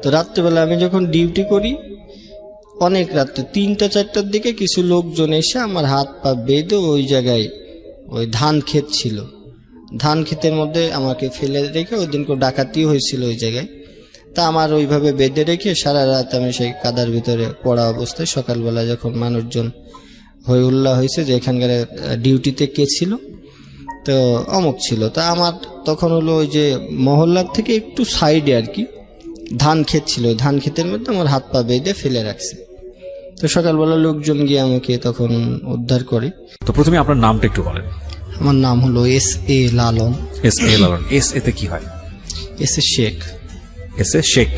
তো রাত্রেবেলা আমি যখন ডিউটি করি, অনেক রাত্রে 3টা-4টার দিকে কিছু লোকজন এসে আমার হাত পা বেঁধে ওই জায়গায়, ওই ধান ক্ষেত ছিল, ধান ক্ষেতের মধ্যে আমাকে ফেলে রেখে, ওই দিন কেউ ডাকাতিও হয়েছিল ওই জায়গায়। তা আমার ওইভাবে বেঁধে রেখে সারা রাত আমি সেই কাদার ভিতরে পড়া অবস্থায়, সকালবেলা যখন মানুষজন হই হুল্লা হয়েছে যে এখানকার ডিউটিতে কে ছিল, তো অমুক ছিল, তা আমার তখন হলো ওই যে মহল্লার থেকে একটু সাইডে আর কি ধান ক্ষেত ছিল, ওই ধান ক্ষেতের মধ্যে আমার হাত পা বেঁধে ফেলে রাখছে। তো সকালবেলা লোকজন গিয়ে আমাকে তখন উদ্ধার করে। তো প্রথমে আপনার নামটা একটু বলেন। আমার নাম হলো S.A. লালন। S.A. লালন। S এতে কি হয়? S.A. শেখ। S.A. শেখ।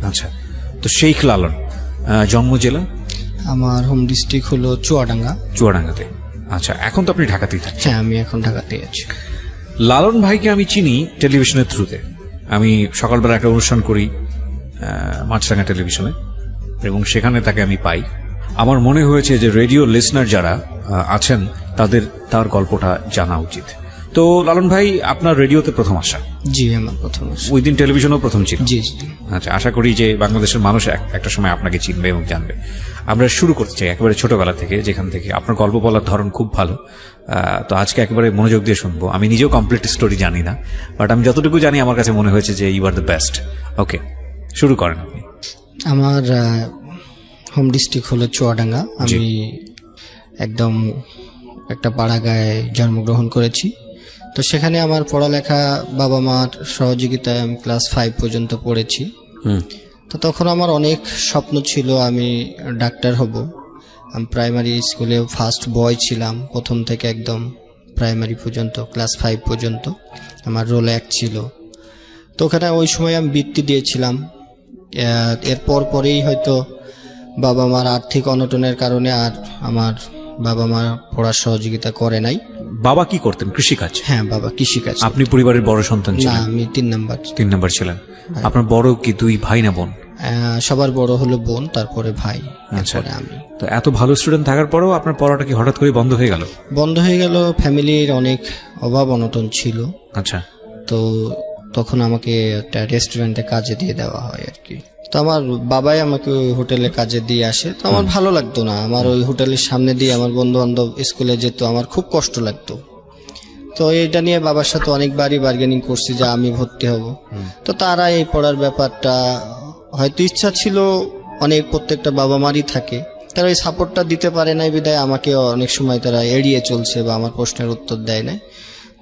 আচ্ছা, তো শেখ লালন, জন্ম জেলা? আমার হোম ডিস্ট্রিক্ট হলো চুয়াডাঙ্গা। চুয়াডাঙ্গাতে। আচ্ছা, এখন তো আপনি ঢাকাতেই থাকেন? হ্যাঁ, আমি এখন ঢাকাতেই আছি। লালন ভাইকে আমি চিনি টেলিভিশনের থ্রুতে। আমি সকালবেলা একটা অনুষ্ঠান করি মাছরাঙা টেলিভিশনে, এবং সেখানে তাকে আমি পাই। আমার মনে হয়েছে যে রেডিও লিসনার যারা আছেন তার গল্পটা জানা উচিত। তো লালন ভাই, আপনার রেডিওতে প্রথম আসা? জি, আমার প্রথম আসা। ওই দিন টেলিভিশনও প্রথম ছিল? জি। আচ্ছা, আশা করি যে বাংলাদেশের মানুষ একটা সময় আপনাকে চিনবে এবং জানবে। আমরা শুরু করতে চাই একেবারে ছোটবেলা থেকে, যেখান থেকে আপনার গল্প বলার ধরন খুব ভালো। তো আজকে একেবারে মনোযোগ দিয়ে শুনবো। আমি নিজেও কমপ্লিট স্টোরি জানি না, বাট আমি যতটুকু জানি আমার কাছে মনে হয়েছে যে ইউ আর দ্য বেস্ট। ওকে, শুরু করেন আপনি। আমার হোম ডিস্ট্রিক্ট হলো চুয়াডাঙ্গা। আমি একদম একটা পাড়া গায়ে জন্মগ্রহণ করেছি। তো সেখানে আমার পড়ালেখা বাবা মার সহযোগিতায় আমি ক্লাস 5 পর্যন্ত পড়েছি। তো তখন আমার অনেক স্বপ্ন ছিল, আমি ডাক্তার হব। আমি প্রাইমারি স্কুলে ফার্স্ট বয় ছিলাম, প্রথম থেকে একদম প্রাইমারি পর্যন্ত, ক্লাস 5 পর্যন্ত আমার রোল 1 ছিল। তো ওখানে ওই সময় আমি বৃত্তি দিয়েছিলাম। এরপর পরেই হয়তো বাবা মার আর্থিক অনটনের কারণে আর আমার বাবা মা পড়ার সহযোগিতা করে নাই। বাবা কি করতেন? কৃষিকাজ? হ্যাঁ, বাবা কৃষিকাজ। আপনি পরিবারের বড় সন্তান না, ছিলেন? আমি 3 নাম্বার ছিলেন। আপনার বড় কি 2 ভাই না বোন? সবার বড় হলো বোন, তারপরে ভাই, আচ্ছা, তারপরে আমি। তো এত ভালো স্টুডেন্ট থাকার পরেও আপনার পড়াটা কি হঠাৎ করে বন্ধ হয়ে গেল? বন্ধ হয়ে গেল, ফ্যামিলির অনেক অভাব অনটন ছিল। আচ্ছা, তো তখন আমাকে একটা রেস্টুরেন্টে কাজে দিয়ে দেওয়া হয় আর কি। তো আমার বাবাই আমাকে ওই হোটেলে কাজে দিয়ে আসে। তো আমার ভালো লাগতো না, আমার ওই হোটেলের সামনে দিয়ে আমার বন্ধু বান্ধব স্কুলে যেত, আমার খুব কষ্ট লাগতো। তো এটা নিয়ে বাবার সাথে অনেকবারই বার্গেনিং করছি যে আমি ভর্তি হব। তো তারা এই পড়ার ব্যাপারটা, হয়তো ইচ্ছা ছিল অনেক, প্রত্যেকটা বাবা মারই থাকে, তারা এই সাপোর্টটা দিতে পারে নাই বিধায় আমাকে অনেক সময় তারা এড়িয়ে চলছে বা আমার প্রশ্নের উত্তর দেয় না।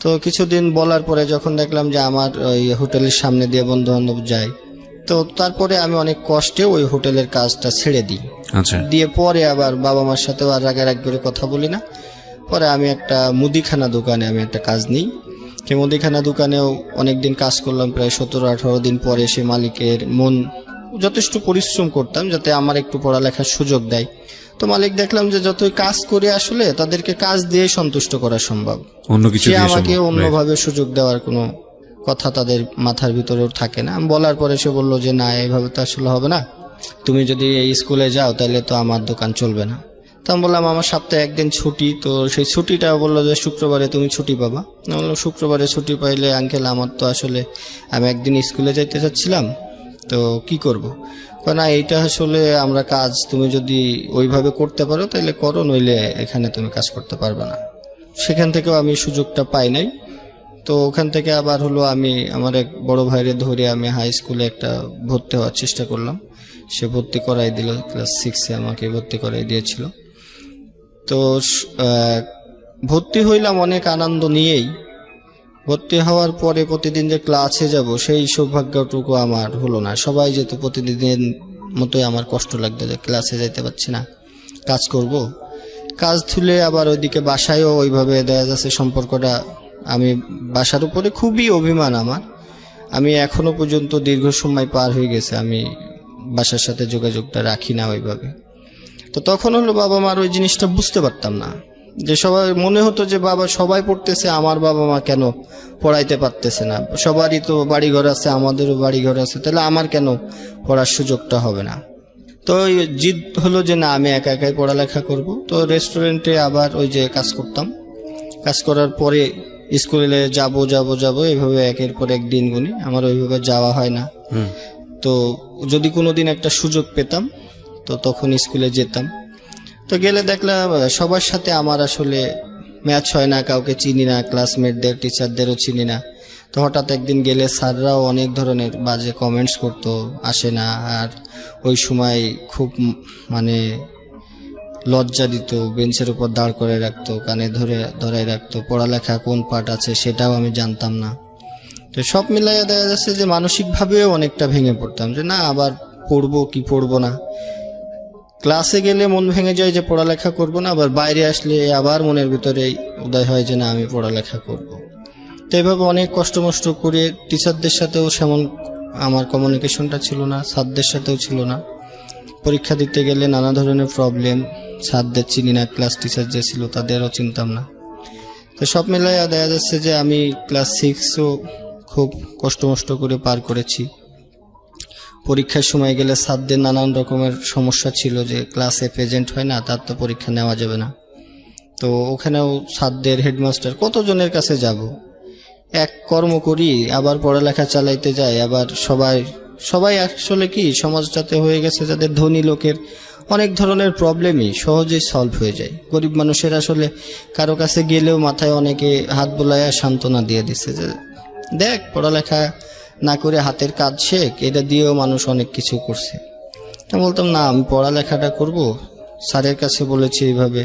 তো কিছুদিন বলার পরে যখন দেখলাম যে আমার ওই হোটেলের সামনে দিয়ে বন্ধু বান্ধব যায়, তো তারপরে আমি অনেক কষ্টে ওই হোটেলের কাজটা ছেড়ে দিই। আচ্ছা, দিয়ে পরে আবার বাবা মার সাথেও আর রাগারাগ করে কথা বলি না। পরে আমি একটা মুদিখানা দোকানে আমি একটা কাজ নিই। সেই মুদিখানা দোকানেও অনেকদিন কাজ করলাম, প্রায় 17-18 দিন। পরে সে মালিকের মন, যথেষ্ট পরিশ্রম করতাম যাতে আমার একটু পড়ালেখার সুযোগ দেয়। তো মালিক দেখলাম যে যতই কাজ করে আসলে তাদেরকে কাজ দিয়ে সন্তুষ্ট করা সম্ভব, অন্য কিছু সে আমাকে অন্যভাবে সুযোগ দেওয়ার কোনো কথা তাদের মাথার ভিতরেও থাকে না। আমি বলার পরে সে বললো যে না, এইভাবে তো আসলে হবে না, তুমি যদি এই স্কুলে যাও তাহলে তো আমার দোকান চলবে না। তো আমি বললাম আমার সপ্তাহে একদিন ছুটি, তো সেই ছুটিটা বললো যে শুক্রবারে তুমি ছুটি পাবা। আমি বললাম শুক্রবারে ছুটি পাইলে আঙ্কেল আমার তো আসলে, আমি একদিন স্কুলে যাইতে চাচ্ছিলাম, তো কি করব? না, এইটা আসলে আমরা কাজ, তুমি যদি ওইভাবে করতে পারো তাহলে করো, নইলে এখানে তুমি কাজ করতে পারবে না। সেখান থেকেও আমি সুযোগটা পাই নাই। তো ওখান থেকে আবার হলো আমি আমার এক বড় ভাইরে ধরে আমি হাই স্কুলে একটা ভর্তি হওয়ার চেষ্টা করলাম। সে ভর্তি করাই দিল, ক্লাস 6-এ আমাকে ভর্তি করাই দিয়েছিল। তো ভর্তি হইলাম অনেক আনন্দ নিয়েই। ভর্তি হওয়ার পরে প্রতিদিন যে ক্লাসে যাব সেই সৌভাগ্যটুকু আমার হলো না। সবাই যেত, প্রতিদিনের মতোই আমার কষ্ট লাগতো যে ক্লাসে যাইতে পারছি না, কাজ করব। কাজ তুলে আবার ওইদিকে বাসায়ও ওইভাবে দেখা যাচ্ছে সম্পর্কটা, আমি বাসার উপরে খুবই অভিমান আমার। আমি এখনো পর্যন্ত দীর্ঘ সময় পার হয়ে গেছে আমি বাসার সাথে যোগাযোগটা রাখি না ওইভাবে। তো তখন হলো বাবা মার ওই জিনিসটা বুঝতে পারতাম না, যে সবাই মনে হতো যে বাবা সবাই পড়তেছে, আমার বাবা মা কেন পড়াইতে পারতেছে না, সবারই তো বাড়িঘর আছে, আমাদেরও বাড়িঘর আছে, তাহলে আমার কেন পড়ার সুযোগটা হবে না। তো জিদ হলো যে না, আমি একা একাই পড়ালেখা করব। তো রেস্টুরেন্টে আবার ওই যে কাজ করতাম, কাজ করার পরে স্কুলে যাব এইভাবে একের পর এক দিন গুনি, আমার ওইভাবে যাওয়া হয় না। তো যদি কোনোদিন একটা সুযোগ পেতাম তো তখন স্কুলে যেতাম। তো গেলে দেখলাম সবার সাথে আমার আসলে ম্যাচ হয় না, কাউকে চিনি না, ক্লাসমেটদের টিচারদেরও চিনি না। তো হঠাৎ একদিন গেলে স্যাররাও অনেক ধরনের বাজে কমেন্টস করতো, আসে না। আর ওই সময় খুব মানে লজ্জা দিত, বেঞ্চের উপর দাঁড় করে রাখতো, কানে ধরে রাখতো, পড়ালেখা কোন পার্ট আছে সেটাও আমি জানতাম না। তো সব মিলাইয়া দেখা যাচ্ছে যে মানসিকভাবেও অনেকটা ভেঙে পড়তাম, যে না আবার পড়বো কি পড়বো না। ক্লাসে গেলে মন ভেঙে যায় যে পড়ালেখা করব না, আবার বাইরে আসলে আবার মনের ভিতরে উদয় হয় যে না আমি পড়ালেখা করব। তো এইভাবে অনেক কষ্ট মষ্ট করে টিচারদের সাথেও সেমন আমার কমিউনিকেশনটা ছিল না, স্যারদের সাথেও ছিল না। পরীক্ষা দিতে গেলে নানা ধরনের প্রবলেম, স্যারদের চিনি না, ক্লাস টিচার যে ছিল তাদেরও চিনতাম না। তো সব মিলাইয়া দেখা যাচ্ছে যে আমি ক্লাস 6ও খুব কষ্ট মষ্ট করে পার করেছি। পরীক্ষার সময় গেলে স্যারদের নানান রকমের সমস্যা ছিল, যে ক্লাসে প্রেজেন্ট হয় না তার তো পরীক্ষা নেওয়া যাবে না। তো ওখানেও স্যারদের, হেডমাস্টার কতজনের কাছে যাব, এক কর্ম করি আবার পড়ালেখা চালাইতে যাই। আবার সবাই আসলে কি সমাজটাতে হয়ে গেছে যাদের ধনী লোকের অনেক ধরনের প্রবলেমই সহজেই সলভ হয়ে যায়। গরিব মানুষের আসলে কারো কাছে গেলেও মাথায় অনেকে হাত বোলাইয়া সান্ত্বনা দিয়ে দিচ্ছে যে দেখ পড়ালেখা না করে হাতের কাজ শেখ, এটা দিয়েও মানুষ অনেক কিছু করছে। আমি বলতাম না আমি পড়ালেখাটা করব। স্যারের কাছে বলেছি এইভাবে,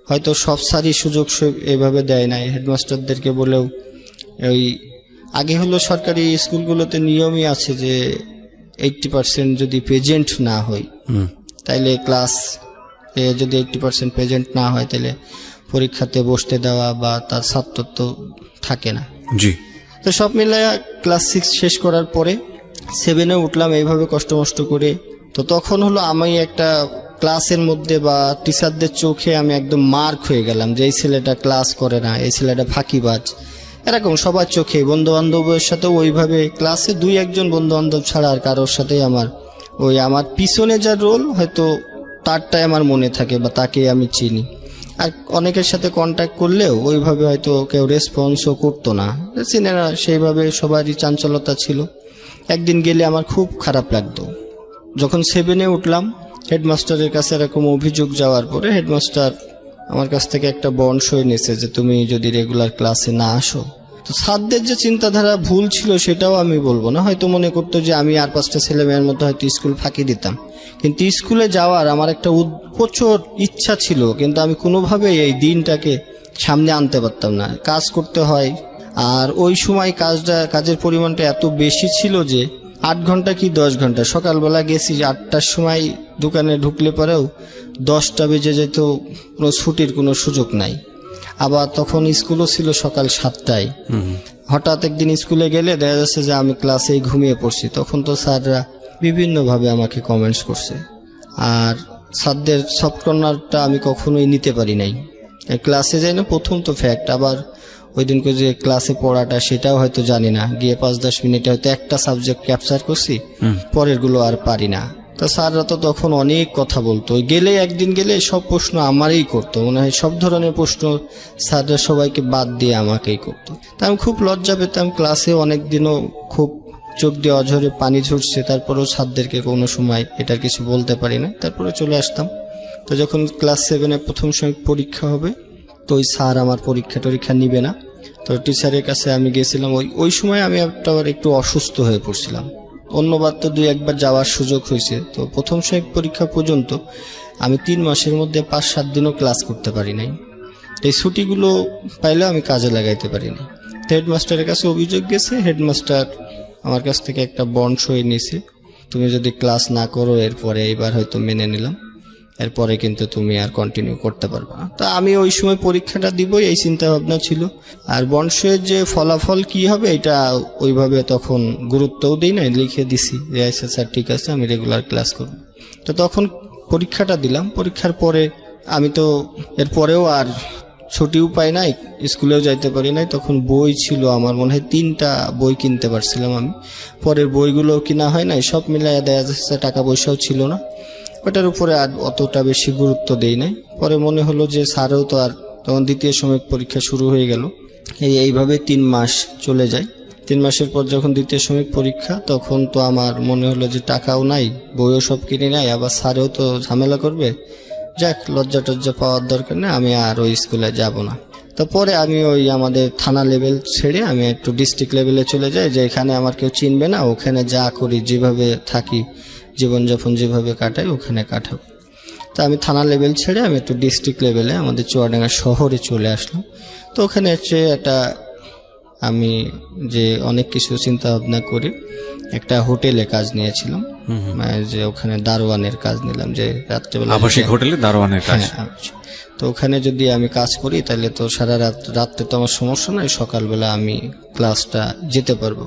হয়তো সব স্যারই সুযোগ এইভাবে দেয় নাই। হেডমাস্টারদেরকে বলেও ওই আগে হলো সরকারি স্কুলগুলোতে নিয়মই আছে যে 80% যদি প্রেজেন্ট না হয় তাইলে ক্লাস যদি 80% প্রেজেন্ট না হয় তাহলে পরীক্ষাতে বসতে দেওয়া বা তার ছাত্রত্ব থাকে না। জি। তো সব মিলায়া ক্লাস 6 শেষ করার পরে 7-এ উঠলাম এইভাবে কষ্ট মষ্ট করে। তো তখন হলো আমি একটা ক্লাসের মধ্যে বা টিচারদের চোখে আমি একদম মার্ক হয়ে গেলাম যে এই ছেলেটা ক্লাস করে না, এই ছেলেটা ফাঁকিবাজ, এরকম সবার চোখে। বন্ধু বান্ধবের সাথেও ওইভাবে ক্লাসে 2-1 বন্ধু বান্ধব ছাড়া আর কারোর সাথেই আমার পিছনে যার রোল হয়তো তারটাই আমার মনে থাকে বা তাকে আমি চিনি। আর অনেকের সাথে কন্ট্যাক্ট করলেও ওইভাবে হয়তো কেউ রেসপন্সও করতো না, চিনে না, সেইভাবে সবারই চাঞ্চলতা ছিল। একদিন গেলে আমার খুব খারাপ লাগতো। যখন 7-এ উঠলাম হেডমাস্টারের কাছে এরকম অভিযোগ যাওয়ার পরে হেডমাস্টার আমার কাছ থেকে একটা বন্ড সই নিয়েছে যে তুমি যদি রেগুলার ক্লাসে না আসো। তো স্যারদের যে চিন্তাধারা ভুল ছিল সেটাও আমি বলবো না, হয়তো মনে করতো যে আমি আর 5টা ছেলে মেয়ের মধ্যে হয়তো স্কুল ফাঁকি দিতাম, কিন্তু স্কুলে যাওয়ার আমার একটা প্রচুর ইচ্ছা ছিল, কিন্তু আমি কোনোভাবেই এই দিনটাকে সামনে আনতে পারতাম না। কাজ করতে হয়, আর ওই সময় কাজের পরিমাণটা এত বেশি ছিল যে 8 ঘন্টা কি 10 ঘন্টা। সকালবেলা গেছি 8টার সময়, দোকানে ঢুকলে পরেও 10টা বেজে যেত, কোনো ছুটির কোনো সুযোগ নাই। আবার তখন স্কুলও ছিল সকাল 7টায়। হঠাৎ একদিন স্কুলে গেলে দেখা যাচ্ছে যে আমি ক্লাসেই ঘুমিয়ে পড়ছি। তখন তো স্যাররা বিভিন্নভাবে আমাকে কমেন্টস করছে। আর স্যারদের সফট কর্নারটা আমি কখনোই নিতে পারি নাই। ক্লাসে যাই না প্রথম তো ফ্যাক্ট, আবার ওই দিনকে যে ক্লাসে পড়াটা সেটাও হয়তো জানি না, গিয়ে 5-10 মিনিটে হয়তো একটা সাবজেক্ট ক্যাপচার করছি, পরেরগুলো আর পারি না। তো স্যাররা তো তখন অনেক কথা বলতো, গেলে একদিন গেলে সব প্রশ্ন আমারই করতো, মনে হয় সব ধরনের প্রশ্ন স্যাররা সবাইকে বাদ দিয়ে আমাকেই করতো। তা আমি খুব লজ্জা পেতাম। ক্লাসে অনেক দিনও খুব চোখ দিয়ে অঝরে পানি ঝরছে, তারপরেও স্যারদেরকে কোনো সময় এটার কিছু বলতে পারি না, তারপরে চলে আসতাম। তো যখন ক্লাস 7-এ প্রথম সময় পরীক্ষা হবে, তো ওই স্যার আমার পরীক্ষা নিবে না। তো টিচারের কাছে আমি গেছিলাম। ওই সময় আমি একটু অসুস্থ হয়ে পড়ছিলাম। অন্যবার তো 2-1 যাওয়ার সুযোগ হয়েছে। তো প্রথম সময় পরীক্ষা পর্যন্ত আমি 3 মাসের মধ্যে 5-7 দিনও ক্লাস করতে পারি নাই। এই ছুটিগুলো পাইলেও আমি কাজে লাগাইতে পারি নাই। হেডমাস্টারের কাছে অভিযোগ গেছে, হেডমাস্টার আমার কাছ থেকে একটা বন্ড সই নিয়েছে, তুমি যদি ক্লাস না করো এরপরে এবার হয়তো মেনে নিলাম, এরপরে কিন্তু তুমি আর কন্টিনিউ করতে পারবে না। তা আমি ওই সময় পরীক্ষাটা দিব এই চিন্তা ভাবনা ছিল। আর বন্ড সইয়ের যে ফলাফল কি হবে এটা ওইভাবে তখন গুরুত্বও দিই না, লিখে দিছি যে আচ্ছা স্যার ঠিক আছে আমি রেগুলার ক্লাস করব। তো তখন পরীক্ষাটা দিলাম। পরীক্ষার পরে আমি তো এরপরেও আর ছুটিও পাই নাই, স্কুলেও যাইতে পারি নাই। তখন বই ছিল আমার মনে হয় 3টা বই কিনতে পারছিলাম আমি, পরের বইগুলো কিনা হয় নাই। সব মিলাইয়া দেয়া যাচ্ছে টাকা পয়সাও ছিল না, ওটার উপরে আর অতটা বেশি গুরুত্ব দেই নাই। পরে মনে হলো যে স্যারও তো আর, তখন দ্বিতীয় সময় পরীক্ষা শুরু হয়ে গেল। এইভাবে 3 মাস চলে যায়। 3 মাসের পর যখন দ্বিতীয় সাময়িক পরীক্ষা, তখন তো আমার মনে হলো যে টাকাও নাই, বইও সব কিনে নাই, আবার স্যারেও তো ঝামেলা করবে, যাক লজ্জা টজ্জা পাওয়ার দরকার নেই, আমি আর ওই স্কুলে যাব না। তো পরে আমি ওই আমাদের থানা লেভেল ছেড়ে আমি একটু ডিস্ট্রিক্ট লেভেলে চলে যাই, যে এখানে আমার কেউ চিনবে না, ওখানে যা করি যেভাবে থাকি জীবনযাপন যেভাবে কাটাই ওখানে কাটাবো। তো আমি থানা লেভেল ছেড়ে আমি একটু ডিস্ট্রিক্ট লেভেলে আমাদের চুয়াডাঙ্গা শহরে চলে আসলাম। তো ওখানে হচ্ছে আমি যে অনেক কিছু চিন্তা ভাবনা করে একটা হোটেলে কাজ নিয়েছিলাম, যে ওখানে দারোয়ানের কাজ নিলাম, যে রাত্রেবেলা আবাসিক হোটেলে দারোয়ানের কাজ। তো ওখানে যদি আমি কাজ করি তাহলে তো সারা রাত্রে তো আমার সমস্যা নাই, সকালবেলা আমি ক্লাসটা যেতে পারবো,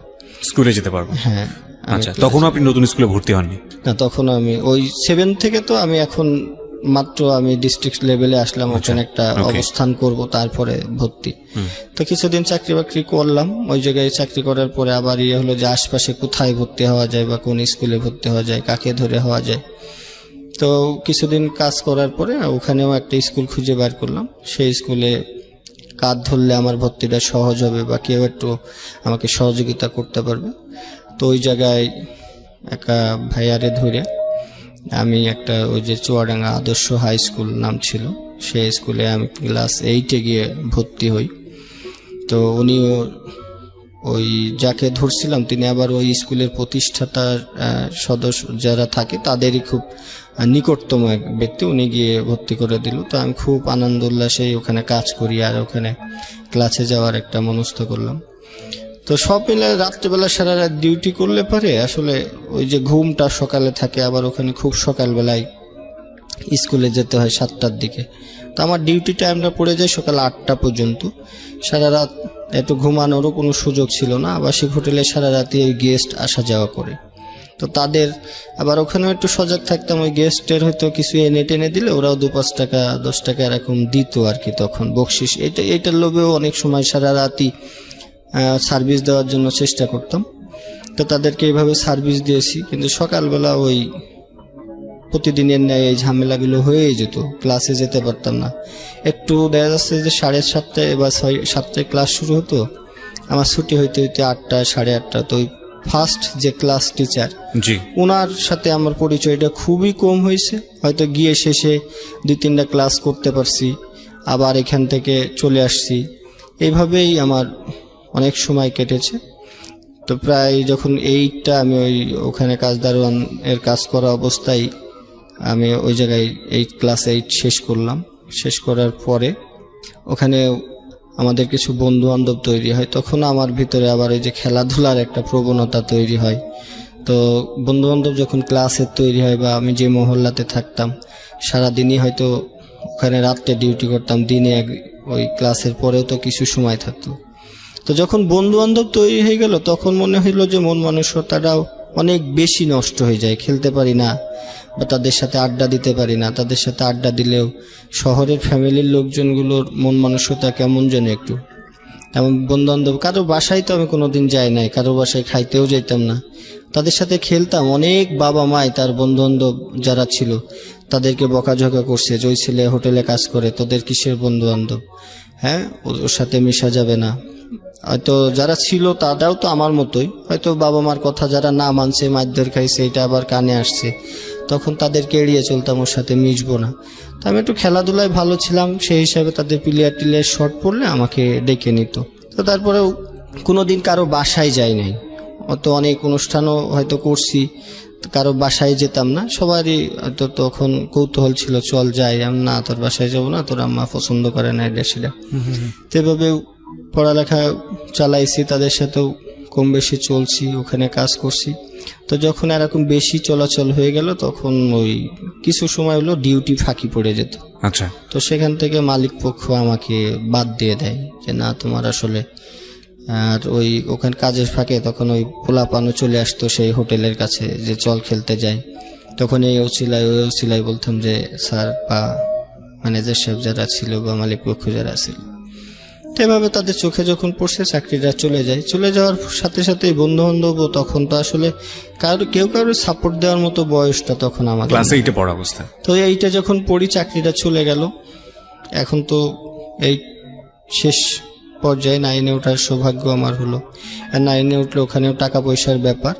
স্কুলে যেতে পারবো। হ্যাঁ। আচ্ছা, তখন আপনি নতুন স্কুলে ভর্তি হননি? না, তখন আমি ওই 7 থেকে, তো আমি এখন মাত্র আমি ডিস্ট্রিক্ট লেভেলে আসলাম, ওখানে একটা অবস্থান করব, তারপরে ভর্তি। তো কিছুদিন চাকরি বাকরি করলাম, ওই জায়গায় চাকরি করার পরে আবার হলো যে আশপাশে কোথায় ভর্তি হওয়া যায় বা কোন স্কুলে ভর্তি হওয়া যায়, কাকে ধরে হওয়া যায়। তো কিছুদিন কাজ করার পরে ওখানেও একটা স্কুল খুঁজে বার করলাম, সেই স্কুলে কাজ ধরলে আমার ভর্তিটা সহজ হবে বা কেউ একটু আমাকে সহযোগিতা করতে পারবে। তো ওই জায়গায় একটা ভাইয়ারে ধরে আমি একটা ওই যে চুয়াডাঙ্গা আদর্শ হাই স্কুল নাম ছিল, সেই স্কুলে আমি ক্লাস 8-এ গিয়ে ভর্তি হই। তো উনিও ওই যাকে ধরছিলাম তিনি আবার ওই স্কুলের প্রতিষ্ঠাতার সদস্য যারা থাকে তাদেরই খুব নিকটতম এক ব্যক্তি, উনি গিয়ে ভর্তি করে দিল। তো আমি খুব আনন্দ উল্লাসে ওখানে কাজ করি আর ওখানে ক্লাসে যাওয়ার একটা মনস্থ করলাম। তো সব মিলে রাত্রেবেলা সারা রাত ডিউটি করলে পারে আসলে ওই যে ঘুমটা সকালে থাকে, আবার ওখানে খুব সকালবেলায় স্কুলে যেতে হয় 7টার দিকে। তো আমার ডিউটি টাইমটা পড়ে যায় সকাল 8টা পর্যন্ত। সারা রাত একটু ঘুমানোরও কোনো সুযোগ ছিল না, আবাসিক হোটেলে সারা রাতে ওই গেস্ট আসা যাওয়া করে। তো তাদের আবার ওখানেও একটু সজাগ থাকতাম, ওই গেস্টের হয়তো কিছু এনে টেনে দিলে ওরাও 2-5 টাকা 10 টাকা এরকম দিত আর কি, তখন বকশিস। এইটার লোভেও অনেক সময় সারা রাতই সার্ভিস দেওয়ার জন্য চেষ্টা করতাম। তো তাদেরকে এইভাবে সার্ভিস দিয়েছি, কিন্তু সকালবেলা ওই প্রতিদিনের ন্যায় এই ঝামেলাগুলো হয়েই যেত, ক্লাসে যেতে পারতাম না। একটু দেখা যাচ্ছে যে 7:30 বা 7টায় ক্লাস শুরু হতো, আমার ছুটি হইতে হইতে 8টা 8:30। তো ওই ফার্স্ট যে ক্লাস টিচার, ওনার সাথে আমার পরিচয়টা খুবই কম হয়েছে, হয়তো গিয়ে শেষে 2-3টা ক্লাস করতে পারছি, আবার এখান থেকে চলে আসছি। এইভাবেই আমার অনেক সময় কেটেছে। তো প্রায় যখন 8টা আমি ওখানে কাজ দারোয়ান এর কাজ করা অবস্থায় আমি ওই জায়গায় ক্লাস 8 শেষ করলাম। শেষ করার পরে ওখানে আমাদের কিছু বন্ধু বান্ধব তৈরি হয়, তখন আমার ভিতরে আবার ওই যে খেলাধুলার একটা প্রবণতা তৈরি হয়। তো বন্ধু বান্ধব যখন ক্লাসে তৈরি হয় বা আমি যে মহল্লাতে থাকতাম সারাদিনই হয়তো ওখানে রাত্রে ডিউটি করতাম, দিনে ওই ক্লাসের পরেও তো কিছু সময় থাকতো। তো যখন বন্ধু বান্ধব তৈরি হয়ে গেল তখন মনে হইলো যে মন মানসিকতাটাও অনেক বেশি নষ্ট হয়ে যায়, খেলতে পারি না বা তাদের সাথে আড্ডা দিতে পারি না। তাদের সাথে আড্ডা দিলেও শহরের ফ্যামিলির লোকজনগুলোর মন মানসিকতা কেমন যেন একটু, এমন বন্ধু বান্ধব কারো বাসায় তো আমি কোনোদিন যাই নাই, কারো বাসায় খাইতেও যাইতাম না, তাদের সাথে খেলতাম। অনেক বাবা মাই তার বন্ধু বান্ধব যারা ছিল তাদেরকে বকাঝকা করছে যে ওই ছেলে হোটেলে কাজ করে, তোদের কিসের বন্ধু বান্ধব, হ্যাঁ ওর সাথে মিশা যাবে না। হয়তো যারা ছিল তারাও তো আমার মতোই, হয়তো বাবা মার কথা যারা না মানছে, মারধর খাইছে, এটা আবার কানে আসছে, তখন তাদেরকে এড়িয়ে চলতাম, ওর সাথে মিশবো না। তো আমি একটু খেলাধুলায় ভালো ছিলাম, সেই হিসাবে তাদের প্লেয়ার টিলেয়ার শর্ট পড়লে আমাকে ডেকে নিত। তো তারপরেও কোনোদিন কারো বাসায় যাই নাই, অত অনেক অনুষ্ঠানও হয়তো করছি, কারো বাসায় যেতাম না। সবারই হয়তো তখন কৌতূহল ছিল, চল যাই। আমি না, তোর বাসায় যাবো না, তোর আম্মা পছন্দ করে না এটা সেটা। তো এভাবে পড়ালেখা চালাইছি, তাদের সাথেও কম বেশি চলছি, ওখানে কাজ করছি। তো যখন এরকম বেশি চলাচল হয়ে গেল তখন ওই কিছু সময় হলো ডিউটি ফাঁকি পড়ে যেত। আচ্ছা। তো সেখান থেকে মালিক পক্ষ আমাকে বাদ দিয়ে দেয় যে না তোমার আসলে, আর ওই ওখানে কাজের ফাঁকে তখন ওই পোলাপানও চলে আসতো সেই হোটেলের কাছে যে চল খেলতে যাই। তখন এই ওসিলাই বলতাম যে স্যার বা ম্যানেজার সাহেব যারা ছিল বা মালিক পক্ষ যারা ছিল, তো এভাবে তাদের চোখে যখন পড়ছে চাকরিটা চলে যায়। চলে যাওয়ার সাথে সাথে বন্ধু বান্ধব তখন তো আসলে কেউ কারোর সাপোর্ট দেওয়ার মতো বয়সটা তখন আমার ক্লাস 8 পড়া অবস্থা। তো এইটা যখন পড়ি চাকরিটা চলে গেল, এখন তো এই শেষ পর্যায়ে 9-এ ওঠার সৌভাগ্য আমার হলো। আর 9-এ উঠলে ওখানেও টাকা পয়সার ব্যাপার।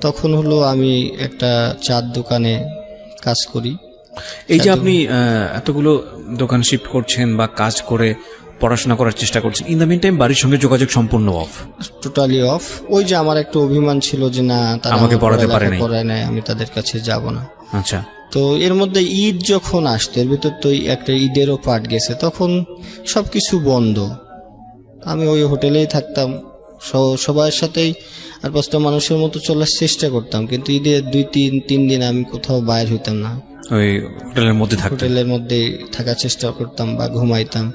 তখন হলো আমি একটা চার দোকানে কাজ করি। এই যে আপনি এতগুলো দোকান শিফট করছেন বা কাজ করে পড়াশোনা করার চেষ্টা করছেন, ইন দ্য মিন টাইম বাড়ির সঙ্গে যোগাযোগ সম্পূর্ণ অফ? Totally off. ওই যে আমার একটা অভিমান ছিল যে না, তারা আমাকে পড়াতে পারে নাই, আমি তাদের কাছে যাব না। আচ্ছা। তো এর মধ্যে ঈদ যখন আসতো, এর ভিতর তো একটা ঈদেরও পার্ট গেছে, তখন সবকিছু বন্ধ। আমি ওই হোটেলেই থাকতাম, সবার সাথেই আর 5টা মানুষের মতো চলার চেষ্টা করতাম, কিন্তু ঈদের 2-3 দিন আমি কোথাও বাইর হইতাম না। ওই হোটেলের মধ্যে হোটেলের মধ্যে থাকার চেষ্টা করতাম বা ঘুমাইতাম।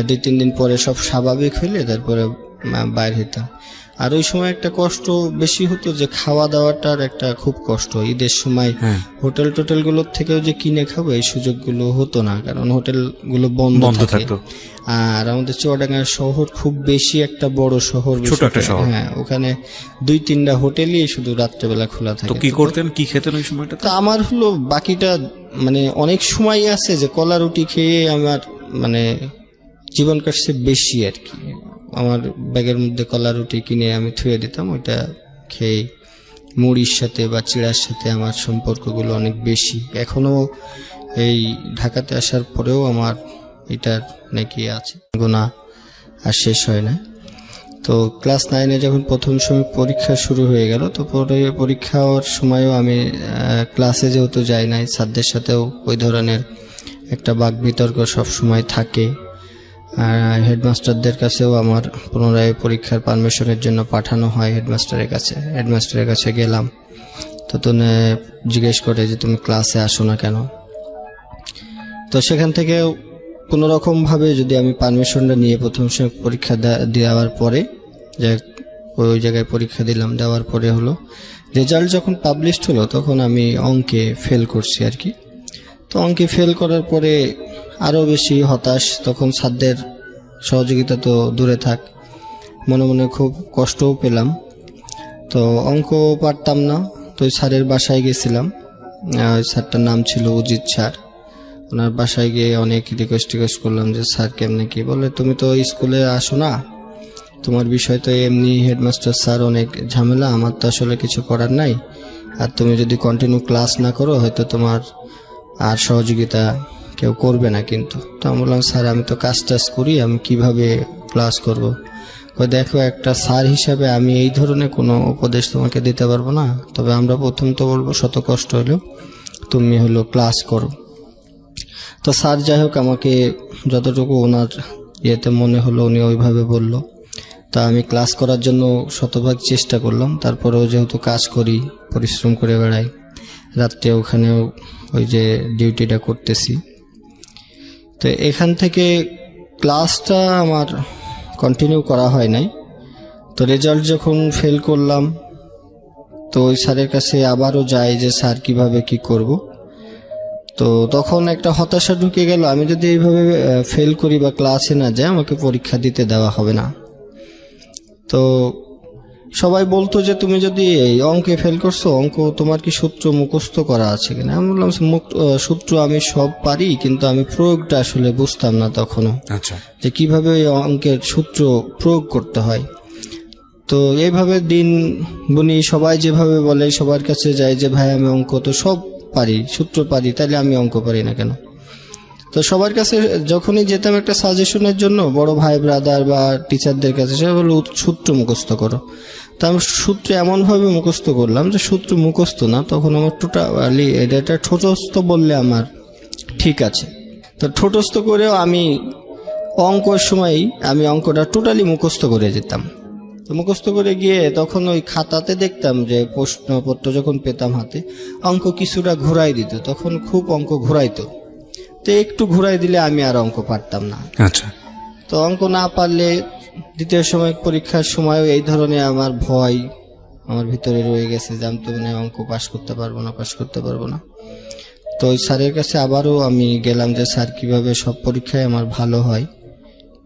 2-3 দিন পরে সব স্বাভাবিক হইলে তারপরে বাইর হইতাম। আর ওই সময় একটা কষ্ট বেশি হতো যে খাওয়া দাওয়াটার একটা খুব কষ্ট। ঈদের সময় হোটেলগুলোর থেকেও যে কিনে খাবো এই সুযোগগুলো হতো না, কারণ হোটেলগুলো বন্ধ থাকতো। আর আমাদের চুয়াডাঙ্গা শহর খুব বেশি একটা বড় শহর, ছোট একটা শহর। হ্যাঁ, ওখানে 2-3টা হোটেলই শুধু রাত্রেবেলা খোলা থাকে। তো কি করতেন, কি খেতেন ওই সময়টা? তো আমার হলো বাকিটা মানে অনেক সময় আছে যে কলা রুটি খেয়ে আমার মানে জীবন কাটছে বেশি আর কি। আমার ব্যাগের মধ্যে কলা রুটি কিনে আমি থুয়ে দিতাম, ওইটা খেয়ে মুড়ির সাথে বা চিড়ার সাথে আমার সম্পর্কগুলো অনেক বেশি। এখনো এই ঢাকাতে আসার পরেও আমার এটার নাকি আছে, গুণা আর শেষ হয় না। তো ক্লাস 9-এ যখন প্রথম সময় পরীক্ষা শুরু হয়ে গেল, তো পরে পরীক্ষার সময়ও আমি ক্লাসে যেহেতু যাই নাই, স্যারদের সাথেও ওই ধরনের একটা বাক বিতর্ক সবসময় থাকে। আর হেডমাস্টারদের কাছেও আমার পুনরায় পরীক্ষার পারমিশনের জন্য পাঠানো হয় হেডমাস্টারের কাছে গেলাম, তো তুমি জিজ্ঞেস করে যে তুমি ক্লাসে আসো না কেন। তো সেখান থেকে কোনোরকম ভাবে যদি আমি পারমিশনটা নিয়ে প্রথম সময় পরীক্ষা দেওয়ার পরে যে ওই জায়গায় পরীক্ষা দিলাম, দেওয়ার পরে হলো রেজাল্ট যখন পাবলিশড হলো তখন আমি অঙ্কে ফেল করছি আর কি। তো অঙ্কে ফেল করার পরে আরও বেশি হতাশ, তখন স্যারদের সহযোগিতা তো দূরে থাক, মনে মনে খুব কষ্টও পেলাম। তো অঙ্ক পারতাম না, তো ওই স্যারের বাসায় গেছিলাম। ওই স্যারটার নাম ছিল অজিত স্যার। ওনার বাসায় গিয়ে অনেক রিকোয়েস্ট করলাম যে স্যার কেমনে কি, বলে তুমি তো স্কুলে আসো না, তোমার বিষয় তো এমনি হেডমাস্টার স্যার অনেক ঝামেলা, আমার তো আসলে কিছু করার নাই, আর তুমি যদি কন্টিনিউ ক্লাস না করো হয়তো তোমার আর সহযোগিতা কেউ করবে না কিন্তু। তো আমি বললাম স্যার আমি তো কাজ করি, আমি কিভাবে ক্লাস করব? দেখো একটা স্যার হিসাবে আমি এই ধরনের কোনো উপদেশ তোমাকে দিতে পারবো না, তবে আমরা প্রথম তো বলবো শত কষ্ট হলেও তুমি হলো ক্লাস করো। তো স্যার যাই হোক আমাকে যতটুকু ওনার ইয়েতে মনে হলো উনি ওইভাবে বলল। তা আমি ক্লাস করার জন্য শতভাগ চেষ্টা করলাম। তারপরেও যেহেতু কাজ করি, পরিশ্রম করে বেড়াই, রাত্রে ওখানেও ওই যে ডিউটিটা করতেছি, তো এখান থেকে ক্লাসটা আমার কন্টিনিউ করা হয় নাই। তো রেজাল্ট যখন ফেল করলাম তো ওই স্যারের কাছে আবারও যাই যে স্যার কিভাবে কি করব। তো তখন একটা হতাশা ঢুকে গেল, আমি যদি এইভাবে ফেল করি বা ক্লাসে না যাই আমাকে পরীক্ষা দিতে দেওয়া হবে না। তো সবাই বলতো যে তুমি যদি এই অঙ্কে ফেল করছো, অঙ্ক তোমার কি সূত্র মুখস্থ করা আছে কিনা? আমি বললাম সূত্র আমি সব পারি, কিন্তু আমি প্রয়োগটা আসলে বুঝতাম না তখনও, আচ্ছা, যে কিভাবে ওই অঙ্কের সূত্র প্রয়োগ করতে হয়। তো এইভাবে দিন বুনি, সবাই যেভাবে বলে সবার কাছে যাই যে ভাই আমি অঙ্ক তো সব পারি, সূত্র পারি, তাহলে আমি অঙ্ক পারি না কেন? তো সবার কাছে যখনই যেতাম একটা সাজেশনের জন্য, বড় ভাই ব্রাদার বা টিচারদের কাছে, সে বলল সূত্র মুখস্থ করো। তো আমি সূত্র এমনভাবে মুখস্থ করলাম যে সূত্র মুখস্থ না, তখন আমার টোটালি এটা ঠোঁটস্থ বললে আমার ঠিক আছে। তো ঠোঁটস্থ করেও আমি অঙ্কের সময় আমি অঙ্কটা টোটালি মুখস্থ করে যেতাম। তো মুখস্থ করে গিয়ে তখন ওই খাতাতে দেখতাম যে প্রশ্নপত্র যখন পেতাম হাতে, অঙ্ক কিছুটা ঘুরাই দিত, তখন খুব অঙ্ক ঘুরাইতো। তো একটু ঘুরাই দিলে আমি আর অঙ্ক পারতাম না। আচ্ছা, তো অঙ্ক না পারলে দ্বিতীয় সময় পরীক্ষার সময়ও এই ধরনের আমার ভয় আমার ভিতরে রয়ে গেছে যে আমি তো অঙ্ক পাশ করতে পারবো না। তো ওই স্যারের কাছে আবারও আমি গেলাম যে স্যার কিভাবে সব পরীক্ষায় আমার ভালো হয়,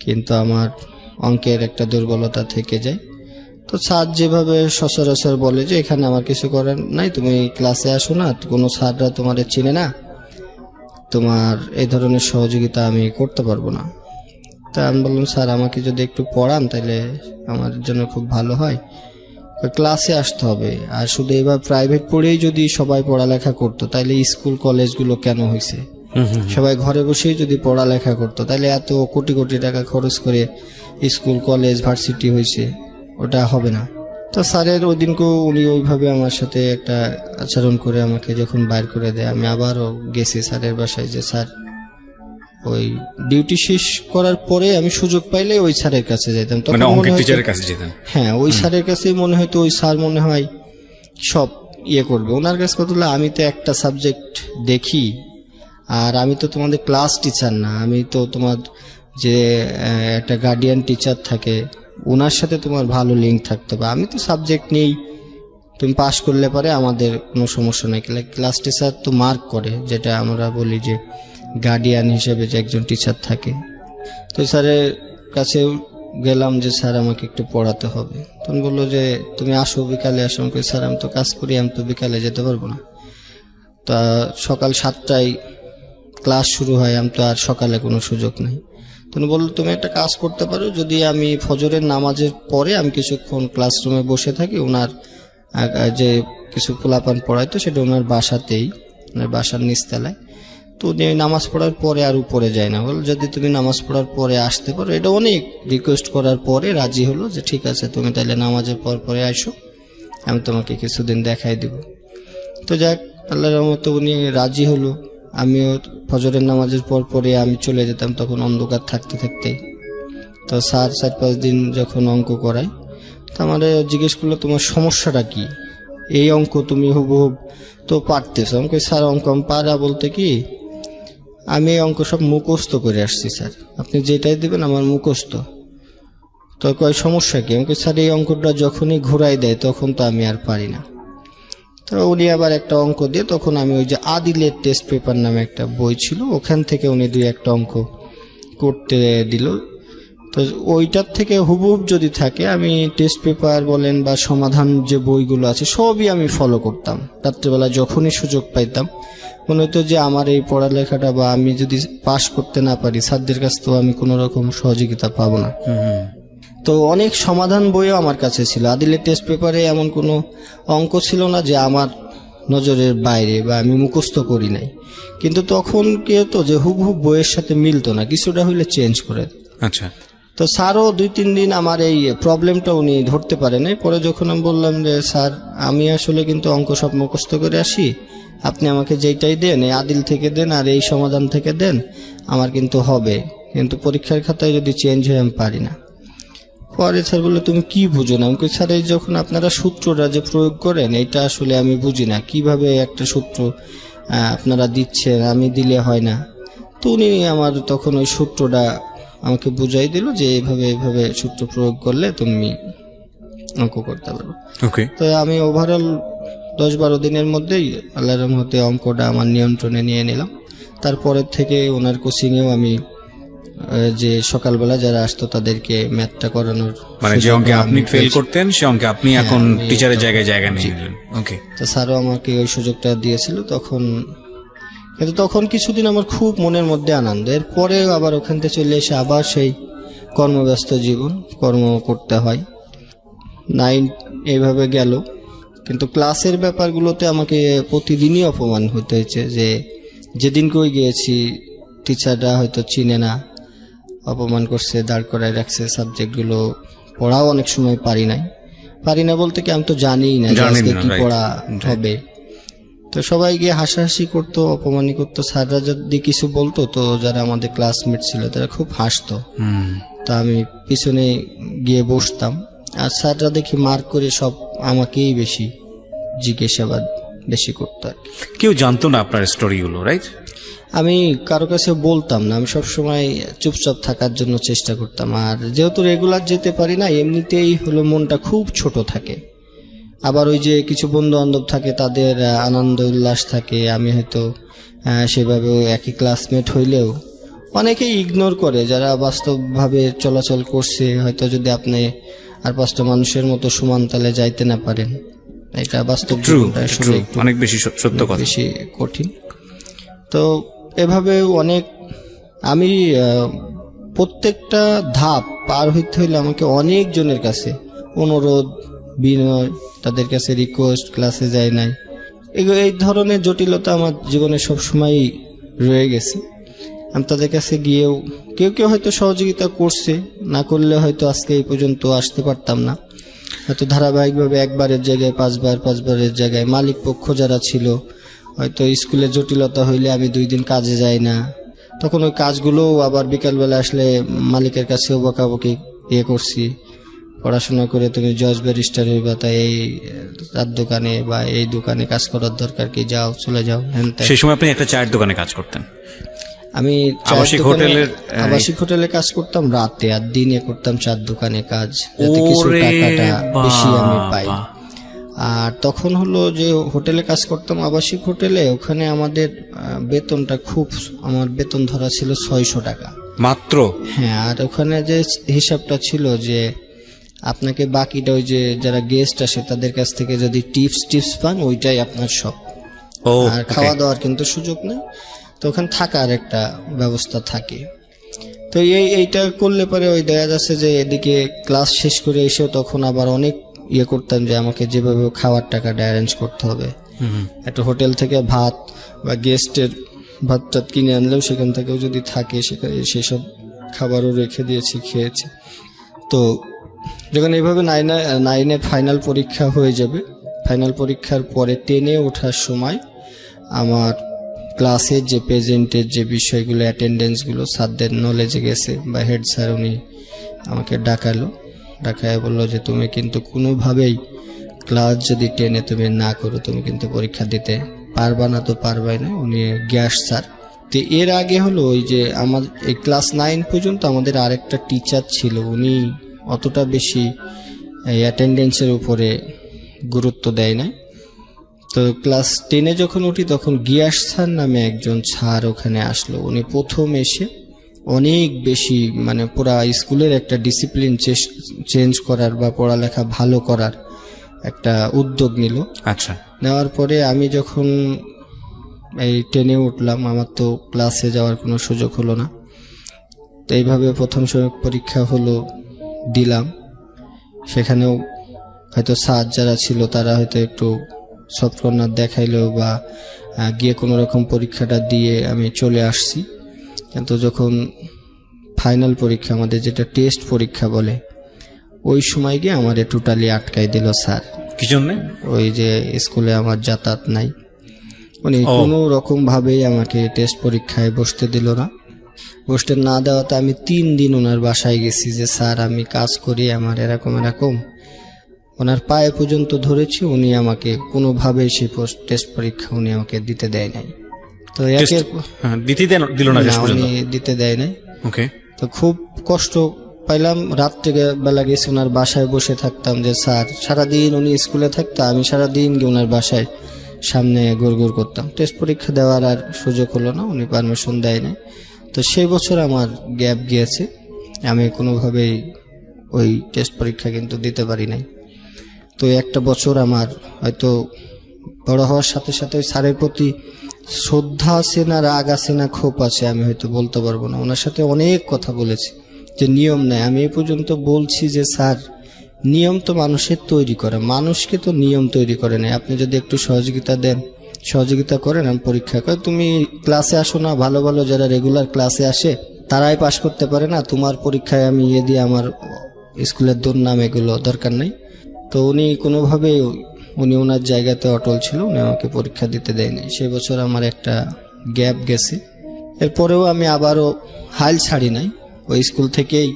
কিন্তু আমার অঙ্কের একটা দুর্বলতা থেকে যায়। তো স্যার যেভাবে সচরাচর বলে যে এখানে আমার কিছু করার নাই, তুমি ক্লাসে আসো না, কোনো স্যাররা তোমার চিনে না, তোমার এই ধরনের সহযোগিতা আমি করতে পারবো না। তা আমি বললাম স্যার আমাকে যদি একটু পড়ান তাহলে আমার জন্য খুব ভালো হয়, ক্লাসে আসতে হবে। আর শুধু এবার প্রাইভেট পড়েই যদি সবাই পড়ালেখা করতো তাহলে স্কুল কলেজগুলো কেন হয়েছে? সবাই ঘরে বসেই যদি পড়ালেখা করতো তাহলে এত কোটি কোটি টাকা খরচ করে স্কুল কলেজ ভার্সিটি হয়েছে, ওটা হবে না। তো স্যারের ওই দিনকেও উনি ওইভাবে আমার সাথে একটা আচরণ করে আমাকে যখন বাইর করে দেয়, আমি আবারও গেছি স্যারের বাসায় যে স্যার ওই ডিউটি শেষ করার পরে আমি সুযোগ পাইলে ওই স্যারের কাছে যেতাম। তখন মানে মনে অঙ্কের হতো- টিচারের কাছে যেতেন? হ্যাঁ, ওই স্যারের কাছেই মনে হয়তো ওই স্যার মনে হয় সব ইয়ে করবে। ওনার কাছে কত হলো, আমি তো একটা সাবজেক্ট দেখি, আর আমি তো তোমাদের ক্লাস টিচার না, আমি তো তোমার যে একটা গার্ডিয়ান টিচার থাকে ওনার সাথে তোমার ভালো লিঙ্ক থাকতে হবে। আমি তো সাবজেক্ট নেই, তুমি পাশ করলে পারে আমাদের কোনো সমস্যা নেই। ক্লাস টিচার তো মার্ক করে, যেটা আমরা বলি যে গার্ডিয়ান হিসেবে যে একজন টিচার থাকে। তো স্যারের কাছে গেলাম যে স্যার আমাকে একটু পড়াতে হবে। তখন বললো যে তুমি আসো, বিকালে আসো। আমি কই স্যার আমি তো কাজ করি, আমি তো বিকালে যেতে পারবো না। তা সকাল 7টায় ক্লাস শুরু হয়, আমি তো আর সকালে কোনো সুযোগ নেই। তখন বললো তুমি একটা কাজ করতে পারো, যদি আমি ফজরের নামাজের পরে আমি কিছুক্ষণ ক্লাসরুমে বসে থাকি, ওনার যে কিছু পোলাপান পড়াইতো সেটা ওনার বাসাতেই, ওনার বাসার নিচতলায়। তো উনি নামাজ পড়ার পরে আর উপরে যায় না। বল যদি তুমি নামাজ পড়ার পরে আসতে পারো, এটা অনেক রিকোয়েস্ট করার পরে রাজি হলো যে ঠিক আছে তুমি তাহলে নামাজের পরে আসো, আমি তোমাকে কিছুদিন দেখাই দিব। তো যাক, আল্লাহর রহমতে উনি রাজি হলো। আমিও ফজরের নামাজের পরে আমি চলে যেতাম, তখন অন্ধকার থাকতে থাকতেই। তো স্যার 4-5 দিন যখন অঙ্ক করাই, তো আমার জিজ্ঞেস করলো তোমার সমস্যাটা কি, এই অঙ্ক তুমি হুবহুব তো পারতেছো। আমি কই স্যার অঙ্ক আমি পারা বলতে কি, আমি এই অঙ্ক সব মুখস্থ করে আসছি স্যার, আপনি যেটাই দিবেন আমার মুখস্থ। তো কয় সমস্যা কি? আমি কই স্যার এই অঙ্কটা যখনই ঘুরাই দেয় তখন তো আমি আর পারি না। তো উনি আবার একটা অঙ্ক দিয়ে, তখন আমি ওই যে আদিলের টেস্ট পেপার নামে একটা বই ছিল, ওখান থেকে উনি 2-1টা অঙ্ক করতে দিল। তো ওইটার থেকে হুবহুব যদি থাকে, আমি টেস্ট পেপার বলেন বা সমাধান যে বইগুলো আছে সবই আমি ফলো করতাম। রাত্রেবেলা যখনই সুযোগ পাইতাম মনে হতো যে আমার এই পড়ালেখাটা বা আমি যদি পাশ করতে না পারি, স্যারদের কাছ তো আমি কোনো রকম সহযোগিতা পাবো না। তো অনেক সমাধান বইও আমার কাছে ছিল। আদিলের টেস্ট পেপারে এমন কোনো অঙ্ক ছিল না যে আমার নজরের বাইরে বা আমি মুখস্থ করি নাই। কিন্তু তখন কি হতো যে হুবহুব বইয়ের সাথে মিলতো না, কিছুটা হইলে চেঞ্জ করে দিত। আচ্ছা। তো স্যারও 2-3 দিন আমার এই প্রবলেমটা উনি ধরতে পারেন। পরে যখন আমি বললাম যে স্যার আমি আসলে কিন্তু অঙ্ক সব মুখস্থ করে আসি, আপনি আমাকে যেইটাই দেন এই আদিল থেকে দেন আর এই সমাধান থেকে দেন, আমার কিন্তু হবে, কিন্তু পরীক্ষার খাতায় যদি চেঞ্জ হয় আমি পারি না। পরে স্যার বললো তুমি কি বুঝো না? আমি কই স্যার এই যখন আপনারা সূত্রটা যে প্রয়োগ করেন এটা আসলে আমি বুঝি না, কিভাবে একটা সূত্র আপনারা দিচ্ছেন, আমি দিলে হয় না। তো উনি আমার তখন ওই সূত্রটা আমাকে বুঝাই দিল যে এইভাবে সূত্র প্রয়োগ করলে তুমি অঙ্ক করতে পারবে। ওকে। তো আমি ওভারঅল 10-12 দিনের মধ্যেই আল্লাহর রহমতে অঙ্কটা আমার নিয়ন্ত্রণে নিয়ে নিলাম। তারপরের থেকে ওনার কোচিংয়েও আমি যে সকালবেলা যারা আসতো তাদেরকে ম্যাথটা করানোর, মানে যে অঙ্কে আপনি ফেল করতেন সে অঙ্কে আপনি এখন টিচারের জায়গায় জায়গা নিয়ে নিলেন। ওকে। তো স্যারও আমাকে ওই সুযোগটা দিয়েছিল তখন। কিন্তু তখন কিছুদিন আমার খুব মনের মধ্যে আনন্দ, এরপরে আবার ওখান থেকে চলে এসে আবার সেই কর্মব্যস্ত জীবন, কর্ম করতে হয়। 9 এইভাবে গেল। কিন্তু ক্লাসের ব্যাপারগুলোতে আমাকে প্রতিদিনই অপমান হতে হয়েছে, যে যেদিন কই গিয়েছি টিচাররা হয়তো চিনে না, অপমান করছে, দাঁড় করায় রাখছে, সাবজেক্টগুলো পড়াও অনেক সময় পারি না বলতে কি আমি তো জানিই না যে আজকে কি পড়া হবে। তো সবাই গিয়ে হাসাহাসি করতো, অপমানই করতো। স্যাররা যদি কিছু বলতো তো যারা আমাদের ক্লাসমেট ছিল তারা খুব হাসতো। তা আমি পিছনে গিয়ে বসতাম, আর স্যাররা দেখি মার্ক করে সব আমাকেই বেশি জিজ্ঞাসাবাদ বেশি করতো আর কি। কেউ জানতো না আপনার স্টোরিগুলো, রাইট? আমি কারো কাছে বলতাম না, আমি সবসময় চুপচাপ থাকার জন্য চেষ্টা করতাম। আর যেহেতু রেগুলার যেতে পারি না, এমনিতেই হলো মনটা খুব ছোট থাকে। আবার ওই যে কিছু বন্ধু বান্ধব থাকে, তাদের আনন্দ উল্লাস থাকে, আমি হয়তো সেভাবে একই ক্লাসমেট হইলেও অনেকেই ইগনোর করে যারা বাস্তবভাবে চলাচল করছে। হয়তো যদি আপনি আর 5টা মানুষের মতো সমান তালে যাইতে না পারেন, এটা বাস্তব জীবনটা আসলে অনেক বেশি সত্য কথা, বেশি কঠিন। তো এভাবে অনেক আমি প্রত্যেকটা ধাপ পার হইতে হইলে আমাকে অনেক জনের কাছে অনুরোধ, বিনয়, তাদের কাছে রিকোয়েস্ট, ক্লাসে যায় নাই, এই ধরনের জটিলতা আমার জীবনে সবসময় রয়ে গেছে। আমি তাদের কাছে গিয়েও কেউ কেউ হয়তো সহযোগিতা করছে, না করলে হয়তো আজকে এই পর্যন্ত আসতে পারতাম না। হয়তো ধারাবাহিকভাবে একবারের জায়গায় পাঁচবারের জায়গায় মালিক পক্ষ যারা ছিল, হয়তো স্কুলে জটিলতা হইলে আমি 2 দিন কাজে যাই না, তখন ওই কাজগুলোও আবার বিকালবেলা আসলে মালিকের কাছেও বকাবকি করছি, পড়াশোনা করে তুমি জজ ব্যারিস্টার হইবা, তাই এই তার দোকানে বা এই দোকানে কাজ করার দরকার কি, যাও চলে যাও। সেই সময় আপনি একটা চায়ের দোকানে কাজ করতেন? আমি আবাসিক হোটেলে কাজ করতাম রাতে, আর দিনে করতাম চার দোকানে কাজ, যাতে কিছু টাকাটা বেশি আমি পাই। আর তখন হলো যে হোটেলে কাজ করতাম, আবাসিক হোটেলে, ওখানে আমাদের বেতনটা আমার বেতন ধরা ছিল 600 টাকা মাত্র। হ্যাঁ, আর ওখানে যে হিসাবটা ছিল যে আপনাকে বাকিটা ওই যে যারা গেস্ট আসে তাদের কাছ থেকে যদি টিপস পান, ওইটাই আপনার সব। আর খাওয়া দাওয়ার কিন্তু সুযোগ নেই, তো ওখানে থাকার একটা ব্যবস্থা থাকে। তো এইটা করলে পরে ওই দেখা যাচ্ছে যে এদিকে ক্লাস শেষ করে এসেও তখন আবার অনেক করতাম যে আমাকে যেভাবে খাওয়ার টাকাটা অ্যারেঞ্জ করতে হবে। একটা হোটেল থেকে ভাত বা গেস্টের ভাত টাত কিনে আনলেও সেখান থেকেও যদি থাকে সেসব খাবারও রেখে দিয়েছি, খেয়েছি। তো যখন এইভাবে 9-এর ফাইনাল পরীক্ষা হয়ে যাবে, ফাইনাল পরীক্ষার পরে 10-এ ওঠার সময় আমার ক্লাসের যে প্রেজেন্টের যে বিষয়গুলো, অ্যাটেন্ডেন্সগুলো স্যারদের নলেজে গেছে, বা হেড স্যার উনি আমাকে ডাকায় বললো যে তুমি কিন্তু কোনোভাবেই ক্লাস যদি 10-এ তুমি না করো, তুমি কিন্তু পরীক্ষা দিতে পারবা না। তো পারবাই না, উনি গ্যাস স্যার। তো এর আগে হলো ওই যে আমার এই ক্লাস 9 পর্যন্ত আমাদের আরেকটা টিচার ছিল, উনি অতটা বেশি অ্যাটেন্ডেন্সের উপরে গুরুত্ব দেয় না। তো ক্লাস 10-এ যখন উঠি তখন গিয়াস স্যার নামে একজন স্যার ওখানে আসলো। উনি প্রথম এসে অনেক বেশি মানে পুরা স্কুলের একটা ডিসিপ্লিন চেঞ্জ করার বা পড়ালেখা ভালো করার একটা উদ্যোগ নিল। আচ্ছা, নেওয়ার পরে আমি যখন এই 10-এ উঠলাম, আমার তো ক্লাসে যাওয়ার কোনো সুযোগ হলো না। তো এইভাবে প্রথম পরীক্ষা হলো, দিলাম। সেখানেও হয়তো স্যার যারা ছিল তারা হয়তো একটু সফট কর্নার দেখাইলো বা গিয়ে কোনো রকম পরীক্ষাটা দিয়ে আমি চলে আসছি। কিন্তু যখন ফাইনাল পরীক্ষা, আমাদের যেটা টেস্ট পরীক্ষা বলে, ওই সময় গিয়ে আমারে টোটালি আটকাই দিল স্যার। কি জন্য? ওই যে স্কুলে আমার যাতায়াত নাই, উনি কোনো রকম ভাবেই আমাকে টেস্ট পরীক্ষায় বসতে দিল না। বসতে না দেওয়াতে আমি 3 দিন ওনার বাসায় গেছি যে স্যার আমি কাজ করি, আমার এরকম ওনার পায়ে পর্যন্ত ধরেছি, উনি আমাকে কোনোভাবেই সেই টেস্ট পরীক্ষা উনি আমাকে দিতে দেয় নাই। তো উনি দিতে দেয় নাই। তো খুব কষ্ট পাইলাম, রাত্রিবেলা গেছি ওনার বাসায় বসে থাকতাম যে স্যার সারাদিন উনি স্কুলে থাকতো, আমি সারাদিন গিয়ে ওনার বাসায় সামনে ঘুরঘুর করতাম। টেস্ট পরীক্ষা দেওয়ার আর সুযোগ হলো না, উনি পারমিশন দেয় নাই। তো সেই বছর আমার গ্যাপ গিয়েছে, আমি কোনোভাবেই ওই টেস্ট পরীক্ষা কিন্তু দিতে পারি নাই। তো একটা বছর আমার হয়তো বড় হওয়ার সাথে সাথে স্যারের প্রতি শ্রদ্ধা আছে না রাগ আছে না ক্ষোভ আছে আমি হয়তো বলতে পারবো না। ওনার সাথে অনেক কথা বলেছি যে নিয়ম নেই, আমি এই পর্যন্ত বলছি যে স্যার নিয়ম তো মানুষের তৈরি করে, মানুষকে তো নিয়ম তৈরি করে নেই। আপনি যদি একটু সহযোগিতা করেন, আমি পরীক্ষা করে, তুমি ক্লাসে আসো না, ভালো ভালো যারা রেগুলার ক্লাসে আসে তারাই পাশ করতে পারে না, তোমার পরীক্ষায় আমি দিয়ে আমার স্কুলের দুর্নাম এগুলো দরকার নেই। তো উনি কোনোভাবেই ওনার জায়গাতে অটল ছিল, উনি আমাকে পরীক্ষা দিতে দেয়নি। সেই বছর আমার একটা গ্যাপ গেছে। এরপরেও আমি আবারও হাল ছাড়ি নাই ওই স্কুল থেকেই।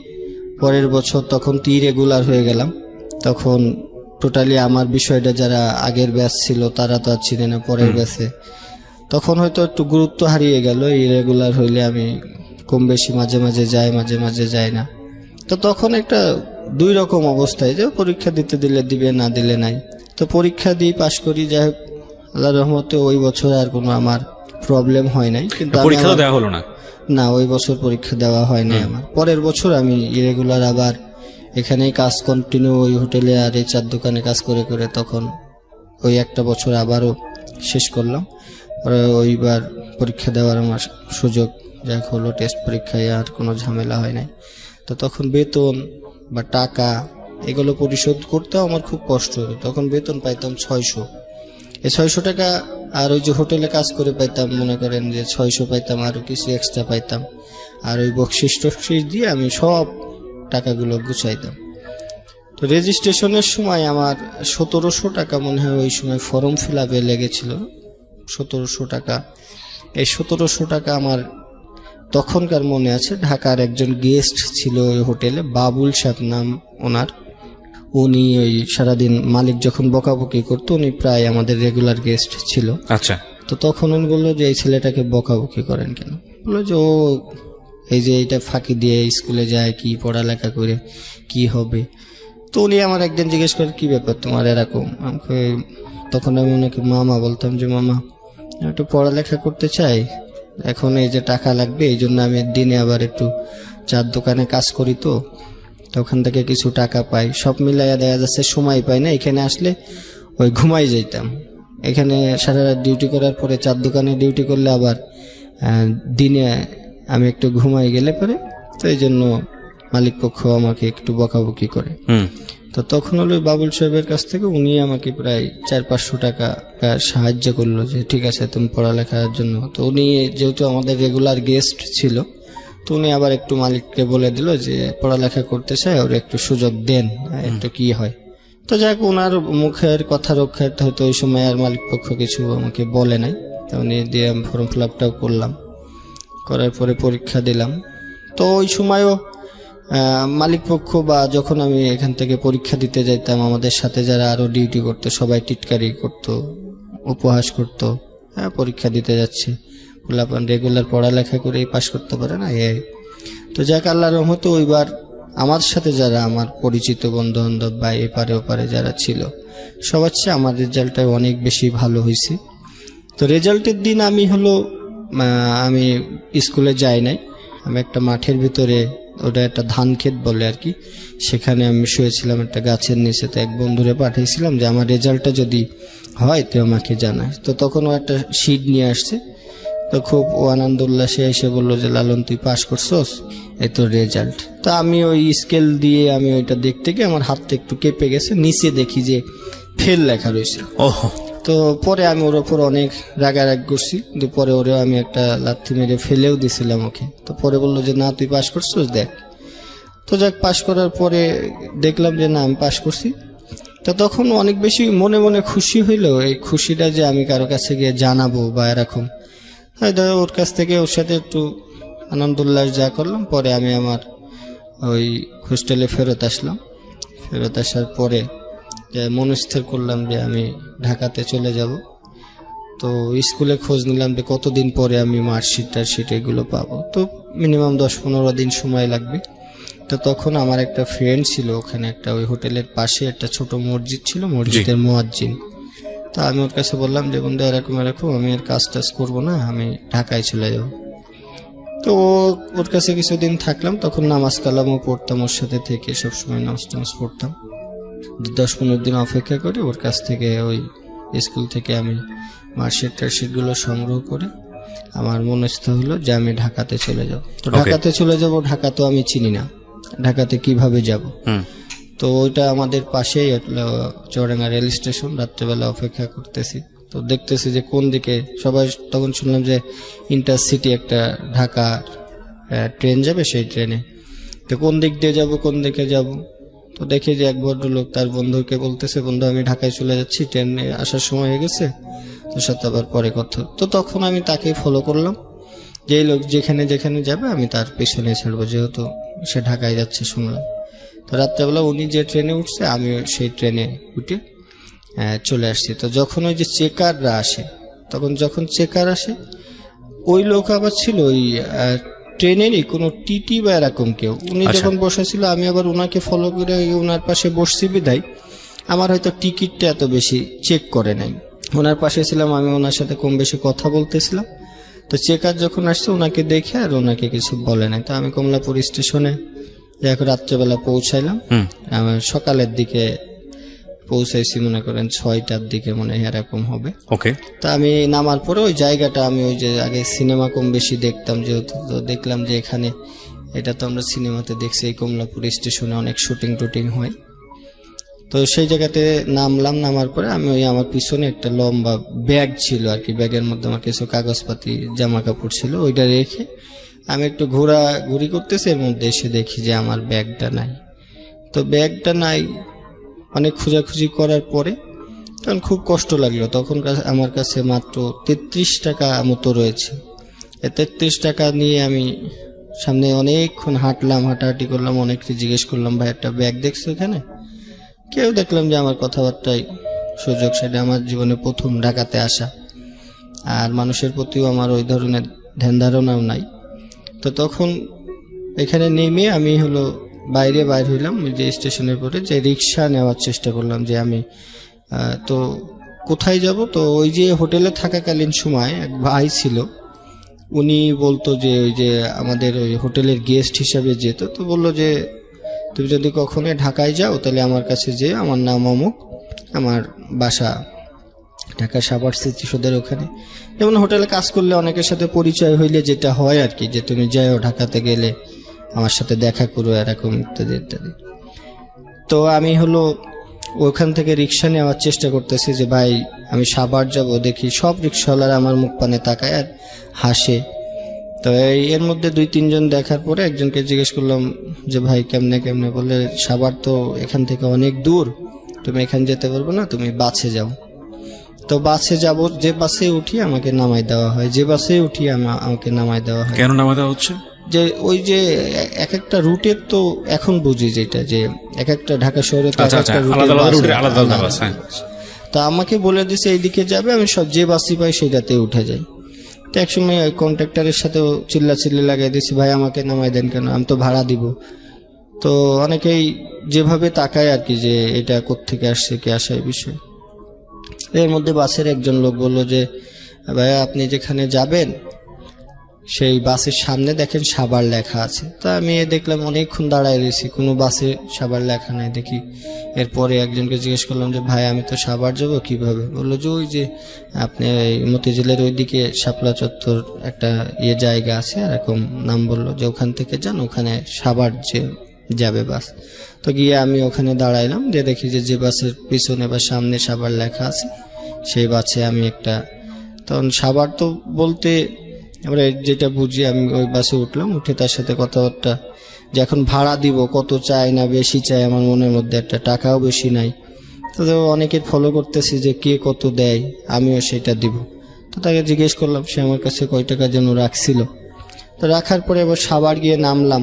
পরের বছর তখন রেগুলার হয়ে গেলাম, তখন টোটালি আমার বিষয়টা যারা আগের ব্যাচ ছিল তারা তো আর চিনে না পরের ব্যাচে, তখন হয়তো একটু গুরুত্ব হারিয়ে গেল। ইরেগুলার হইলে আমি কম বেশি মাঝে মাঝে যাই, মাঝে মাঝে যাই না। তো তখন একটা 2 রকম অবস্থায় যে পরীক্ষা দিতে দিলে দিবে, না দিলে নাই। তো পরীক্ষা দিয়ে পাশ করি, যাই হোক আল্লাহর রহমতে ওই বছর আর কোনো আমার প্রবলেম হয় নাই। কিন্তু পরীক্ষা দেওয়া হলো না? না, ওই বছর পরীক্ষা দেওয়া হয় নাই আমার। পরের বছর আমি ইরেগুলার আবার এখানেই কাজ কন্টিনিউ, ওই হোটেলে আর এই 4 দোকানে কাজ করে করে তখন ওই একটা বছর আবারও শেষ করলাম। ওইবার পরীক্ষা দেওয়ার আমার সুযোগ যাক হলো, টেস্ট পরীক্ষায় আর কোনো ঝামেলা হয় নাই। তো তখন বেতন বা টাকা এগুলো পরিশোধ করতেও আমার খুব কষ্ট হতো। তখন বেতন পাইতাম 600, এই 600 টাকা আর ওই যে হোটেলে কাজ করে পাইতাম, মনে করেন যে 600 পাইতাম, আরও কিছু এক্সট্রা পাইতাম, আর ওই বকশিস টকশিস দিয়ে আমি সব টাকাগুলো গুছাইতাম। তো রেজিস্ট্রেশনের সময় আমার 1700 টাকা মনে হয় ওই সময় ফর্ম ফিল আপে লেগেছিল, 1700 টাকা। এই 1700 টাকা আমার তখনকার মনে আছে। ঢাকার একজন গেস্ট ছিল ওই হোটেলে, বাবুল সাহেব নাম ওনার। উনি ওই সারাদিন মালিক যখন বকাবকি করতো, উনি প্রায় আমাদের রেগুলার গেস্ট ছিল। আচ্ছা। তো তখন উনি বললো যে এই ছেলেটাকে বকাবকি করেন কেন? বললো যে ও এই যে এটা ফাঁকি দিয়ে স্কুলে যায়, কি পড়ালেখা করে কি হবে। তো উনি আমার একদিন জিজ্ঞেস করে কি ব্যাপার তোমার এরকম। তখন আমি ওনাকে মামা বলতাম যে মামা একটু পড়ালেখা করতে চাই, এখন এই যে টাকা লাগবে, এই জন্য আমি দিনে আবার একটু চার দোকানে কাজ করি, তো ওখান থেকে কিছু টাকা পাই, সব মিলাইয়া দেখা যাচ্ছে সময় পাই না। এখানে আসলে ওই ঘুমাই যাইতাম। এখানে সারা রাত ডিউটি করার পরে চার দোকানে ডিউটি করলে আবার দিনে আমি একটু ঘুমাই গেলে পরে, তো এই জন্য মালিক পক্ষ আমাকে একটু বকাবকি করে। তো তখন হলো বাবুল সাহেবের কাছ থেকে উনি আমাকে প্রায় 400-500 টাকা সাহায্য করলো যে ঠিক আছে তুমি পড়ালেখার জন্য। তো উনি যেহেতু আমাদের রেগুলার গেস্ট ছিল, তো উনি আবার একটু মালিককে বলে দিল যে পড়ালেখা করতে চাই, ওর একটু সুযোগ দেন, একটু কি হয়। তো যাক, ওনার মুখের কথা রক্ষার্থে হয়তো ওই সময় আর মালিক পক্ষ কিছু আমাকে বলে নাই। তো উনি দিয়ে ফর্ম ফিল আপটাও করলাম, করার পরে পরীক্ষা দিলাম। তো ওই সময়ও মালিক পক্ষ বা যখন আমি এখান থেকে পরীক্ষা দিতে যাইতাম, আমাদের সাথে যারা আরো ডিউটি করতো সবাই টিটকারি করতো, উপহাস করতো, হ্যাঁ পরীক্ষা দিতে যাচ্ছে, পোলাপান রেগুলার পড়ালেখা করেই পাশ করতে পারে না। তো যাক, আল্লাহর রহমতে ওইবার আমার সাথে যারা আমার পরিচিত বন্ধু বান্ধব বা এপারে ওপারে যারা ছিল, সবার চেয়ে আমার রেজাল্টটা অনেক বেশি ভালো হয়েছে। তো রেজাল্টের দিন আমি স্কুলে যাই নাই, আমি একটা মাঠের ভিতরে, ওটা একটা ধান ক্ষেত বলে আর কি, সেখানে আমি শুয়েছিলাম একটা গাছের নিচে। তো এক বন্ধুরে পাঠিয়েছিলাম যে আমার রেজাল্টটা যদি হয় তো আমাকে জানায়। তো তখন ও একটা শিট নিয়ে আসছে, তো খুব ও আনন্দ উল্লাসে এসে বললো যে লালন তুই পাস করছস, এই তোর রেজাল্ট। তো আমি ওই স্কেল দিয়ে আমি ওইটা দেখতে গিয়ে আমার হাতটা একটু কেঁপে গেছে, নিচে দেখি যে ফেল লেখা রয়েছে। তো পরে আমি ওর ওপর অনেক রাগারাগ করছি, কিন্তু পরে ওরে আমি একটা লাথি মেরে ফেলেও দিছিলাম ওকে। তো পরে বললো যে না তুই পাস করছিস দেখ। তো যাক, পাস করার পরে দেখলাম যে না আমি পাস করছি। তো তখন অনেক বেশি মনে মনে খুশি হইলো, এই খুশিটা যে আমি কারো কাছে গিয়ে জানাবো বা এরকম, হয়তো ওর কাছ থেকে ওর সাথে একটু আনন্দ উল্লাস যা করলাম। পরে আমি আমার ওই হোস্টেলে ফেরত আসলাম। ফেরত আসার পরে মনস্থির করলাম যে আমি ঢাকাতে চলে যাব। তো স্কুলে খোঁজ নিলাম যে কতদিন পরে আমি মার্কশিট এগুলো পাবো। তো মিনিমাম 10-15 দিন সময় লাগবে। তো তখন আমার একটা ফ্রেন্ড ছিল ওখানে, একটা ওই হোটেলের পাশে একটা ছোট মসজিদ ছিল, মসজিদের মুয়াজ্জিন। তো আমি ওর কাছে বললাম যে বন্ধু এরকম আমি আর কাজ টাজ করবো না, আমি ঢাকায় চলে যাব। তো ওর কাছে কিছুদিন থাকলাম, তখন নামাজ কালামও পড়তাম ওর সাথে থেকে, সবসময় নামাজ পড়তাম। 10-15 দিন অপেক্ষা করে ওর কাছ থেকে ওই স্কুল থেকে আমি মার্কশিট গুলো সংগ্রহ করে আমার মনস্থ হলো যে আমি ঢাকাতে চলে যাব। তো ঢাকাতে চলে যাব, ঢাকা তো আমি চিনি না, ঢাকাতে কিভাবে যাব। তো ওইটা আমাদের পাশেই চৌরাঙ্গা রেল স্টেশন। রাত্রেবেলা অপেক্ষা করতেছি, তো দেখতেছি যে কোন দিকে সবাই, তখন শুনলাম যে ইন্টারসিটি একটা ঢাকা ট্রেন যাবে, সেই ট্রেনে। তো কোন দিক দিয়ে যাব, কোন দিকে যাব। তো দেখি যে এক ভদ্রলোক তার বন্ধুকে বলতেছে বন্ধু আমি ঢাকায় চলে যাচ্ছি, ট্রেনে আসার সময় হয়ে গেছে, তোর সাথে আবার পরে কথা। তো তখন আমি তাকে ফলো করলাম, যে লোক যেখানে যেখানে যাবে আমি তার পেছনে ছাড়বো, যেহেতু সে ঢাকায় যাচ্ছে শুনলাম। তো রাত্রেবেলা উনি যে ট্রেনে উঠছে আমি সেই ট্রেনে উঠে চলে আসছি। তো যখন ওই যে চেকাররা আসে, তখন যখন চেকার আসে ওই লোক আবার ছিল ওই ট্রেনেরই কোনো টিটি বা এরকম কেউ। উনি যখন বসেছিল আমি আবার ওনাকে ফলো করে ওনার পাশে বসছি বিধায় আমার হয়তো টিকিটটা এত বেশি চেক করে নাই। ওনার পাশে ছিলাম আমি, ওনার সাথে কম বেশি কথা বলতেছিলাম। তো চেকার যখন আসছে ওনাকে দেখে আর ওনাকে কিছু বলে নাই। তো আমি কমলাপুর স্টেশনে রাত্রেবেলা পৌঁছাইলাম, আমার সকালের দিকে পৌঁছাইছি মনে করেন 6টার দিকে, মনে হয় এরকম হবে। ওকে। তা আমি নামার পরে ওই জায়গাটা, আমি ওই যে আগে সিনেমা কম বেশি দেখতাম যেহেতু, তো দেখলাম যে এখানে, এটা তো আমরা সিনেমাতে দেখছি এই কমলাপুর স্টেশনে অনেক শুটিং টুটিং হয়। তো সেই জায়গাতে নামলাম। নামার পরে আমি ওই আমার পিছনে একটা লম্বা ব্যাগ ছিল আর কি, ব্যাগের মধ্যে আমার কিছু কাগজপাতি জামা কাপড় ছিল, ওইটা রেখে আমি একটু ঘোরাঘুরি করতেছি। এর মধ্যে এসে দেখি যে আমার ব্যাগটা নাই। তো ব্যাগটা নাই, অনেক খোঁজাখুঁজি করার পরে তখন খুব কষ্ট লাগলো। তখন আমার কাছে মাত্র 33 টাকা মতো রয়েছে। এই 33 টাকা নিয়ে আমি সামনে অনেকক্ষণ হাঁটলাম, হাঁটাহাঁটি করলাম, অনেককে জিজ্ঞেস করলাম ভাই একটা ব্যাগ দেখছো এখানে? কেউ দেখলাম যে আমার কথাবার্তায় সুযোগ, সেটা আমার জীবনে প্রথম ঢাকাতে আসা, আর মানুষের প্রতিও আমার ওই ধরনের ধ্যান ধারণাও নাই। তো তখন এখানে নেমে আমি হলো বাইরে হইলাম, যে স্টেশনের পরে যে রিক্সা নেওয়ার চেষ্টা করলাম যে আমি তো কোথায় যাব। তো ওই যে হোটেলে থাকাকালীন সময় এক ভাই ছিল, উনি বলতো যে ওই যে আমাদের ওই হোটেলের গেস্ট হিসাবে যেত, তো বললো যে তুমি যদি কখনো ঢাকায় যাও তাহলে আমার কাছে যে, আমার নাম অমুক, আমার বাসা ঢাকা সাভার স্মৃতিসৌধের ওখানে। যেমন হোটেলে কাজ করলে অনেকের সাথে পরিচয় হইলে যেটা হয় আর কি, যে তুমি যাও ঢাকাতে গেলে আমার সাথে দেখা করো, এরকম ইত্যাদি ইত্যাদি। তো আমি হলো ওখান থেকে রিক্সা নেওয়ার চেষ্টা করতেছি যে ভাই আমি সাভার যাব। দেখি সব রিক্সাওয়ালারা আমার মুখ পানে তাকায় আর হাসে। তো এর মধ্যে 2-3 জন দেখার পরে একজনকে জিজ্ঞেস করলাম যে ভাই কেমনে কেমনে, বলে সাভার তো এখান থেকে অনেক দূর, তুমি এখান যেতে পারবে না, তুমি বাসে যাও। তো বাসে যাব, যে বাসে উঠি আমাকে নামাই দেওয়া হয়, যে বাসে উঠি আমাকে নামাই দেওয়া হয়। কেন নামা দেওয়া হচ্ছে? যে ওই যে এক একটা রুটের তো এখন বুঝি যেটা, যে এক একটা ঢাকা শহরে তো আলাদা বাস। তা আমাকে বলে দিছে এইদিকে যাবে, আমি সব যে বাসই পাই সেটাতে উঠে যাই। তো একসময় ওই কন্ট্রাক্টরের সাথেও চিল্লাচিল্লি লাগাই দিছি, ভাই আমাকে নামাই দেন কেন, আমি তো ভাড়া দিব। তো অনেকেই যেভাবে তাকায় আর কি, যে এটা কোত্থেকে আসছে, কে আসে এই বিষয়। এর মধ্যে বাসের একজন লোক বললো যে ভাই আপনি যেখানে যাবেন সেই বাসের সামনে দেখেন সাভার লেখা আছে। তা আমি দেখলাম অনেকক্ষণ দাঁড়ায় রয়েছি, কোনো বাসে সাভার লেখা নাই দেখি। এরপরে একজনকে জিজ্ঞেস করলাম যে ভাই আমি তো সাভার যাবো কিভাবে? বললো যে ওই যে আপনি মতিঝিলের ওইদিকে শাপলা চত্বর একটা জায়গা আছে, এরকম নাম বললো, যে ওখান থেকে যান, ওখানে সাভার যে যাবে বাস। তো গিয়ে আমি ওখানে দাঁড়াইলাম, যে দেখি যে বাসের পিছনে বা সামনে সাভার লেখা আছে সেই বাসে আমি একটা, তখন সাভার তো বলতে আমরা যেটা বুঝি, আমি ওই বাসে উঠলাম, উঠে তার সাথে কথাবার্তা, যে এখন ভাড়া দিব, কত চাই না বেশি চাই, আমার মনের মধ্যে একটা টাকাও বেশি নাই। তো অনেকের ফলো করতেছি যে কে কত দেয়, আমিও সেটা দিব। তো তাকে জিজ্ঞেস করলাম সে আমার কাছে কয় টাকা যেন রাখছিল। তো রাখার পরে আবার সাভার গিয়ে নামলাম।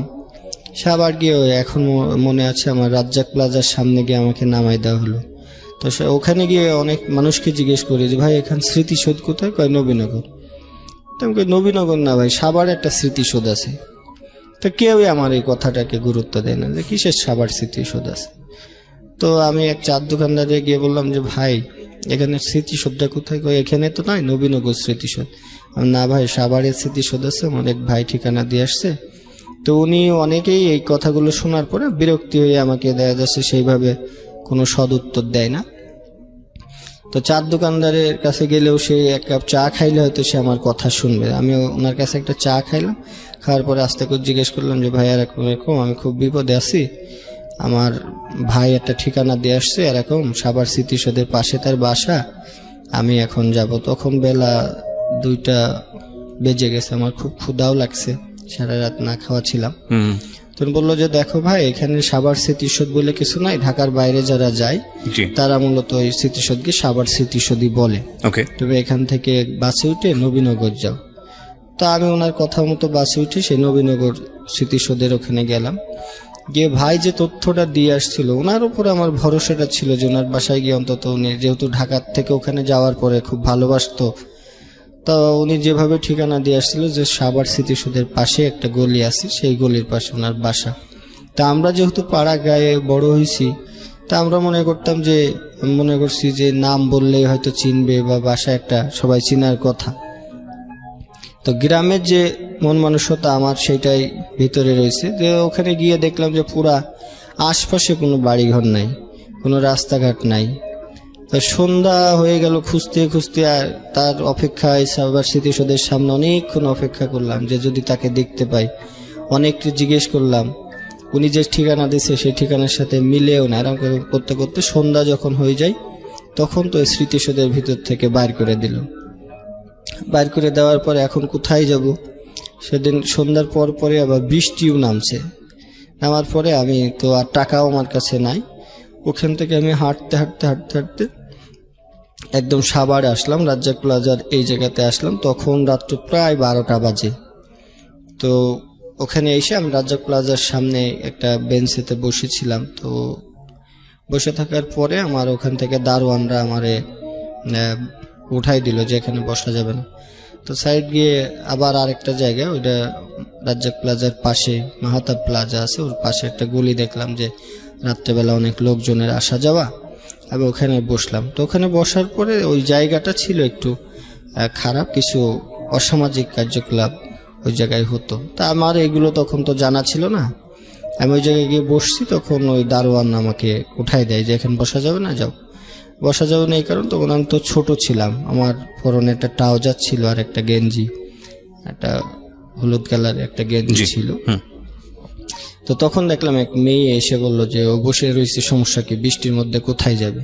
সাভার গিয়ে এখন মনে আছে আমার রাজ্জাক প্লাজার সামনে গিয়ে আমাকে নামাই দেওয়া হলো। তো ওখানে গিয়ে অনেক মানুষকে জিজ্ঞেস করি যে ভাই এখানে স্মৃতিসৌধ কোথায়? কয় নবীনগর। নবীনগর না ভাই, সাভার একটা স্মৃতিসৌধ আছে। তো কেউই আমার এই কথাটাকে গুরুত্ব দেয় না যে কিসের সাভার স্মৃতিসৌধ আছে। তো আমি এক চার দোকানদারে গিয়ে বললাম যে ভাই এখানে স্মৃতিসৌধটা কোথায়? কয় এখানে তো নয়, নবীনগর স্মৃতিসৌধ। না ভাই সাভারের স্মৃতিসৌধ আছে, আমার এক ভাই ঠিকানা দিয়ে আসছে। তো উনি অনেকেই এই কথাগুলো শোনার পরে বিরক্তি হয়ে আমাকে দেখা যাচ্ছে সেইভাবে কোনো সদ উত্তর দেয় না। তো চার দোকানদারের কাছে গেলেও সে এক কাপ চা খাইলে হয়তো সে আমার কথা শুনবে। আমি ওনার কাছে একটা চা খাইলাম, খাওয়ার পরে আস্তে করে জিজ্ঞেস করলাম যে ভাই এরকম এরকম আমি খুব বিপদে আছি, আমার ভাই একটা ঠিকানা দিয়ে আসছে এরকম সাভার স্মৃতিসৌধের পাশে তার বাসা, আমি এখন যাব। তখন বেলা 2টা বেজে গেছে, আমার খুব ক্ষুধাও লাগছে, সারা রাত না খাওয়া ছিলাম। তখন বললো যে দেখো ভাই এখানে সাভার স্মৃতিসৌধ বলে কিছু নাই, ঢাকার বাইরে যারা যায় তারা মূলত ওই স্মৃতিসৌধকে সাভার স্মৃতিসৌধই বলে। তুমি এখান থেকে বাসে উঠে নবীনগর যাও। তা আমি ওনার কথা মতো বাসে উঠে সেই নবীনগর স্মৃতিসৌধের ওখানে গেলাম। গিয়ে ভাই যে তথ্যটা দিয়ে আসছিল ওনার উপর আমার ভরসাটা ছিল যে ওনার বাসায় গিয়ে অন্তত উনি যেহেতু ঢাকার থেকে ওখানে যাওয়ার পরে খুব ভালোবাসতো, তা উনি যেভাবে ঠিকানা দিয়ে আসছিল যে সাভার স্মৃতিসৌধের পাশে একটা গলি আছে, সেই গলির পাশে ওনার বাসা। তা আমরা যেহেতু পাড়া গায়ে বড় হয়েছি, তা আমরা মনে করছি যে নাম বললেই হয়তো চিনবে বা বাসা একটা সবাই চিনার কথা। তো গ্রামের যে মন মানসিকতা আমার সেটাই ভিতরে রয়েছে। যে ওখানে গিয়ে দেখলাম যে পুরা আশপাশে কোনো বাড়িঘর নাই, কোনো রাস্তাঘাট নাই। তো সন্ধ্যা হয়ে গেল, খুঁজতে খুঁজতে আর তার অপেক্ষায় সাইবার স্মৃতিসৌধের সামনে অনেকক্ষণ অপেক্ষা করলাম যে যদি তাকে দেখতে পাই। অনেককে জিজ্ঞেস করলাম, উনি যে ঠিকানা দিছে সেই ঠিকানার সাথে মিলেও না। এরকম করতে করতে সন্ধ্যা যখন হয়ে যায় তখন তো এই স্মৃতিসৌধের ভিতর থেকে বাইর করে দিল। বাইর করে দেওয়ার পরে এখন কোথায় যাব? সেদিন সন্ধ্যার পর পরে আবার বৃষ্টিও নামছে। নামার পরে আমি তো আর টাকাও আমার কাছে নাই। ওখান থেকে আমি হাঁটতে হাঁটতে হাঁটতে হাঁটতে একদম সাভারে আসলাম, রাজ্জাক প্লাজার এই জায়গাতে আসলাম। তখন রাত্র প্রায় 12টা বাজে। তো ওখানে এসে আমি রাজ্জাক প্লাজার সামনে একটা বেঞ্চেতে বসেছিলাম। তো বসে থাকার পরে আমার ওখান থেকে দারোয়ানরা আমারে উঠাই দিল যে এখানে বসা যাবে না। তো সাইড গিয়ে আবার আরেকটা জায়গায়, ওইটা রাজ্জাক প্লাজার পাশে মাহাতাব প্লাজা আছে, ওর পাশে একটা গলি দেখলাম যে রাত্রেবেলা অনেক লোকজনের আসা যাওয়া। আমি ওখানে বসলাম। তো ওখানে বসার পরে ওই জায়গাটা ছিল একটু খারাপ, কিছু অসামাজিক কার্যকলাপ ওই জায়গায় হতো। তা আমার এগুলো তখন তো জানা ছিল না। আমি ওই জায়গায় গিয়ে বসছি, তখন ওই দারোয়ান আমাকে উঠাই দেয় যে এখানে বসা যাবে না, যাও। বসা যাবে না এই কারণ তখন আমি তো ছোট ছিলাম, আমার পরনে একটা ট্রাউজার ছিল আর একটা গেঞ্জি, একটা হলুদ কালারের একটা গেঞ্জি ছিল। তো তখন দেখলাম এক মেয়ে এসে বলল যে ও বসে রয়েছে, সমস্যা কি, বৃষ্টির মধ্যে কোথায় যাবে?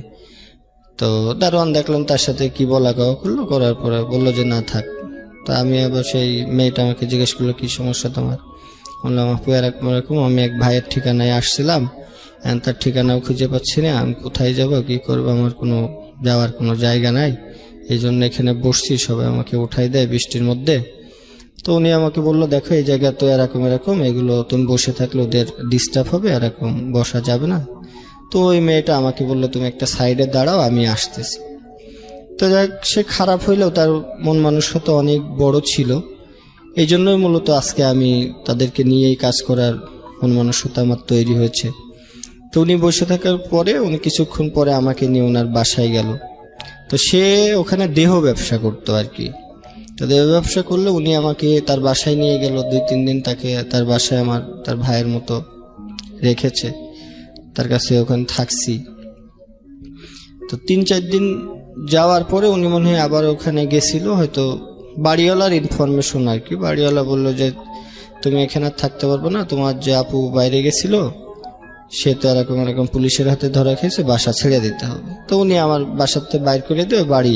তো দারোয়ান দেখলাম তার সাথে কি বলা গাওয়া করলো, করার পরে বললো যে না থাক। তো আমি আবার সেই মেয়েটা আমাকে জিজ্ঞেস করলো কি সমস্যা তোমার? বললাম আপু এরকম এরকম, আমি এক ভাইয়ের ঠিকানায় আসছিলাম, তার ঠিকানাও খুঁজে পাচ্ছি না, আমি কোথায় যাব, কি করবো, আমার কোনো যাওয়ার কোনো জায়গা নাই, এই জন্য এখানে বসছি, সবাই আমাকে উঠাই দেয় বৃষ্টির মধ্যে। তো উনি আমাকে বললো দেখো এই জায়গা তো এরকম এরকম, এগুলো তুমি বসে থাকলে ওদের ডিস্টার্ব হবে, এরকম বসা যাবে না। তো ওই মেয়েটা আমাকে বললো তুমি একটা সাইডে দাঁড়াও, আমি আসতেছি। তো যাক, সে খারাপ হইলেও তার মন মানসিকতা অনেক বড় ছিল, এই জন্যই মূলত আজকে আমি তাদেরকে নিয়েই কাজ করার মন মানসিকতা আমার তৈরি হয়েছে। তো উনি বসে থাকার পরে উনি কিছুক্ষণ পরে আমাকে নিয়ে ওনার বাসায় গেল। তো সে ওখানে দেহ ব্যবসা করতো আর কি। তো দেহ ব্যবসা করলে উনি আমাকে তার বাসায় নিয়ে গেল, 2-3 দিন তাকে তার বাসায় আমার তার ভাইয়ের মতো রেখেছে, তার কাছে ওখানে থাকছি। তো 3-4 দিন যাওয়ার পরে উনি মনে হয় আবার ওখানে গেছিল, হয়তো বাড়িওয়ালার ইনফরমেশন আর কি। বাড়িওয়ালা বললো যে তুমি এখানে থাকতে পারবে না, তোমার যে আপু বাইরে গেছিল সে তো এরকম এরকম পুলিশের হাতে ধরা খেয়েছে, বাসা ছেড়ে দিতে হবে। তো উনি আমার বাসাতে বাইর করে দিয়ে বাড়ি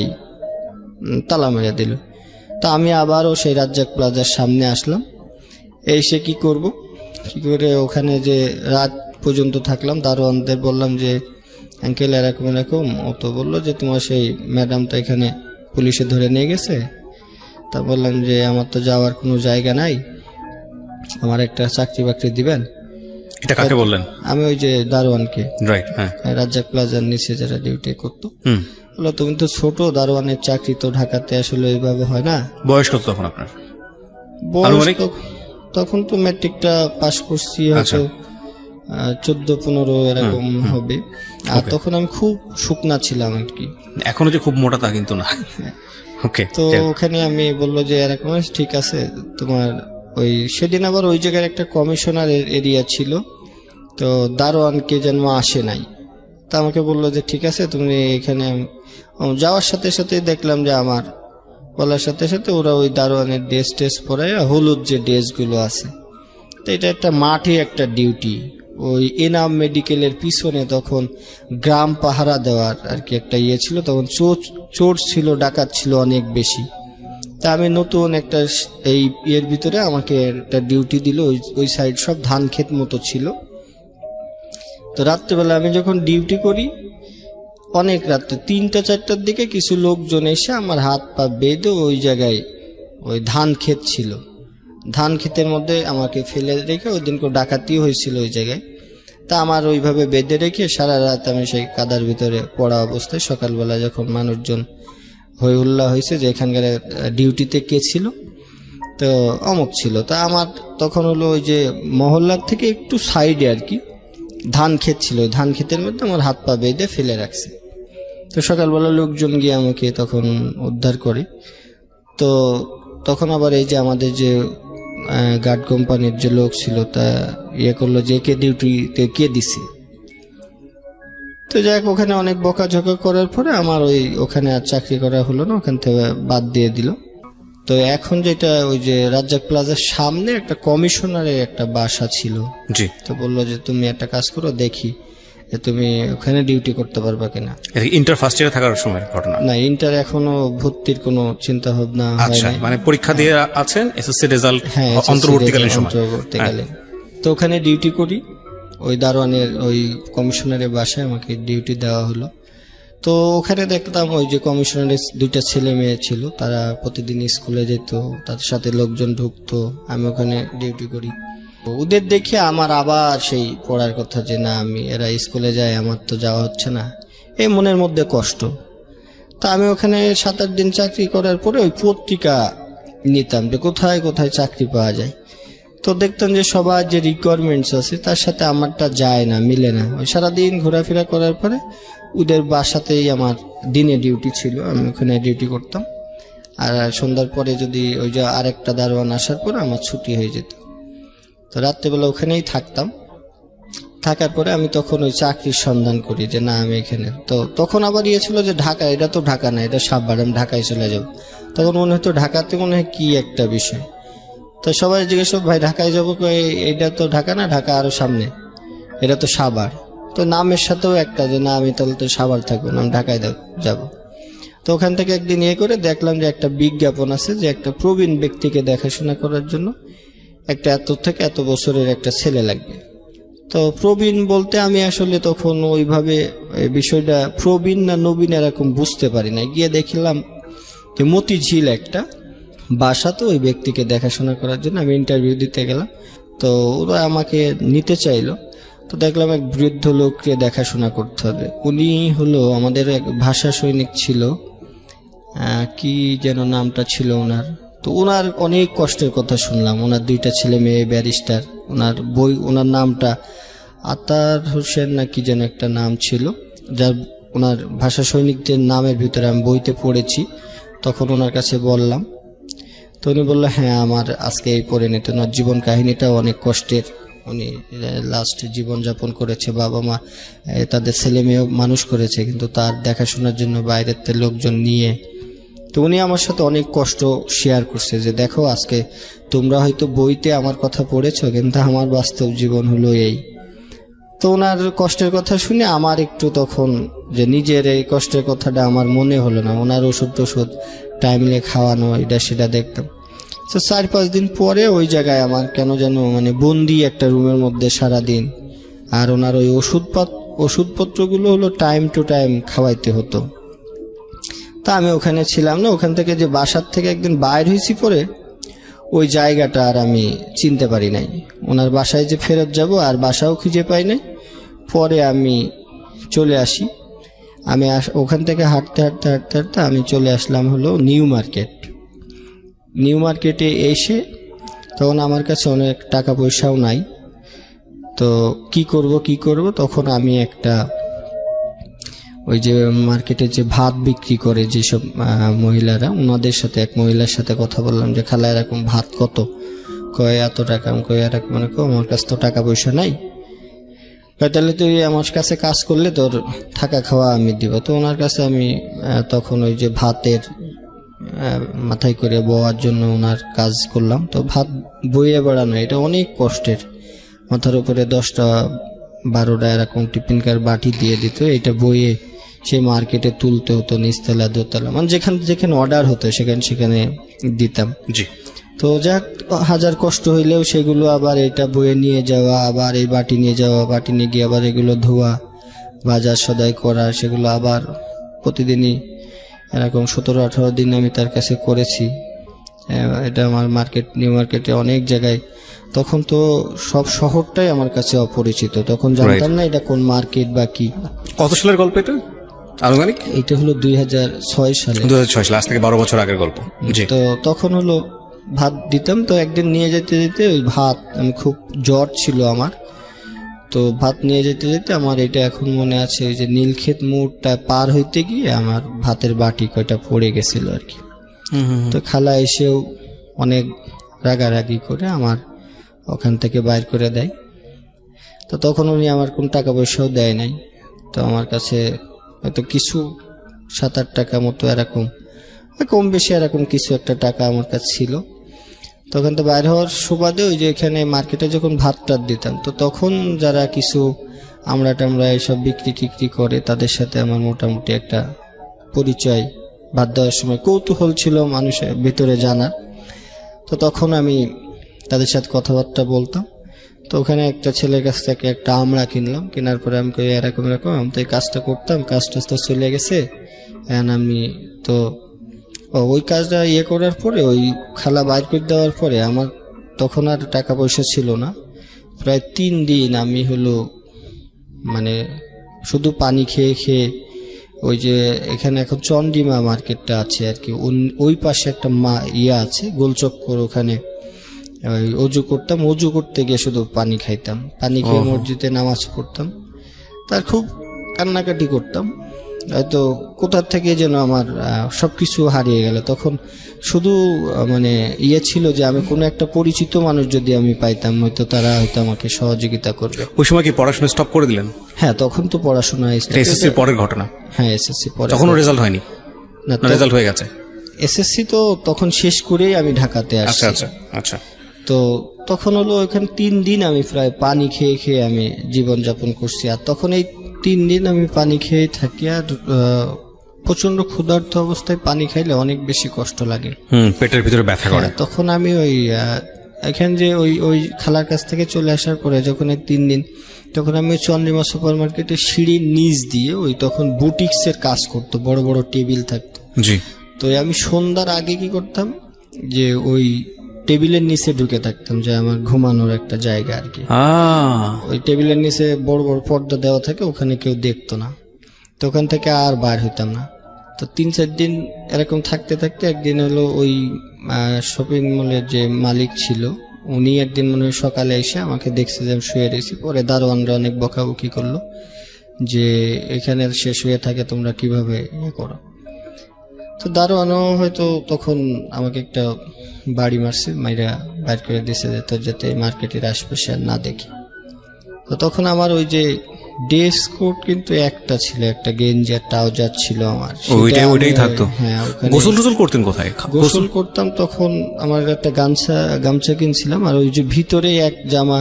তালা মেরে দিল। তা আমি আবারও সেই রাজ্জাক প্লাজার সামনে আসলাম। এসে কি করব, কি করে ওখানে যে রাত পর্যন্ত থাকলাম। দারোয়ানদের বললাম যে আঙ্কেল এরকম এরকম, ও তো বললো যে তোমার সেই ম্যাডামটা এখানে পুলিশে ধরে নিয়ে গেছে। তা বললাম যে আমার তো যাওয়ার কোনো জায়গা নাই, আমার একটা চাকরি বাকরি দিবেন। এটা কাকে বললেন? আমি ওই যে দারোয়ানকে, রাইট, হ্যাঁ, রাজ্জাক প্লাজার নিচে যারা ডিউটি করতো। বললো তুমি তো ছোট, দারোয়ানের চাকরি তো ঢাকাতে আসলে এইভাবে হয় না। বয়স কত তখন আপনার? বয়স তখন তো ম্যাট্রিকটা পাস করছি, হয়তো 14-15 এরকম হবে। আর তখন আমি খুব শুকনা ছিলাম আর কি। এখনো যে খুব মোটা তা কিন্তু না। ওকে। তো ওখানে আমি বললো যে এরকম ঠিক আছে তোমার ওই, সেদিন আবার ওই জায়গার একটা কমিশনার এরিয়া ছিল, তো দারোয়ানকে যেন আসে নাই। তা আমাকে বললো যে ঠিক আছে তুমি এখানে। যাওয়ার সাথে সাথে দেখলাম যে আমার বলার সাথে সাথে ওরা ওই দারোয়ানের ড্রেস টেস পরায়, হলুদ যে ড্রেসগুলো আছে। তো এটা একটা মাঠে একটা ডিউটি, ওই এনাম মেডিকেলের পিছনে তখন গ্রাম পাহারা দেওয়ার আর কি একটা ইয়ে ছিল। তখন চোর ছিল, ডাকাত ছিল অনেক বেশি। তা আমি নতুন একটা এই ইয়ের ভিতরে আমাকে একটা ডিউটি দিল। ওই সাইড সব ধান ক্ষেত মতো ছিল। তো রাত্রেবেলা আমি যখন ডিউটি করি, অনেক রাত্রে 3টা-4টার দিকে কিছু লোকজন এসে আমার হাত পা বেঁধে ওই জায়গায়, ওই ধান ক্ষেত ছিল, ধান ক্ষেতের মধ্যে আমাকে ফেলে রেখে, ওই দিন করে ডাকাতিও হয়েছিল ওই জায়গায়। তা আমার ওইভাবে বেঁধে রেখে সারা রাত আমি সেই কাদার ভিতরে পড়া অবস্থায়, সকালবেলা যখন মানুষজন হই হুল্লা হয়েছে যে এখানকার ডিউটিতে কে ছিল, তো অমুক ছিল। তা আমার তখন হলো ওই যে মহল্লার থেকে একটু সাইডে আর কি ধান ক্ষেত ছিল, ওই ধান ক্ষেতের মধ্যে আমার হাত পা বেঁধে ফেলে রাখছে। তো সকালবেলা লোকজন গিয়ে আমাকে তখন উদ্ধার করে। তো তখন আবার এই যে আমাদের যে গার্ড কোম্পানির যে লোক ছিল তা ইয়ে করলো যে কে ডিউটিতে কে দিছে। তো যাই হোক, ওখানে অনেক বকাঝকা করার পরে আমার ওখানে আর চাকরি করা হলো না, ওখান থেকে বাদ দিয়ে দিল। তো এখন যেটা ওই যে রাজ্জাক প্লাজার সামনে একটা কমিশনারের একটা বাসা ছিল, জি। তো বললো যে তুমি একটা কাজ করো, দেখি যে তুমি ওখানে ডিউটি করতে পারবা কিনা। ইন্টার ফার্স্ট ইয়ারে থাকার সময় ঘটনা? না, ইন্টার এখনো ভর্তির কোনো চিন্তা ভাবনা আচ্ছা, হয়নি। মানে পরীক্ষা দিয়ে আছেন, এসএসসি রেজাল্ট হ্যাঁ, অন্তর্বর্তীকালীন সময়। অন্তর্বর্তীকালীন। তো ওখানে ডিউটি করি, ওই দারোয়ানের ওই কমিশনারের বাসায় আমাকে ডিউটি দেওয়া হলো। তো ওখানে দেখতাম ওই যে কমিশনারের 2টা ছেলে মেয়ে ছিল, তারা প্রতিদিন স্কুলে যেত, তাদের সাথে লোকজন ঢুকতো, আমি ওখানে ডিউটি করি। ওদের দেখে আমার আবার সেই পড়ার কথা, যে না আমি এরা স্কুলে যায়, আমার তো যাওয়া হচ্ছে না, এই মনের মধ্যে কষ্ট। তা আমি ওখানে 7-8 দিন চাকরি করার পরে ওই পত্রিকা নিতাম যে কোথায় কোথায় চাকরি পাওয়া যায়। তো দেখতাম যে সবার যে রিকোয়ারমেন্টস আছে তার সাথে আমারটা যায় না, মিলে না। ওই সারাদিন ঘোরাফেরা করার পরে ওদের বাসাতেই আমার দিনে ডিউটি ছিল, আমি ওখানে ডিউটি করতাম। আর সন্ধ্যার পরে যদি ওই যে আরেকটা দারোয়ান আসার পরে আমার ছুটি হয়ে যেত। তো রাত্রেবেলা ওখানেই থাকতাম। থাকার পরে আমি তখন ওই চাকরির সন্ধান করি যে না আমি এখানে। তো তখন আবার ছিল যে ঢাকা, এটা তো ঢাকা না, এটা সাভার, আমি ঢাকায় চলে যাব। তখন মনে হতো ঢাকাতে মনে হয় কি একটা বিষয়। তো সবাই জিজ্ঞেস, ভাই ঢাকায় যাবো, এটা তো ঢাকা না, ঢাকা আরো সামনে, এটা তো সাভার। তো নামের সাথেও একটা, যে না আমি তাহলে তো সাভার থাকবো না, আমি ঢাকায় যাব। তো ওখান থেকে একদিন করে দেখলাম যে একটা বিজ্ঞাপন আছে যে একটা প্রবীণ ব্যক্তিকে দেখাশোনা করার জন্য একটা এত থেকে এত বছরের একটা ছেলে লাগবে। তো প্রবীণ বলতে আমি আসলে তখন ওইভাবে বিষয়টা প্রবীণ না নবীন এরকম বুঝতে পারি না। গিয়ে দেখলাম যে মতিঝিল একটা বাসা, তো ওই ব্যক্তিকে দেখাশোনা করার জন্য আমি ইন্টারভিউ দিতে গেলাম। তো ওরা আমাকে নিতে চাইলো। তো দেখলাম এক বৃদ্ধ লোককে দেখাশোনা করতে হবে। উনি হলো আমাদের এক ভাষা সৈনিক ছিল, কি যেন নামটা ছিল ওনার। তো ওনার অনেক কষ্টের কথা শুনলাম, ওনার 2টা ছেলে মেয়ে ব্যারিস্টার, ওনার বই, ওনার নামটা আতার হোসেন না কি যেন একটা নাম ছিল, যার ওনার ভাষা সৈনিকদের নামের ভিতরে আমি বইতে পড়েছি। তখন ওনার কাছে বললাম, তো উনি বললো হ্যাঁ আমার আজকে এই পড়ে নিতে। ওনার জীবন কাহিনীটাও অনেক কষ্টের, উনি লাস্ট জীবনযাপন করেছে, বাবা মা তাদের ছেলে মেয়ে মানুষ করেছে, কিন্তু তার দেখাশোনার জন্য বাইরের লোকজন নিয়ে। তো উনি আমার সাথে অনেক কষ্ট শেয়ার করছে যে দেখো আজকে তোমরা হয়তো বইতে আমার কথা পড়েছো, কিন্তু আমার বাস্তব জীবন হলো এই। তো ওনার কষ্টের কথা শুনে আমার একটু তখন যে নিজের এই কষ্টের কথাটা আমার মনে হলো না। ওনার ওষুধ টাইমলে খাওয়ানো, এটা সেটা দেখতাম। তো 4-5 দিন পরে ওই জায়গায় আমার কেন যেন মানে বন্দি একটা রুমের মধ্যে সারাদিন, আর ওনার ওই ওষুধপত্রগুলো হলো টাইম টু টাইম খাওয়াইতে হতো। তা আমি ওখানে ছিলাম না। ওখান থেকে যে বাসার থেকে একদিন বাইর হয়েছি, পরে ওই জায়গাটা আর আমি চিনতে পারি নাই। ওনার বাসায় যে ফেরত যাব আর বাসাও খুঁজে পাই নাই। পরে আমি চলে আসি। আমি ওখান থেকে হাঁটতে হাঁটতে হাঁটতে হাঁটতে আমি চলে আসলাম হলো নিউ মার্কেট। নিউ মার্কেটে এসে তখন আমার কাছে অনেক টাকা পয়সাও নাই। তো কি করব তখন আমি একটা ওই যে মার্কেটে যে ভাত বিক্রি করে যেসব মহিলারা, ওনাদের সাথে এক মহিলার সাথে কথা বললাম যে খালা এরকম ভাত কত? কয় এত টাকা। আমি কই এরকম, মানে আমার কাছে তো টাকা পয়সা নাই। তাহলে তুই আমার কাছে কাজ করলে তোর থাকা খাওয়া আমি দিব। তো ওনার কাছে আমি তখন ওই যে ভাতের মাথায় করে বওয়ার জন্য ওনার কাজ করলাম। তো ভাত বইয়ে বেড়ানো এটা অনেক কষ্টের। মাথার উপরে 10টা-12টা এরকম টিফিনকার বাটি দিয়ে দিত, এটা বইয়ে সেই মার্কেটে তুলতে হতো, নিচতলা দোতলা, মানে যেখানে অর্ডার হতো সেখানে দিতাম। জি। তো যাক, হাজার কষ্ট হইলেও সেগুলো আবার এটা বয়ে নিয়ে যাওয়া, আবার এই বাটি নিয়ে যাওয়া, বাটি নিয়ে গিয়ে আবার এগুলো ধোয়া, বাজার সদাই করা, সেগুলো আবার প্রতিদিনই এরকম 17-18 দিন আমি তার কাছে করেছি। এটা আমার নিউ মার্কেটে অনেক জায়গায়। তখন তো সব শহরটাই আমার কাছে অপরিচিত, তখন জানতাম না এটা কোন মার্কেট বা কি। কত সালের গল্প এটা আনুমানিক? এটা হলো 2006 সালে। 2006 সালে, আজ থেকে 12 বছর আগের গল্প। তো তখন হলো ভাত দিতাম। তো একদিন নিয়ে যেতে যেতে ওই ভাত, আমি খুব জ্বর ছিল আমার, তো ভাত নিয়ে যেতে যেতে আমার এটা এখন মনে আছে, ওই যে নীলক্ষেত মোড়টা পার হইতে গিয়ে আমার ভাতের বাটি কয়টা পড়ে গেছিল আর কি। তো খালা এসেও অনেক রাগারাগি করে আমার ওখান থেকে বাইর করে দেয়। তো তখন উনি আমার কোন টাকা পয়সাও দেয় নাই। তো আমার কাছে হয়তো কিছু 7-8 টাকা মতো এরকম, কম বেশি এরকম কিছু একটা টাকা আমার কাছে ছিল। তখন তো বাইরে হওয়ার সুবাদে ওই যে এখানে মার্কেটে যখন ভাত টাত দিতাম, তো তখন যারা কিছু আমরা টামরা এইসব বিক্রি টিক্রি করে তাদের সাথে আমার মোটামুটি একটা পরিচয়, ভাত দেওয়ার সময় কৌতূহল ছিল মানুষের ভিতরে জানার। তো তখন আমি তাদের সাথে কথাবার্তা বলতাম। তো ওখানে একটা ছেলের কাছ থেকে একটা আমড়া কিনলাম, কেনার পরে আমি কই এরকম এরকম, আমি তো এই কাজটা করতাম, কাজটা তো চলে গেছে। আমি তো ওই কাজটা করার পরে ওই খালা বাইর করে দেওয়ার পরে আমার তখন আর টাকা পয়সা ছিল না। প্রায় 3 দিন আমি হলো মানে শুধু পানি খেয়ে খেয়ে, ওই যে এখানে এখন চন্ডিমা মার্কেটটা আছে আর কি, ওই পাশে একটা আছে গোলচক্কর, ওখানে অজু করতাম, অজু করতে গিয়ে শুধু পানি খাইতাম, পানি খেয়ে মসজিদে নামাজ পড়তাম। তার খুব কান্নাকাটি করতাম, হয়তো কোথার থেকে যেন আমার সবকিছু হারিয়ে গেল। তখন শুধু মানে ছিল যে আমি কোনো একটা পরিচিত মানুষ যদি আমি পাইতাম, হয়তো তারা হয়তো আমাকে সহযোগিতা করবে। ওই সময় কি পড়াশোনা স্টপ করে দিলেন? হ্যাঁ, তখন তো পড়াশোনা এসএসসি পরের ঘটনা। হ্যাঁ, এসএসসি পরে। তখনও রেজাল্ট হয়নি না, রেজাল্ট হয়ে গেছে? এসএসসি তো তখন শেষ করেই আমি ঢাকাতে আসছি। আচ্ছা আচ্ছা আচ্ছা। তো তখন হলো ওখানে 3 দিন আমি প্রায় পানি খেয়ে খেয়ে আমি জীবনযাপন করছি। আর তখন এই 3 দিন আমি পানি খেয়ে থাকি, আর প্রচন্ড ক্ষুধার্ত অবস্থায় পানি খাইলে অনেক বেশি কষ্ট লাগে, পেটের ভিতরে ব্যথা করে। তখন আমি ওই এখানে যে ওই খালার কাছ থেকে চলে আসার পরে যখন এই 3 দিন, তখন আমি চন্দ্রিমা সুপার মার্কেটে সিঁড়ির নিচ দিয়ে ওই তখন বুটিক্সের কাজ করতো, বড় বড় টেবিল থাকতো। জি। তো আমি সন্ধ্যার আগে কি করতাম, যে ওই টেবিলের নিচে ঢুকে থাকতাম, যে আমার ঘুমানোর একটা জায়গা আর কি। ওই টেবিলের নিচে বড় বড় পর্দা দেওয়া থাকে, ওখানে কেউ দেখতো না। তো ওখান থেকে আর বার হইতাম না। তো 3-4 দিন এরকম থাকতে থাকতে একদিন হলো ওই শপিং মলের যে মালিক ছিল, উনি একদিন মনে হয় সকালে এসে আমাকে দেখছে যে আমি শুয়ে রয়েছি। পরে দারোয়ানরা অনেক বকাবকি করলো যে এখানে সে শুয়ে থাকে, তোমরা কিভাবে করো। তো দারোয়ানও হয়তো তখন আমাকে একটা বাড়ি মারছে, মাইরা বাইর করে দিছে যে তোর যাতে মার্কেটের আশপাশে আর না দেখি। তো তখন আমার ওই যে ড্রেস কোড কিন্তু একটা ছিল, একটা গেঞ্জি আর ট্রাউজার ছিল আমার, ওইটাই থাকতো। হ্যাঁ, গোসল টোসল করতেন কোথায়? গোসল করতাম তখন আমার একটা গামছা কিনছিলাম, আর ওই যে ভিতরে এক জামা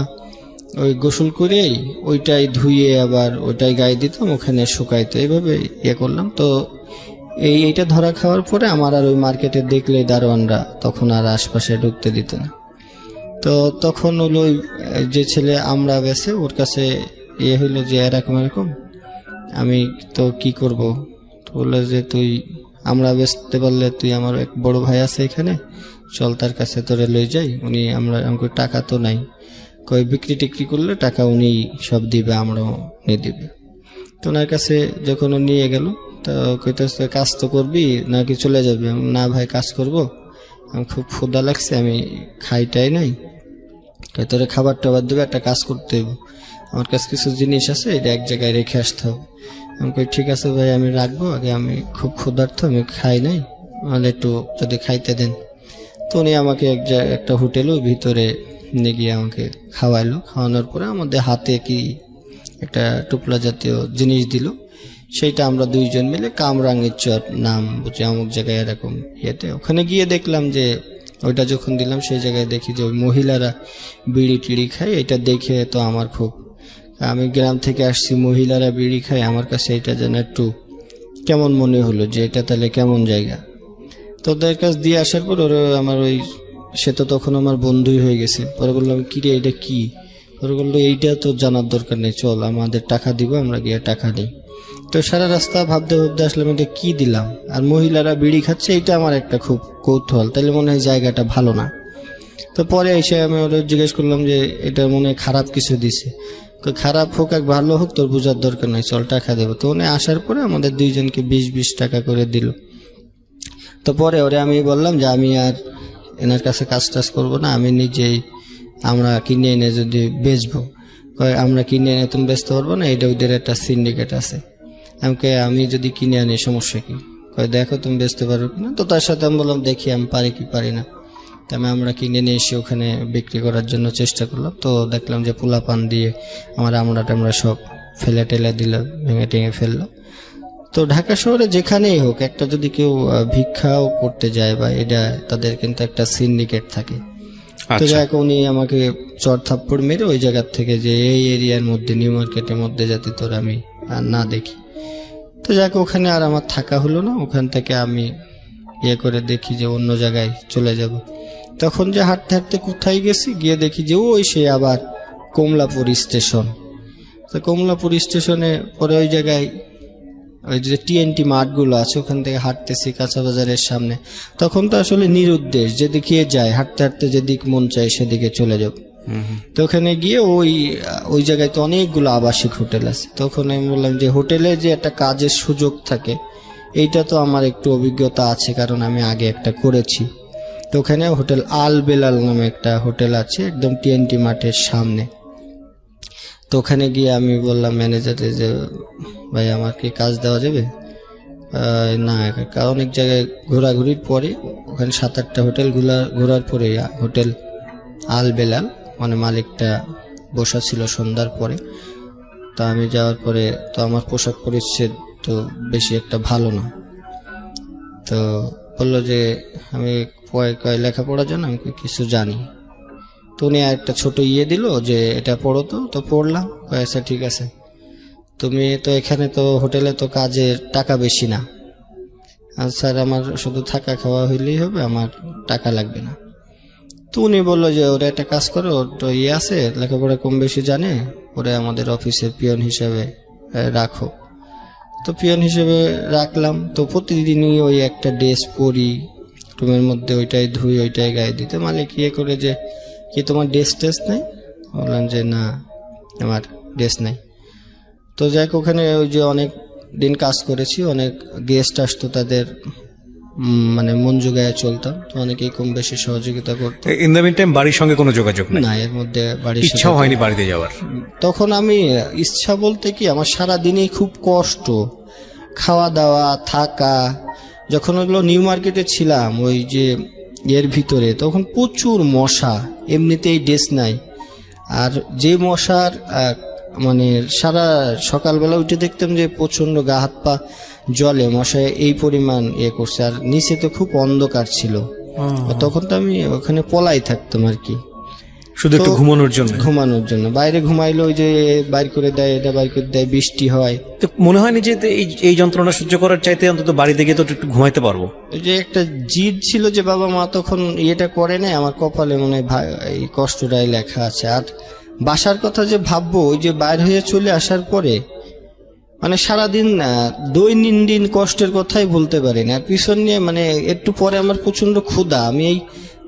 ওই গোসল করেই ওইটাই ধুয়ে আবার ওইটাই গায়ে দিতাম, ওখানে শুকাইতো, এইভাবে করলাম। তো এইটা ধরা খাওয়ার পরে আমার আর ওই মার্কেটে দেখলে দারোয়ানরা তখন আর আশপাশে ঢুকতে দিত না। তো তখন হলো যে ছেলে আমরা বেছে, ওর কাছে হইলো যে এরকম এরকম, আমি তো কি করব। তো বললো যে তুই আমরা বেচতে পারলে তুই, আমার এক বড় ভাই আছে এখানে, চল তার কাছে তোরে লই যাই, উনি আমাকে টাকা তো নাই, কই বিক্রি টিক্রি করলে টাকা উনি সব দিবে, আমরাও নিয়ে দিবে। তো ওনার কাছে যখন ও নিয়ে গেল, তো কইতেছে কাজ তো করবি নাকি চলে যাবি? না ভাই, কাজ করব, আমি খুব ক্ষুধা লাগছে, আমি খাইটাই নাই। তোরে খাবার টাবার দেবে, একটা কাজ করতে হবে, আমার কাছে কিছু জিনিস আছে, এটা এক জায়গায় রেখে আসতে হবে। আমি কই ঠিক আছে ভাই, আমি রাখবো, আগে আমি খুব ক্ষুধার্ত, আমি খাই নাই, মানে একটু যদি খাইতে দেন। তো উনি আমাকে একটা হোটেলও ভিতরে নিয়ে গিয়ে আমাকে খাওয়াইলো। খাওয়ানোর পরে আমাদের হাতে কি একটা টুপলা জাতীয় জিনিস দিল, সেইটা আমরা 2 জন মিলে কামরাঙ্গের চর নাম বুঝে অমুক জায়গায় এরকম ওখানে গিয়ে দেখলাম যে ওইটা যখন দিলাম সেই জায়গায় দেখি যে ওই মহিলারা বিড়ি টিড়ি খায়। এটা দেখে তো আমার খুব, আমি গ্রাম থেকে আসছি, মহিলারা বিড়ি খায়, আমার কাছে এটা যেন একটু কেমন মনে হলো যে এটা তাহলে কেমন জায়গা। তো ওদের কাছে দিয়ে আসার পর ওরা আমার ওই, সে তো তখন আমার বন্ধুই হয়ে গেছে। পরে বললাম কিরে এটা কি? ওরা বললো এইটা তো জানার দরকার নেই, চল আমাদের টাকা দিব, আমরা গিয়ে টাকা নিই। তো সারা রাস্তা ভাবতে ভাবতে আসলাম এটা কি দিলাম, আর মহিলারা বিড়ি খাচ্ছে, এটা আমার একটা খুব কৌতূহল, তাহলে মনে হয় জায়গাটা ভালো না। তো পরে এসে আমি ওদের জিজ্ঞেস করলাম যে এটা মনে হয় খারাপ কিছু দিছে। খারাপ হোক আর ভালো হোক তোর বোঝার দরকার নাই, চল টাকা দেবো। তো উনি আসার পরে আমাদের 2 জনকে 20-20 টাকা করে দিল। তো পরে ওরে আমি বললাম যে আমি আর এনার কাছে কাজ টাজ করবো না, আমি নিজেই আমরা কিনে এনে যদি বেচবো। আমরা কিনে এনে তুমি বেচতে পারবো না, এটা ওদের একটা সিন্ডিকেট আছে। আমি যদি কিনে আনি সমস্যা কি? দেখো তুমি বেচতে পারো কিনা। তো তার সাথে আমি বললাম দেখি আমি পারি কি পারি না। তাই আমরা কিনে নিয়ে এসে ওখানে বিক্রি করার জন্য চেষ্টা করলাম। তো দেখলাম যে পোলাপান দিয়ে আমরা টামরা সব ফেলে টেলে দিল, ভেঙে টেঙে ফেললো। তো ঢাকা শহরে যেখানেই হোক, একটা যদি কেউ ভিক্ষাও করতে যায় বা এটা, তাদের কিন্তু একটা সিন্ডিকেট থাকে। তো আচ্ছা, যাক, উনি আমাকে চড় থাপ্পড় মেরে ওই জায়গার থেকে, যে এই এরিয়ার মধ্যে, নিউ মার্কেটের মধ্যে যাতে তোর আমি আর না দেখি। তো যাক, ওখানে আর আমার থাকা হলো না। ওখান থেকে আমি করে দেখি যে অন্য জায়গায় চলে যাব। তখন যে হাঁটতে হাঁটতে কোথায় গেছি, গিয়ে দেখি যে ওই সে আবার কমলাপুর স্টেশন। তো কমলাপুর স্টেশনে পরে ওই জায়গায় ওই যে টিএনটি মাঠগুলো আছে, ওখান থেকে হাঁটতেছি কাঁচা বাজারের সামনে। তখন তো আসলে নিরুদ্দেশ, যেদিকে যায় হাঁটতে হাঁটতে যেদিক মন চায় সেদিকে চলে যাব। তো ওখানে গিয়ে ওই জায়গায় তো অনেকগুলো আবাসিক হোটেল আছে। তখন আমি বললাম যে হোটেলে যে একটা কাজের সুযোগ থাকে, এইটা তো আমার একটু অভিজ্ঞতা আছে, কারণ আমি আগে একটা করেছি। তো ওখানে হোটেল আল বেলাল নামে একটা হোটেল আছে, একদম টিএনটি মাঠের সামনে। তো ওখানে গিয়ে আমি বললাম ম্যানেজারে যে ভাই, আমার কি কাজ দেওয়া যাবে? না, অনেক জায়গায় ঘোরাঘুরির পরে, ওখানে 7-8টা হোটেল ঘোরার পরে হোটেল আল বেলাল মানে মালিকটা বসা ছিল সন্ধ্যার পরে। তা আমি যাওয়ার পরে তো আমার পোশাক পরিচ্ছদ তো বেশি একটা ভালো না। তো বললো যে আমি কয় লেখাপড়া জানো? আমি কিছু জানি। তো উনি একটা ছোট দিল যে এটা পড়ো। তো পড়লাম। আচ্ছা ঠিক আছে, তুমি তো এখানে তো হোটেলে তো কাজের টাকা বেশি না। আর স্যার, আমার শুধু থাকা খাওয়া হইলেই হবে, আমার টাকা লাগবে না। তো উনি বললো যে ওরা একটা কাজ করো, ওর তো আছে, লেখাপড়া কম বেশি জানে, ওরা আমাদের অফিসে পিয়ন হিসেবে রাখো। তো পিয়ন হিসেবে রাখলাম। তো প্রতিদিনই ওই একটা ড্রেস পরি, রুমের মধ্যে ওইটাই ধুই, ওইটাই গায়ে দিতে। মালিক করে যে কি তোমার ড্রেস নেই? বললাম যে না, আমার ড্রেস নেই। তো যাই, ওখানে ওই যে অনেক দিন কাজ করেছি, অনেক গেস্ট আসতো, তাদের মানে মন জোগায় চলতাম। তো অনেকেই কম বেশি সহযোগিতা করতো। ইন দ্য মিন টাইম বাড়ির সঙ্গে কোনো যোগাযোগ নেই? না, এর মধ্যে বাড়ির ইচ্ছাও হয়নি বাড়িতে যাওয়ার? তখন আমি ইচ্ছা বলতে কি, আমার সারা দিনেই খুব কষ্ট, খাওয়া দাওয়া থাকা। যখন ওগুলো নিউ মার্কেটে ছিলাম, ওই যে এর ভিতরে, তখন প্রচুর মশা, এমনিতেই ড্রেস নাই। আর যে মশার মানে সারা সকালবেলা উঠে দেখতাম যে প্রচন্ড গা হাত পা জলে, মশায় এই পরিমাণ করছে। আর নিচে তো খুব অন্ধকার ছিল। তখন তো আমি ওখানে পলাই থাকতাম আর কি, শুধু একটু ঘুমানোর জন্য। বাইরে ঘুমাইলো, ওই যে বাইর করে দেয়, এটা বাইর করে দেয়, বৃষ্টি হয়। তো মনে হয়নি যে এই যন্ত্রণা সহ্য করার চাইতে অন্তত বাড়িতে গিয়ে তো একটু ঘুমাইতে পারবো? ওই যে একটা জিদ ছিল যে বাবা মা তখন করে নাই, আমার কপালে মনে হয় এই কষ্টটাই লেখা আছে। আর বাসার কথা যে ভাববো, ওই যে বাইর হয়ে চলে আসার পরে মানে সারাদিন দৈনন্দিন কষ্টের কথাই বলতে পারি না। আর পিছন নিয়ে মানে একটু পরে আমার প্রচন্ড ক্ষুধা, আমি এই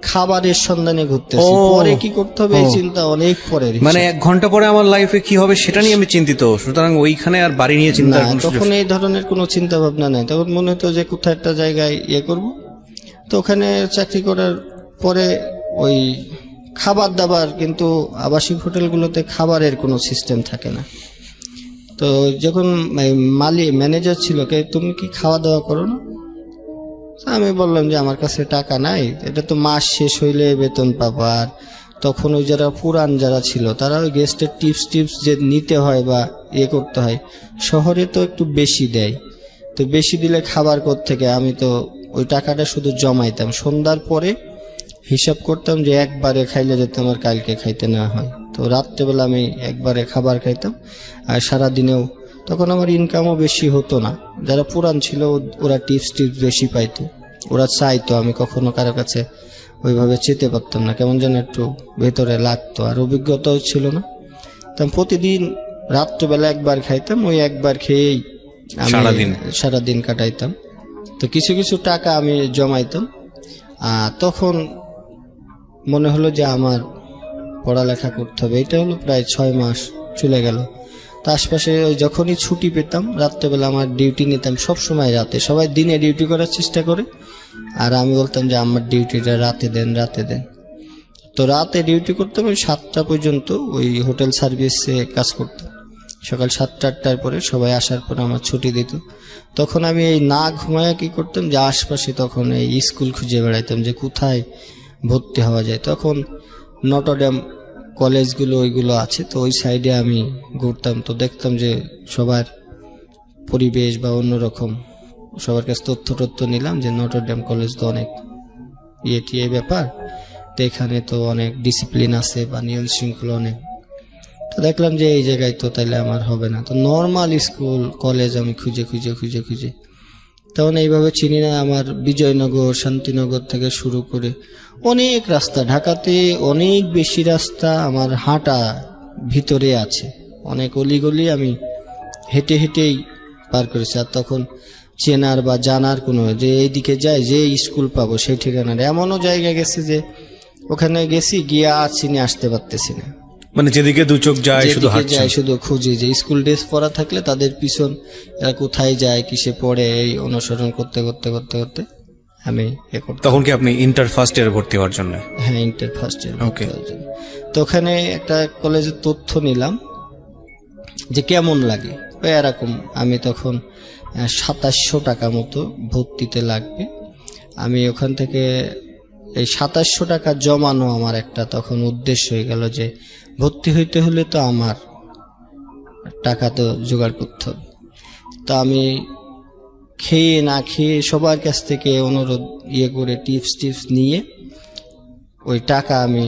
খাবারের সন্ধানে ঘুরতেছি, পরে কি করতে হবে এই চিন্তা অনেক পরে। মানে 1 ঘন্টা পরে আমার লাইফে কি হবে সেটা নিয়ে আমি চিন্তিত, সুতরাং ওইখানে আর বাড়ি নিয়ে চিন্তা তখন এই ধরনের কোনো চিন্তা ভাবনা নাই। তখন মনে হতো যে কোথাও একটা জায়গায় করব। তো ওখানে চাকরি করার পরে ওই খাবার দাবার, কিন্তু আবাসিক হোটেলগুলোতে খাবারের কোনো সিস্টেম থাকে না। তো যখন ম্যানেজার ছিল, তুমি কি খাওয়া দাওয়া করো না? আমি বললাম যে আমার কাছে টাকা নাই, এটা তো মাস শেষ হইলে বেতন পাবো। আর তখন ওই যারা পুরান যারা ছিল, তারা ওই গেস্টের টিপস যে নিতে হয় বা করতে হয়, শহরে তো একটু বেশি দেয়। তো বেশি দিলে খাবার থেকে, আমি তো ওই টাকাটা শুধু জমাইতাম। সন্ধ্যার পরে হিসাব করতাম যে একবারে খাইলে যাতে আমার কালকে খাইতে না হয়। তো রাত্রেবেলা আমি একবারে খাবার খাইতাম। আর সারাদিনেও তখন আমার ইনকামও বেশি হতো না। যারা পুরান ছিল ওরা টিপস বেশি পাইতো, ওরা চাইতো। আমি কখনো কারো কাছে ওইভাবে চেতে পারতাম না, কেমন যেন একটু ভেতরে লাগতো। আর অভিজ্ঞতাও ছিল না। তো প্রতিদিন রাত্রেবেলা একবার খাইতাম, ওই একবার খেয়েই আমি সারাদিন কাটাইতাম। তো কিছু কিছু টাকা আমি জমাইতাম। তখন মনে হলো যে আমার পড়ালেখা করতে হবে। এটা হলো প্রায় 6 মাস চলে গেল। তো আশপাশে যখনই ছুটি পেতাম, রাত্রেবেলা আমার ডিউটি নিতাম সব সময় রাতে। সবাই দিনে ডিউটি করার চেষ্টা করে, আর আমি বলতাম যে আমার ডিউটিটা রাতে দেন। তো রাতে ডিউটি করতাম, ওই 7টা পর্যন্ত ওই হোটেল সার্ভিসে কাজ করতাম। সকাল 7টা-8টার পরে সবাই আসার পর আমার ছুটি দিত। তখন আমি এই না ঘুমায়া কি করতাম, যে আশপাশে তখন এই স্কুল খুঁজে বেড়াইতাম যে কোথায় ভর্তি হওয়া যায়। তখন নটরডেম কলেজগুলো ওইগুলো আছে, তো ওই সাইডে আমি ঘুরতাম, তো দেখতাম যে সবার পরিবেশ বা অন্যরকম, সবার কাছে তথ্য নিলাম যে নটরডেম কলেজ তো অনেক টিয়ে ব্যাপার, তো এখানে তো অনেক ডিসিপ্লিন আছে বা নিয়ম শৃঙ্খলা অনেক। তো দেখলাম যে এই জায়গায় তো তাইলে আমার হবে না, তো নর্মাল স্কুল কলেজ আমি খুঁজে তখন এইভাবে চিনি না। আমার বিজয়নগর, শান্তিনগর থেকে শুরু করে অনেক রাস্তা, ঢাকাতে অনেক বেশি রাস্তা আমার হাঁটা ভিতরে আছে, অনেক অলিগলি আমি হেঁটেই পার করেছি। আর তখন চেনার বা জানার কোনো যে এইদিকে যায় যে স্কুল পাবো সেই ঠিকানার এমনও জায়গা গেছে যে ওখানে গেছি গিয়ে আর চিনে আসতে পারতেছি না, মানে যেদিকে দু চোখ যায় শুধু হাঁটছে, যায় শুধু খুঁজি যে স্কুল ড্রেস পরা থাকলে তাদের পিছন এরা কোথায় যায় কিসে পড়ে এই অনুসরণ করতে আমি করতাম। তখন কি আপনি ইন্টার ফার্স্ট ইয়ারে ভর্তি হওয়ার জন্য? হ্যাঁ, ইন্টার ফার্স্ট ইয়ার। ওকে। তো ওখানে একটা কলেজের তথ্য নিলাম যে কেমন লাগে এরকম। আমি তখন 2700 টাকা মতো ভর্তিতে লাগবে। আমি ওখান থেকে এই 2700 টাকা জমানো আমার একটা তখন উদ্দেশ্য হয়ে গেল যে ভর্তি হইতে হলে তো আমার টাকা তো জোগাড় করতে হবে। তো আমি খেয়ে না খেয়ে সবার কাছ থেকে অনুরোধ করে টিপস নিয়ে ওই টাকা আমি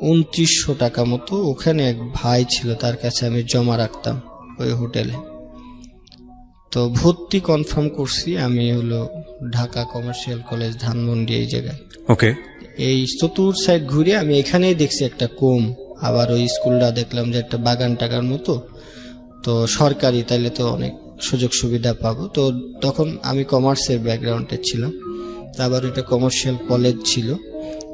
2900 টাকা মতো ওখানে এক ভাই ছিল তার কাছে আমি জমা রাখতাম ওই হোটেলে। তো ভর্তি কনফার্ম করছি আমি হলো ঢাকা কমার্শিয়াল কলেজ ধানমন্ডি এই জায়গায়। ওকে। এই চতুর সাইড ঘুরে আমি এখানেই দেখছি একটা কম, আবার ওই স্কুলটা দেখলাম যে একটা বাগান টাকার মতো, তো সরকারি, তাইলে তো অনেক সুযোগ সুবিধা পাবো। তো তখন আমি কমার্সের ব্যাকগ্রাউন্ডে ছিলাম, আবার ওইটা কমার্শিয়াল কলেজ ছিল।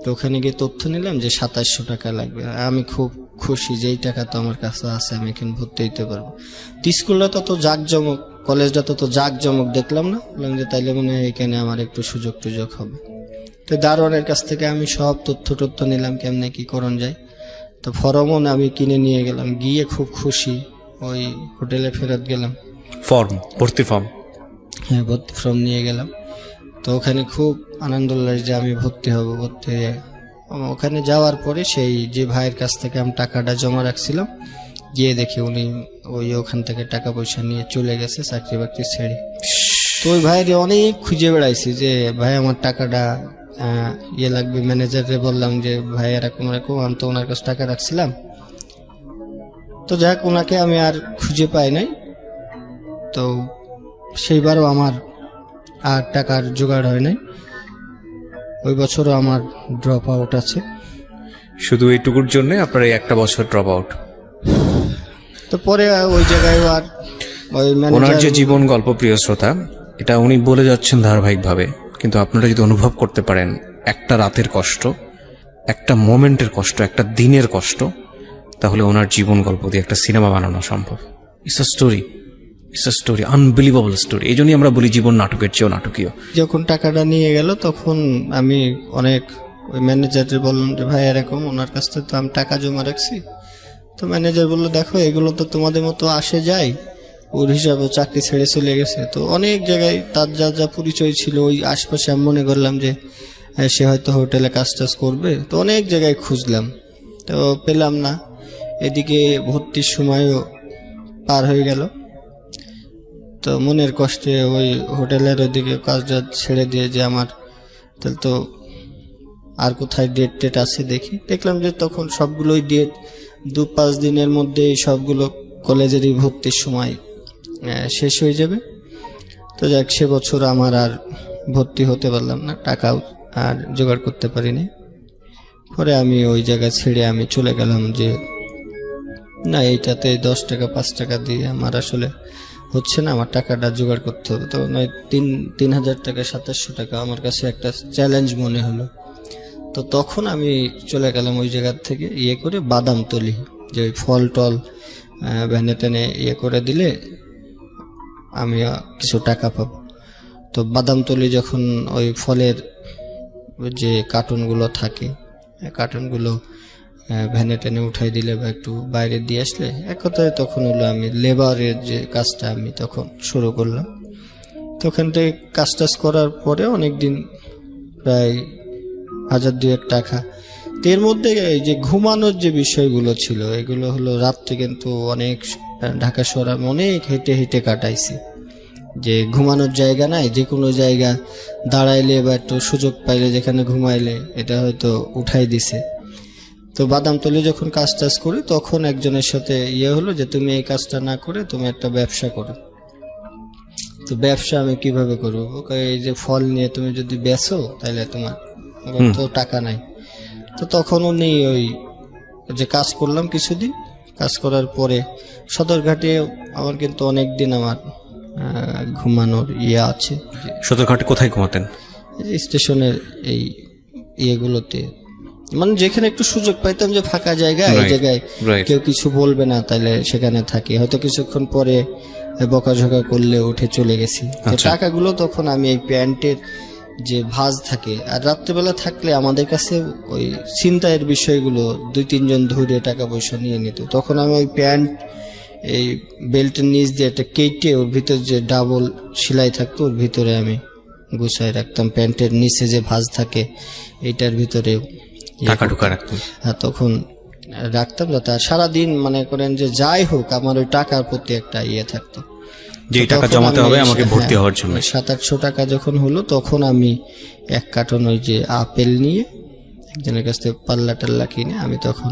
তো ওখানে গিয়ে তথ্য নিলাম যে 2700 টাকা লাগবে। আমি খুব খুশি যে এই টাকা তো আমার কাছে আছে, আমি এখানে ভর্তি হইতে পারবো। তো স্কুলটা তত জাঁকজমক, কলেজটা তত জাঁকজমক দেখলাম না, বললাম যে তাইলে মনে হয় এখানে আমার একটু সুযোগ হবে। তো দারোয়ানের কাছ থেকে আমি সব তথ্য নিলাম কেমনে কি করণ যায়। তো ফর্মও আমি কিনে নিয়ে গেলাম, গিয়ে খুব খুশি ওই হোটেলে ফেরত গেলাম। ভর্তি ফর্ম? হ্যাঁ, ভর্তি ফর্ম নিয়ে গেলাম। তো ওখানে খুব আনন্দ লাগে যে আমি ভর্তি হব। ভর্তি হয়ে ওখানে যাওয়ার পরে সেই যে ভাইয়ের কাছ থেকে আমি টাকাটা জমা রাখছিলাম, গিয়ে দেখি উনি ওখান থেকে টাকা পয়সা নিয়ে চলে গেছে চাকরি বাকরি ছেড়ে। তো ওই ভাইয়ের অনেক খুঁজে বেড়াইছি যে ভাই আমার টাকাটা লাগবে। ম্যানেজারে বললাম যে ভাই এরকম আমি তো ওনার কাছে টাকা রাখছিলাম। তো যাক, ওনাকে আমি আর খুঁজে পাই নাই। তো সেইবারও আমার আর টাকার জোগাড় হয় নাই, ওই বছরও আমার ড্রপ আউট আছে। শুধু এইটুকুর জন্য আপনার এই একটা বছর ড্রপ আউট। তো পরে ওই জায়গায় আর ওই ওনার যে জীবন গল্প, প্রিয় শ্রোতা, এটা উনি বলে যাচ্ছেন ধারাবাহিকভাবে, কিন্তু আপনারা যদি অনুভব করতে পারেন একটা রাতের কষ্ট, একটা মোমেন্টের কষ্ট, একটা দিনের কষ্ট, তাহলে ওনার জীবন গল্প দিয়ে একটা সিনেমা বানানো সম্ভব। It's a story, unbelievable story. এই জন্যই আমরা বলি জীবন নাটকের চেয়েও নাটকীয়। যখন টাকাটা নিয়ে গেল তখন আমি অনেক ওই ম্যানেজারকে বললাম যে ভাই এরকম, ওনার কাছ থেকে তো আমি টাকা জমা রাখছি। তো ম্যানেজার বললো দেখো এগুলো তো তোমাদের মতো আসে যায়, ওর হিসাবে চাকরি ছেড়ে চলে গেছে। তো অনেক জায়গায় তার যা পরিচয় ছিল ওই আশপাশে আমি মনে করলাম যে সে হয়তো হোটেলে কাজ করবে। তো অনেক জায়গায় খুঁজলাম, তো পেলাম না। এদিকে ভর্তির সময়ও পার হয়ে গেল। তো মনের কষ্টে ওই হোটেলের ওইদিকে কাজটা ছেড়ে দিয়ে যে আমার তাহলে তো আর কোথায় ডেট আছে দেখলাম যে তখন সবগুলোই ডেট 2-5 দিনের মধ্যে সবগুলো কলেজেরই ভর্তির সময় শেষ হয়ে যাবে। তো যাক, সে বছর আমার আর ভর্তি হতে পারলাম না, টাকাও আর জোগাড় করতে পারিনি। পরে আমি ওই জায়গা ছেড়ে আমি চলে গেলাম যে না, এইটাতে 10 টাকা 5 টাকা দিয়ে আমার আসলে হচ্ছে না, আমার টাকাটা জোগাড় করতে হবে। তো 3,000 টাকা 2700 টাকা আমার কাছে একটা চ্যালেঞ্জ মনে হলো। তো তখন আমি চলে গেলাম ওই জায়গার থেকে করে বাদামতলি, যে ওই ফল টল ভ্যানে টেনে করে দিলে আমি কিছু টাকা পাবো। তো বাদামতলি যখন ওই ফলের যে কার্টুনগুলো থাকে, কার্টুনগুলো ভ্যানে টেনে উঠাই দিলে বা একটু বাইরে দিয়ে আসলে, এক কথায় তখন হলো আমি লেবারের যে কাজটা আমি তখন শুরু করলাম। তো ওখান থেকে কাজ করার পরে অনেকদিন, প্রায় 1,000-2,000 টাকা তো এর মধ্যে এই যে ঘুমানোর যে বিষয়গুলো ছিল এগুলো হলো রাত্রে কিন্তু অনেক ঢাকা শহর আমি অনেক হেঁটে হেঁটে কাটাইছি, যে ঘুমানোর জায়গা নাই, যে কোনো জায়গা দাঁড়াইলে বা একটু সুযোগ পাইলে যেখানে ঘুমাইলে এটা হয়তো উঠাই দিছে। তো বাদামতলি যখন কাজ টাজ করি তখন একজনের সাথে হলো যে তুমি এই কাজটা না করে তুমি একটা ব্যবসা করো। তো ব্যবসা আমি কিভাবে করবো? এই যে ফল নিয়ে তুমি যদি বেচো তাহলে তোমার তো টাকা নাই। তো তখন উনি ওই যে কাজ করলাম কিছুদিন, কাজ করার পরে সদরঘাটে আমার কিন্তু অনেক দিন আমার ঘুমানোর আছে। সদরঘাটে কোথায় ঘুমাতেন? স্টেশনের এই ইয়েগুলোতে, মানে যেখানে একটু সুযোগ পাইতাম যে ফাঁকা জায়গা, এই জায়গায় কেউ কিছু বলবে না, তাহলে সেখানে থাকি। হয়তো কিছুক্ষণ পরে বকাঝকা করলে উঠে চলে গেছি। তো টাকাগুলো তখন আমি এই প্যান্টের যে ভাঁজ থাকে, আর রাত্রেবেলা থাকলে আমাদের কাছে ওই ছিনতাইয়ের বিষয়গুলো 2-3 জন ধরে টাকা পয়সা নিয়ে নিত। তখন আমি ওই প্যান্ট এই বেল্টের নিচ দিয়ে একটা কেটে ওর ভিতর যে ডাবল সেলাই থাকতো ওর ভিতরে আমি গুছাই রাখতাম। প্যান্টের নিচে যে ভাঁজ থাকে এইটার ভিতরে টাকা ঢুকা রাখতাম। হ্যাঁ, তখন রাখতাম যাতে সারাদিন মনে করেন যে যাই হোক আমার ওই টাকার প্রতি একটা থাকতো, যে টাকা জমাতে হবে আমাকে ভর্তি হওয়ার জন্য। 700-800 টাকা যখন হলো তখন আমি 1 কার্টন ওই যে আপেল নিয়ে একজনের কাছ থেকে পাল্লা টাল্লা কিনে আমি তখন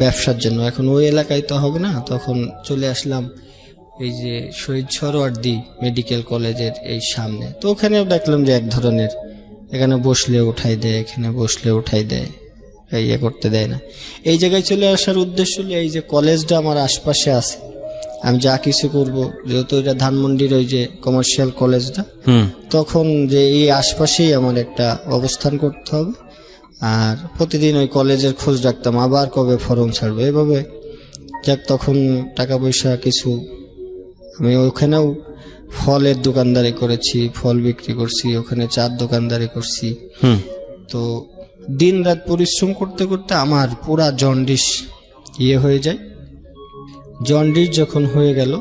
ব্যবসার জন্য, এখন ওই এলাকায় তো হবে না, তখন চলে আসলাম এই যে শহীদ সরোয়ার্দী মেডিকেল কলেজের এই সামনে। তো ওখানেও দেখলাম যে এক ধরনের, এখানে বসলে উঠাই দেয়, এখানে বসলে উঠাই দেয়, করতে দেয় না। এই জায়গায় চলে আসার উদ্দেশ্য হলো এই যে কলেজটা আমার আশপাশে আছে, আমি যা কিছু করব, যেহেতু এটা ধানমন্ডির ওই যে কমার্শিয়াল কলেজটা, তখন যে এই আশপাশেই আমার একটা অবস্থান করতে হবে, আর প্রতিদিন ওই কলেজের খোঁজ রাখতাম, আবার কবে ফর্ম ছাড়বে এভাবে। যাক, তখন টাকা পয়সা কিছু, আমি ওখানেও ফলের দোকানদারি করেছি, ফল বিক্রি করছি, ওখানে চার দোকানদারি করছি। তো দিন রাত পরিশ্রম করতে করতে আমার পুরা জন্ডিস হয়ে যায়। জন্ডিস যখন হয়ে গেল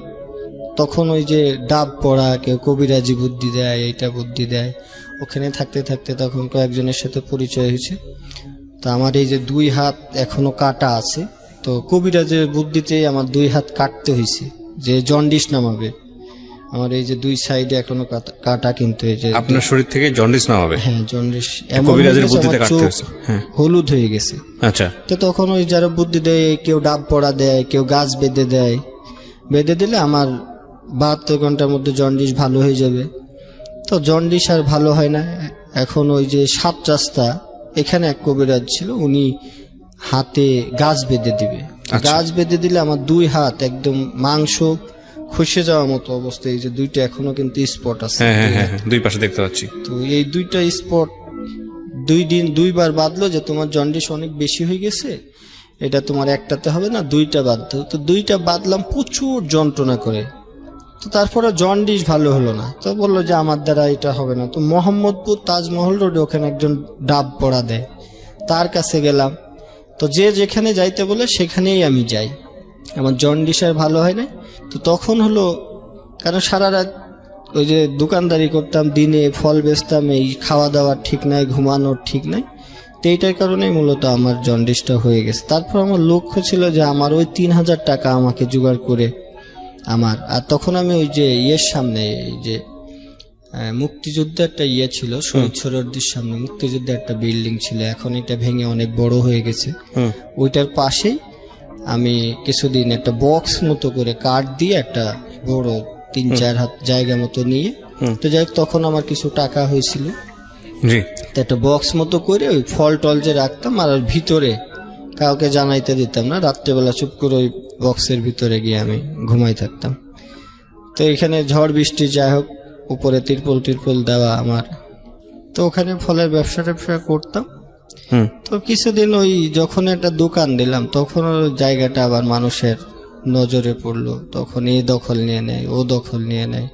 তখন ওই যে ডাব পড়া, কেউ কবিরাজি বুদ্ধি দেয়, এইটা বুদ্ধি দেয়, ওখানে থাকতে থাকতে তখন কয়েকজনের সাথে পরিচয় হয়েছে। তো আমার এই যে 2 হাত এখনো কাটা আছে, তো কবিরাজের বুদ্ধিতে আমার 2 হাত কাটতে হয়েছে যে জন্ডিস নামাবে। আমার এই যে 2 সাইডে এখনো কাটা, কিন্তু এই যে আপনার শরীর থেকে জন্ডিস নামাবে। হ্যাঁ, জন্ডিস কবিরাজের বুদ্ধিতে কাটতে হয়েছে। হ্যাঁ, হলুদ হয়ে গেছে। আচ্ছা। তো তখন ওই যারা বুদ্ধি দেয়, কেউ ডাব পড়া দেয়, কেউ গাছ বেঁধে দেয়, বেঁধে দিলে আমার 72 ঘন্টার মধ্যে জন্ডিস ভালো হয়ে যাবে। তো জন্ডিস আর ভালো হয় না। এখন ওই যে 7 রাস্তা এখানে এক কবিরাজ ছিল, উনি হাতে গাছ বেঁধে দিবে। গাছ বেঁধে দিলে আমার 2 হাত একদম মাংস খসে যাওয়ার মতো অবস্থা। এই যে 2টা এখনো কিন্তু স্পট আছে, হ্যাঁ, 2 পাশে দেখতে পাচ্ছি। তো এই 2টা স্পট 2 বার বাঁধলো যে তোমার জন্ডিস অনেক বেশি হয়ে গেছে, এটা তোমার একটাতে হবে না, 2টা বাঁধতে। তো 2টা বাঁধলাম প্রচুর যন্ত্রণা করে। তো তারপরে জন্ডিস ভালো হলো না, তো বললো যে আমার দ্বারা এটা হবে না। তো মোহাম্মদপুর তাজমহল রোডে ওখানে একজন ডাব পড়া দেয়, তার কাছে গেলাম। তো যে যেখানে যাইতে বলে সেখানেই আমি যাই, আমার জন্ডিস আর ভালো হয় না। তো তখন হলো, কারণ সারা রাত ওই যে দোকানদারি করতাম, দিনে ফল বেচতাম, এই খাওয়া দাওয়ার ঠিক নাই, ঘুমানোর ঠিক নাই, তো এইটার কারণেই মূলত আমার জন্ডিসটা হয়ে গেছে। তারপর আমার লক্ষ্য ছিল যে আমার ওই 3000 টাকা আমাকে জোগাড় করে আমার, আর তখন আমি ওই যে সামনে এই যে মুক্তিযুদ্ধ একটা ছিল, শহীদ সরোয়ার্দীর সামনে মুক্তিযুদ্ধ একটা বিল্ডিং ছিল, এখন এটা ভেঙে অনেক বড় হয়ে গেছে। ওইটার পাশেই আমি কিছুদিন একটা বক্স মতো করে কাঠ দিয়ে একটা বড় 3-4 হাত জায়গা মতো নিয়ে, তো যাই হোক তখন আমার কিছু টাকা হয়েছিল, তো একটা বক্স মতো করে ওই ফল টল যে রাখতাম, আর ওর ভিতরে কাউকে জানাইতে দিতাম না, রাত্রেবেলা চুপ করে ওই বক্সের ভিতরে গিয়ে আমি ঘুমাই থাকতাম। তো এখানে ঝড় বৃষ্টি যাই হোক, উপরে তিরপল দেওয়া আমার, তো ওখানে ফলের ব্যবসা করতাম। তো কিছুদিন ওই যখন একটা দোকান দিলাম তখন ওই জায়গাটা আবার মানুষের নজরে পড়লো, তখন এই দখল নিয়ে নেয়, ও দখল নিয়ে নেয়,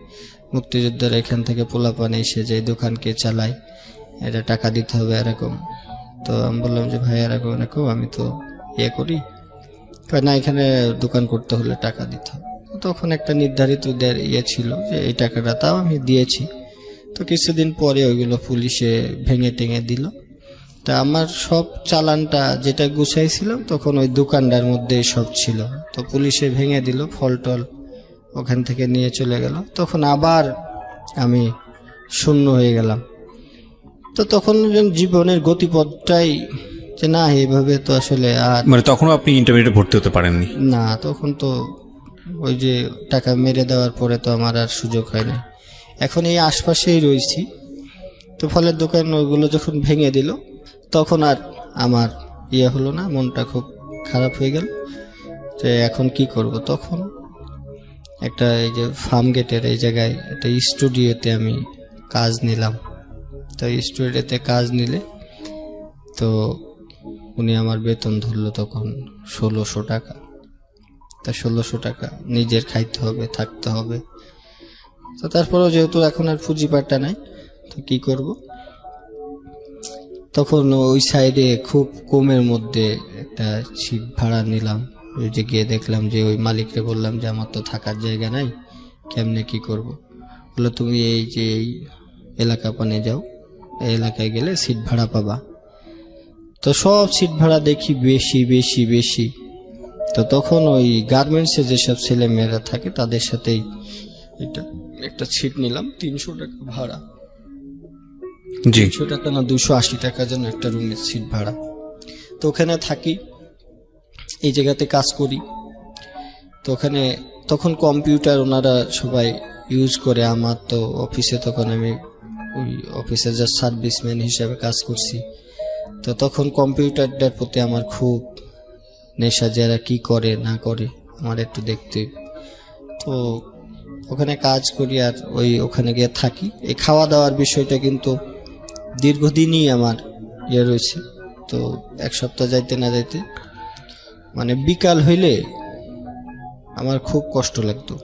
মুক্তিযোদ্ধারা এখান থেকে পোলাপান এসে যে দোকানকে চালায়, এটা টাকা দিতে হবে এরকম। তো আমি বললাম যে ভাই এরকম এরকম আমি তো করি না, এখানে দোকান করতে হলে টাকা দিতে হবে। তখন একটা নির্ধারিত ছিল যে এই টাকাটা, তাও আমি দিয়েছি। তো কিছুদিন পরে ওইগুলো পুলিশে ভেঙে টেঙে দিল। তা আমার সব চালানটা যেটা গুছাইছিলাম তখন ওই দোকানটার মধ্যে সব ছিল। তো পুলিশে ভেঙে দিল, ফল টল ওখান থেকে নিয়ে চলে গেল। তখন আবার আমি শূন্য হয়ে গেলাম। তো তখন জীবনের গতিপথটাই যে না, এইভাবে তো আসলে আর মানে তখনও আপনি ইন্টারমিডিয়েটে ভর্তি হতে পারেননি? না, তখন তো ওই যে টাকা মেরে দেওয়ার পরে তো আমার আর সুযোগ হয় না। এখন এই আশপাশেই রয়েছি। তো ফলের দোকান ওইগুলো যখন ভেঙে দিল তখন আর আমার হলো না, মনটা খুব খারাপ হয়ে গেল যে এখন কি করব। তখন একটা এই যে ফার্ম গেটের এই জায়গায় একটা স্টুডিওতে আমি কাজ নিলাম। তো স্টুডিওতে কাজ নিলে তো উনি আমার বেতন ধরলো তখন 1600 টাকা। তা 1600 টাকা নিজের খাইতে হবে, থাকতে হবে। তো তারপরেও যেহেতু এখন আর পুঁজিপাটটা নাই, তো কি করব। তখন ওই সাইডে খুব কমের মধ্যে একটা ছিট ভাড়া নিলাম। ওই যে গিয়ে দেখলাম যে ওই মালিককে বললাম যে আমার তো থাকার জায়গা নাই, কেমনে কি করব। বললো তুমি এই যে এই এলাকা পানে যাও, এই এলাকায় গেলে সিট ভাড়া পাবা। তো সব সিট ভাড়া দেখি বেশি বেশি বেশি। তো তখন ওই গার্মেন্টসে যেসব ছেলে মেয়েরা থাকে তাদের সাথেই এটা একটা সিট নিলাম। 300 টাকা ভাড়া, জি 300 টাকা না 280 টাকা যেন একটা রুমের সিট ভাড়া। তো ওখানে থাকি, এই জায়গাতে কাজ করি। তো ওখানে তখন কম্পিউটার ওনারা সবাই ইউজ করে। আমার তো অফিসে তখন আমি ওই অফিসে যা সার্ভিসম্যান হিসেবে কাজ করছি। তো তখন কম্পিউটারটার প্রতি আমার খুব নেশা, যারা কি করে না করে আমার একটু দেখতে। তো ওখানে কাজ করি আর ওখানে গিয়ে থাকি। এই খাওয়া দাওয়ার বিষয়টা কিন্তু দীর্ঘদিনই আমার রয়েছে। তো এক সপ্তাহ যাইতে না যাইতে মানে বিকাল হইলে আমার খুব কষ্ট লাগতো,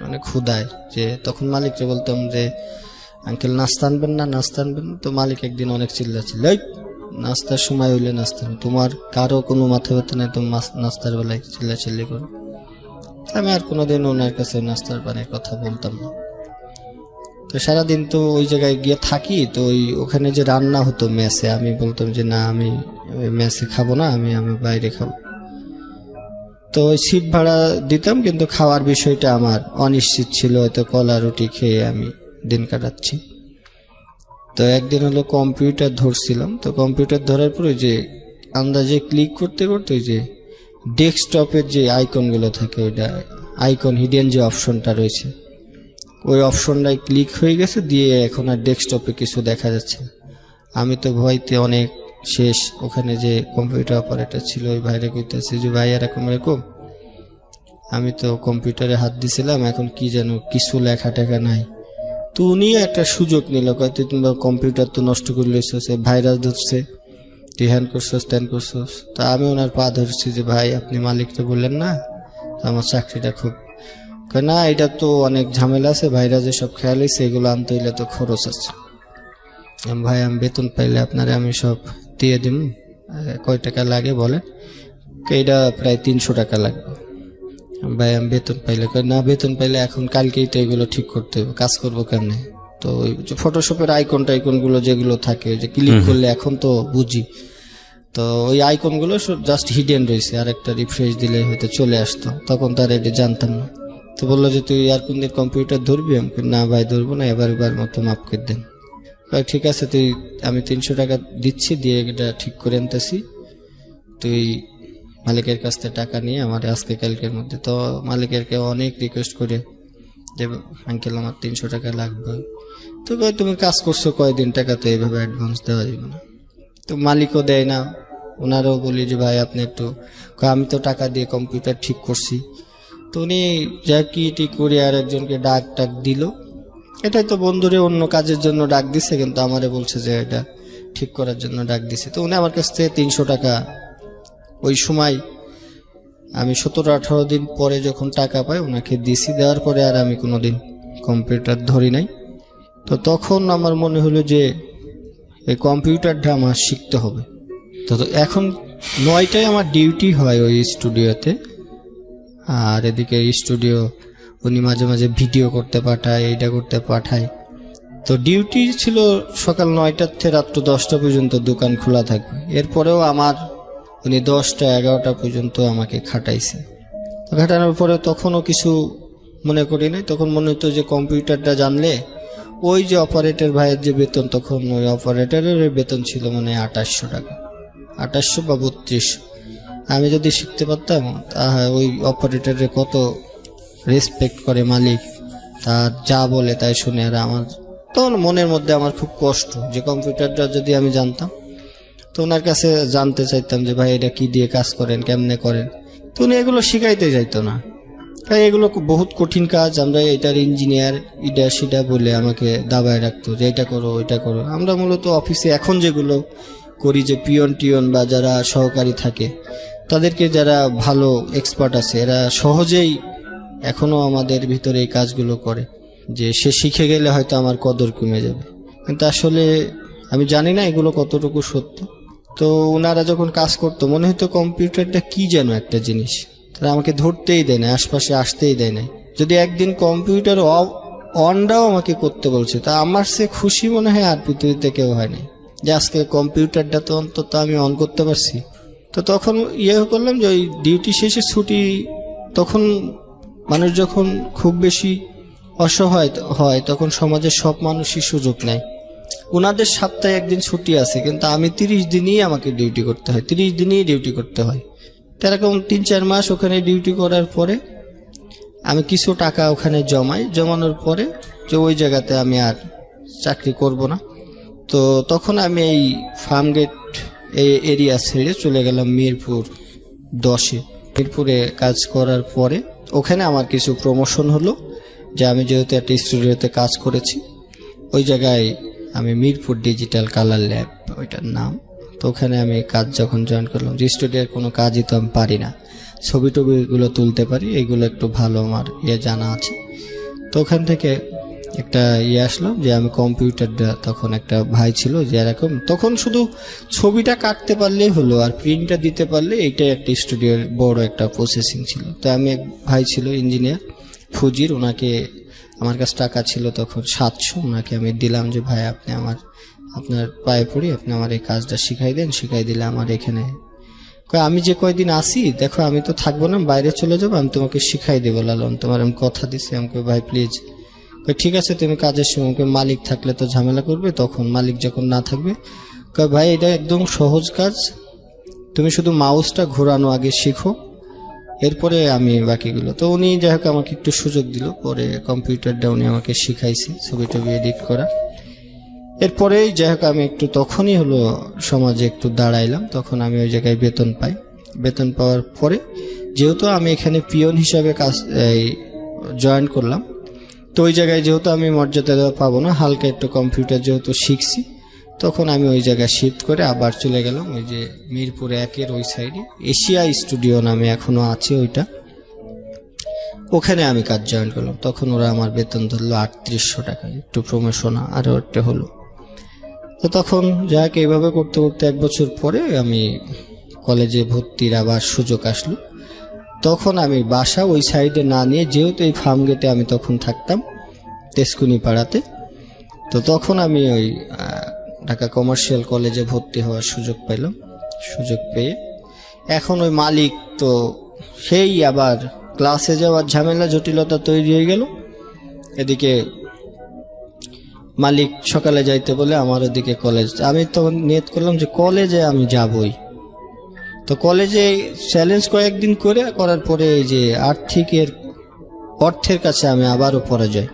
মানে ক্ষুধায়। যে তখন মালিককে বলতাম যে আঙ্কেল নাস্তা আনবেন না, নাস্তা আনবেন না। তো মালিক একদিন অনেক চিল্লাচ্ছিল, এই নাস্তার সময় হইলে নাস্তা, তোমার কারো কোনো মাথা ব্যথা নেই, তুমি নাস্তার বেলায় চিল্লাচিল্লি করো। আমি আর কোনোদিন ওনার কাছে নাস্তার পানির কথা বলতাম না। তো সারাদিন তো ওই জায়গায় গিয়ে থাকি। তো ওখানে যে রান্না হতো মেসে, আমি বলতাম যে না, আমি মেসে খাবো না, আমি বাইরে খাবো। তো ওই সিট ভাড়া দিতাম, কিন্তু খাওয়ার বিষয়টা আমার অনিশ্চিত ছিল। হয়তো কলা রুটি খেয়ে আমি দিন কাটাচ্ছি। তো একদিন হলো কম্পিউটার ধরছিলাম। তো কম্পিউটার ধরার পর ওই যে আন্দাজে ক্লিক করতে করতে ওই যে ডেস্কটপের যে আইকনগুলো থাকে, ওইটা আইকন হিডেন যে অপশনটা রয়েছে, ওই অপশনটাই ক্লিক হয়ে গেছে। দিয়ে এখন আর ডেস্কটপে কিছু দেখা যাচ্ছে। আমি তো ভয়তে অনেক শেষ। ওখানে যে কম্পিউটার অপারেটর ছিল ওই ভাইরে কইতেছে যে ভাই এরকম এরকম। আমি তো কম্পিউটারে হাত দিছিলাম, এখন কি যেন কিছু লেখা টেখা নাই। তো উনি একটা সুযোগ নিল, কয়তো তুমি কম্পিউটার তো নষ্ট করে লইছো, সে ভাইরাস ধরছে, তুই হ্যান করছস ত্যান করছস। তা আমি ওনার পা ধরছি যে ভাই আপনি মালিককে বললেন না, আমার চাকরিটা খুব না, এটা তো অনেক ঝামেলা আছে, ভাইরাসে সব খেয়াল হয়েছে, এগুলো আনতে হইলে তো খরচ আছে। ভাই আমি বেতন পাইলে আপনারে আমি সব দিয়ে দিন, কয় টাকা লাগে বলেন। এইটা প্রায় 300 টাকা লাগবে। ভাই আমি বেতন পাইলে, না বেতন পাইলে এখন কালকেই তো এগুলো ঠিক করতে হবে, কাজ করবো কেমনে। তো ওই ফটোশপের আইকন টাইকনগুলো যেগুলো থাকে যে ক্লিক করলে এখন তো বুঝি, তো ওই আইকনগুলো জাস্ট হিডেন রয়েছে, আর একটা রিফ্রেশ দিলে হয়তো চলে আসতো। তখন তার এটা জানতাম না। তো বললো যে তুই আর কোনদিন কম্পিউটার ধরবি? আমি না ভাই ধরবো না, এবার মতো মাফ করে দেন। ঠিক আছে, আমি 300 টাকা দিচ্ছি, দিয়ে এটা ঠিক করে আনতেছি, তুই মালিকের কাছ থেকে টাকা নিয়ে আমার আজকে কালকের মধ্যে। তো মালিকেরকে অনেক রিকোয়েস্ট করে যে আঙ্কেল আমার 300 টাকা লাগবে। তো তুমি কাজ করছো কয়দিন, টাকা তো এইভাবে অ্যাডভান্স দেওয়া যাবে না। তো মালিকও দেয় না। ওনারও বলি যে ভাই আপনি একটু, আমি তো টাকা দিয়ে কম্পিউটার ঠিক করছি। তো উনি যা কি করে আর একজনকে ডাক দিল। এটাই তো বন্ধুরে অন্য কাজের জন্য ডাক দিছে, কিন্তু আমারে বলছে যে এটা ঠিক করার জন্য ডাক দিছে। তো উনি আমার কাছ থেকে 300 টাকা ওই সময়, আমি 17-18 দিন পরে যখন টাকা পাই ওনাকে দিছি। দেওয়ার পরে আর আমি কোনোদিন কম্পিউটার ধরি নাই। তো তখন আমার মনে হলো যে এই কম্পিউটারটা আমার শিখতে হবে। তো এখন 9টায় আমার ডিউটি হয় ওই স্টুডিওতে। আর এদিকে স্টুডিও উনি মাঝে মাঝে ভিডিও করতে পাঠায়, এইটা করতে পাঠায়। তো ডিউটি ছিল সকাল 9টা থেকে রাত্র 10টা পর্যন্ত দোকান খোলা থাকবে। এরপরেও আমার উনি 10টা 11টা পর্যন্ত আমাকে খাটাইছে। তো খাটানোর পরে তখনও কিছু মনে করি নাই, তখন মনে হতো যে কম্পিউটারটা জানলে ওই যে অপারেটর ভাইয়ের যে বেতন, তখন ওই অপারেটরের বেতন ছিল মানে 2800 টাকা, 2800 বা 3200। আমি যদি শিখতে পারতাম ওই অপারেটরের কত রেসপেক্ট করে মালিক, তার যা বলে তাই শুনে। আর আমার তখন মনের মধ্যে আমার খুব কষ্ট যে কম্পিউটারটা যদি আমি জানতাম, তো ওনার কাছে জানতে চাইতাম যে ভাই এটা কি দিয়ে কাজ করেন, কেমনে করেন। তো উনি এগুলো শিখাইতে যাইতো না, তাই এগুলো বহুত কঠিন কাজ, আমরা এটার ইঞ্জিনিয়ার ইডা সিডা বলে আমাকে দাবায় রাখতো যে এটা করো ওইটা করো। আমরা মূলত অফিসে এখন যেগুলো করি, যে পিয়ন টিয়ন বা যারা সহকারী থাকে তাদেরকে যারা ভালো এক্সপার্ট আছে এরা সহজেই এখনো আমাদের ভিতরে এই কাজগুলো করে, যে সে শিখে গেলে হয়তো আমার কদর কমে যাবে। কিন্তু আসলে আমি জানি না এগুলো কতটুকু সত্য। তো ওনারা যখন কাজ করতো মনে হতো কম্পিউটারটা কি যেন একটা জিনিস, তারা আমাকে ধরতেই দেয় না, আশপাশে আসতেই দেয় না। যদি একদিন কম্পিউটার অনটাও আমাকে করতে বলছে, তা আমার সে খুশি মনে হয় আর পৃথিবীতে কেউ হয়নি, যে আজকে কম্পিউটারটা তো অন্তত আমি অন করতে পারছি। তো তখন করলাম যে ওই ডিউটি শেষে ছুটি, তখন মানুষ যখন খুব বেশি অসহায় হয় তখন সমাজের সব মানুষই সুযোগ নেয়। ওনাদের সপ্তাহে একদিন ছুটি আছে, কিন্তু আমি 30 দিনই আমাকে ডিউটি করতে হয়, 30 দিনই ডিউটি করতে হয়। এরকম 3-4 মাস ওখানে ডিউটি করার পরে আমি কিছু টাকা ওখানে জমানোর পরে যে ওই জায়গাতে আমি আর চাকরি করব না। তো তখন আমি এই ফার্মগেট এই এরিয়া ছেড়ে চলে গেলাম মিরপুর 10-এ। মিরপুরে কাজ করার পরে ওখানে আমার কিছু প্রমোশন হলো, যে আমি যেহেতু একটা স্টুডিওতে কাজ করেছি, ওই জায়গায় আমি মিরপুর ডিজিটাল কালার ল্যাব ওইটার নাম। তো ওখানে আমি কাজ যখন জয়েন করলাম, যে স্টুডিওর কোনো কাজই তো আমি পারি না, ছবি টবিগুলো তুলতে পারি, এইগুলো একটু ভালো আমার জানা আছে। তো ওখান থেকে একটা আসলো যে আমি কম্পিউটারটা, তখন একটা ভাই ছিল যে এরকম, তখন শুধু ছবিটা কাটতে পারলেই হলো আর প্রিন্টটা দিতে পারলে, এইটাই একটা স্টুডিওর বড় একটা প্রসেসিং ছিল। তো আমি এক ভাই ছিল ইঞ্জিনিয়ার ফুজির, ওনাকে আমার কাছে টাকা ছিল তখন 700, ওনাকে আমি দিলাম যে ভাই আপনি আপনার পায়ে পড়ি, আপনি আমার এই কাজটা শিখাই দেন। শিখাই দিলে আমার এখানে আমি যে কয়দিন আসি, দেখো আমি তো থাকবো না, বাইরে চলে যাবো, আমি তোমাকে শিখাই দেবো লালন, তোমার আমি কথা দিচ্ছি। আমাকে ভাই প্লিজ, ঠিক আছে তুমি কাজের সময়, মালিক থাকলে তো ঝামেলা করবে, তখন মালিক যখন না থাকবে, ভাই এটা একদম সহজ কাজ, তুমি শুধু মাউসটা ঘোরানো আগে শিখো, এরপরে আমি বাকিগুলো। তো উনি যাই হোক আমাকে একটু সুযোগ দিল, পরে কম্পিউটারটা উনি আমাকে শিখাইছে ছবি টবি এডিট করা। এরপরেই যাই হোক আমি একটু তখনই হলো সমাজে একটু দাঁড়াইলাম, তখন আমি ওই জায়গায় বেতন পাই। বেতন পাওয়ার পরে যেহেতু আমি এখানে পিয়ন হিসাবে কাজ জয়েন করলাম, তো ওই জায়গায় যেহেতু আমি মর্যাদা পাবো না, হালকা একটু কম্পিউটার যেহেতু শিখছি, তখন আমি ওই জায়গায় শিফট করে আবার চলে গেলাম ওই যে মিরপুর 1-এর ওই সাইডে এশিয়া স্টুডিও নামে এখনো আছে ওইটা, ওখানে আমি কাজ জয়েন করলাম। তখন ওরা আমার বেতন ধরলো 3800 টাকা, একটু প্রমোশন আরও একটা হলো। তো তখন যাক এইভাবে করতে করতে 1 বছর পরে আমি কলেজে ভর্তির আবার সুযোগ আসলো। তখন আমি বাসা ওই সাইডে না নিয়ে, যেহেতু এই ফার্ম গেটে আমি তখন থাকতাম তেজকুনি পাড়াতে, তো তখন আমি ওই ঢাকা কমার্শিয়াল কলেজে ভর্তি হওয়ার সুযোগ পেলাম। সুযোগ পেয়ে এখন ওই মালিক তো সেই আবার ক্লাসে যাওয়ার ঝামেলা জটিলতা তৈরি হয়ে গেল। এদিকে মালিক সকালে যাইতে বলে, আমার ওদিকে কলেজ। আমি তো নিয়ত করলাম যে কলেজে আমি যাবই। তো কলেজে চ্যালেঞ্জ কয়েকদিন করার পরে এই যে অর্থের কাছে আমি আবারও পরাজয়।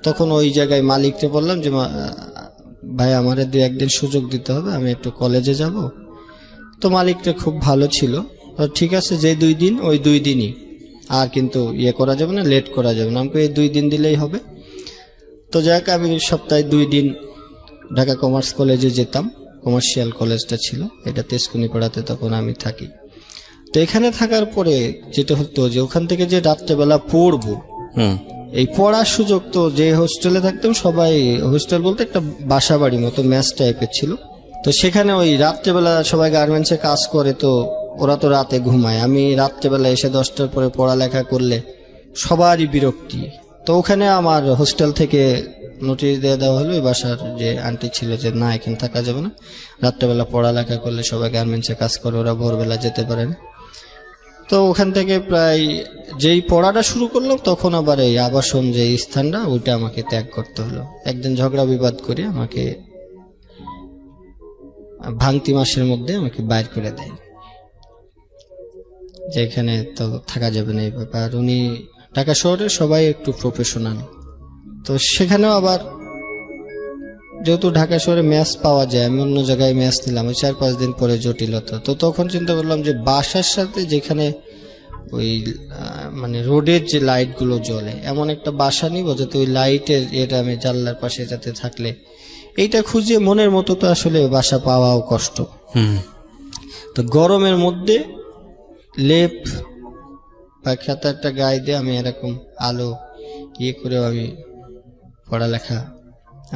তখন ওই জায়গায় মালিককে বললাম যে ভাই আমার 2-1 দিন সুযোগ দিতে হবে, আমি একটু কলেজে যাব। তো মালিকটা খুব ভালো ছিল, ঠিক আছে যে 2 দিন ওই 2 দিনই, আর কিন্তু করা যাবে না, লেট করা যাবে না, আমাকে এই 2 দিন দিলেই হবে। তো যাক আমি সপ্তাহে 2 দিন ঢাকা কমার্স কলেজে যেতাম, কমার্শিয়াল কলেজটা ছিল এটা তেজকুনি পাড়াতে, তখন আমি থাকি। তো এখানে থাকার পরে যেটা হতো যে ওখান থেকে যে রাত্রেবেলা পড়বো, এই পড়ার সুযোগ তো, যে হোস্টেলে থাকতাম সবাই, হোস্টেল বলতে একটা বাসা বাড়ি মতো ম্যাচ টাইপের ছিল। তো সেখানে ওই রাত্রেবেলা সবাই গার্মেন্টসে কাজ করে, তো ওরা তো রাতে ঘুমায়, আমি রাত্রেবেলা এসে 10টার পরে পড়ালেখা করলে সবারই বিরক্তি। তো ওখানে আমার হোস্টেল থেকে নোটিশ দিয়ে দেওয়া হলো ওই বাসার যে আন্টি ছিল যে না এখানে থাকা যাবে না, রাত্রেবেলা পড়ালেখা করলে সবাই গার্মেন্টসে কাজ করে, ওরা ভোরবেলা যেতে পারে না। তো ওখান থেকে প্রায় যেই পড়াটা শুরু করলাম তখন আবার এই আবাসন যে স্থানটা ওইটা আমাকে ত্যাগ করতে হলো। একদিন ঝগড়া বিবাদ করে আমাকে ভাঙতি মাসের মধ্যে আমাকে বাইর করে দেয়, যে এখানে তো থাকা যাবে না এই ব্যাপার। উনি ঢাকা শহরে সবাই একটু প্রফেশনাল, তো সেখানেও আবার যেহেতু ঢাকা শহরে ম্যাচ পাওয়া যায়, আমি অন্য জায়গায় ম্যাচ নিলাম, ওই 4-5 দিন পরে জটিলতা। তো তখন চিন্তা করলাম যে বাসার সাথে যেখানে ওই মানে রোডের যে লাইটগুলো জ্বলে এমন একটা বাসা নিব যাতে ওই লাইটের এটা আমি জানলার পাশে যাতে থাকলে, এইটা খুঁজে মনের মতো তো আসলে বাসা পাওয়াও কষ্ট। তো গরমের মধ্যে লেপ বা খাতা একটা গায়ে দিয়ে আমি এরকম আলো করে আমি পড়ালেখা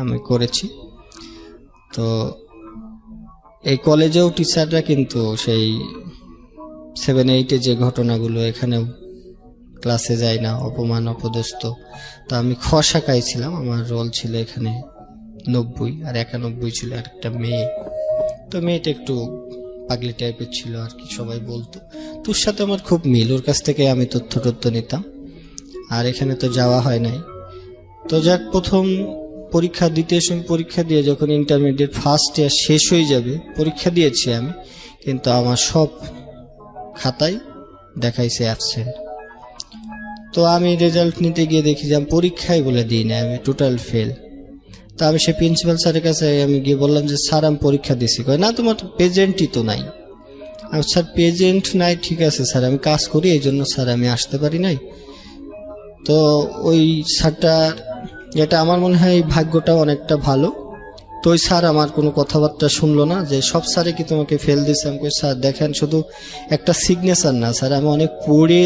আমি করেছি। তো এই কলেজেও টিচাররা কিন্তু সেই 7-8 যে ঘটনাগুলো এখানেও ক্লাসে যায় না, অপমান অপদস্থ। তো আমি খ শাখায় ছিলাম, আমার রোল ছিল এখানে 90 আর 91 ছিল একটা মেয়ে। তো মেয়েটা একটু পাগলি টাইপের ছিল আর কি, সবাই বলতো। তোর সাথে আমার খুব মিল, ওর কাছ থেকে আমি তথ্য নিতাম, আর এখানে তো যাওয়া হয় নাই। তো যাক, প্রথম পরীক্ষা দ্বিতীয় সময় পরীক্ষা দিয়ে যখন ইন্টারমিডিয়েট ফার্স্ট ইয়ার শেষ হয়ে যাবে, পরীক্ষা দিয়েছি আমি, কিন্তু আমার সব খাতায় দেখাইছে অ্যাবসেন্ট। তো আমি রেজাল্ট নিতে গিয়ে দেখি যে আমি পরীক্ষায় বলে দিই না, আমি টোটাল ফেল। তা আমি সে প্রিন্সিপাল স্যারের কাছে আমি গিয়ে বললাম যে স্যার আমি পরীক্ষা দিছি। কয় না তোমার প্রেজেন্টই তো নাই। আমি স্যার প্রেজেন্ট নাই, ঠিক আছে স্যার আমি কাজ করি এই জন্য স্যার আমি আসতে পারি নাই। তো ওই স্যারটা, এটা আমার মনে হয় ভাগ্যটা অনেকটা ভালো। তো ওই স্যার আমার কোনো কথাবার্তা শুনলো না, যে সব স্যারে কি তোমাকে ফেল দিচ্ছে। আমি কই স্যার দেখেন শুধু একটা সিগনেচার না স্যার, আমি অনেক পড়ে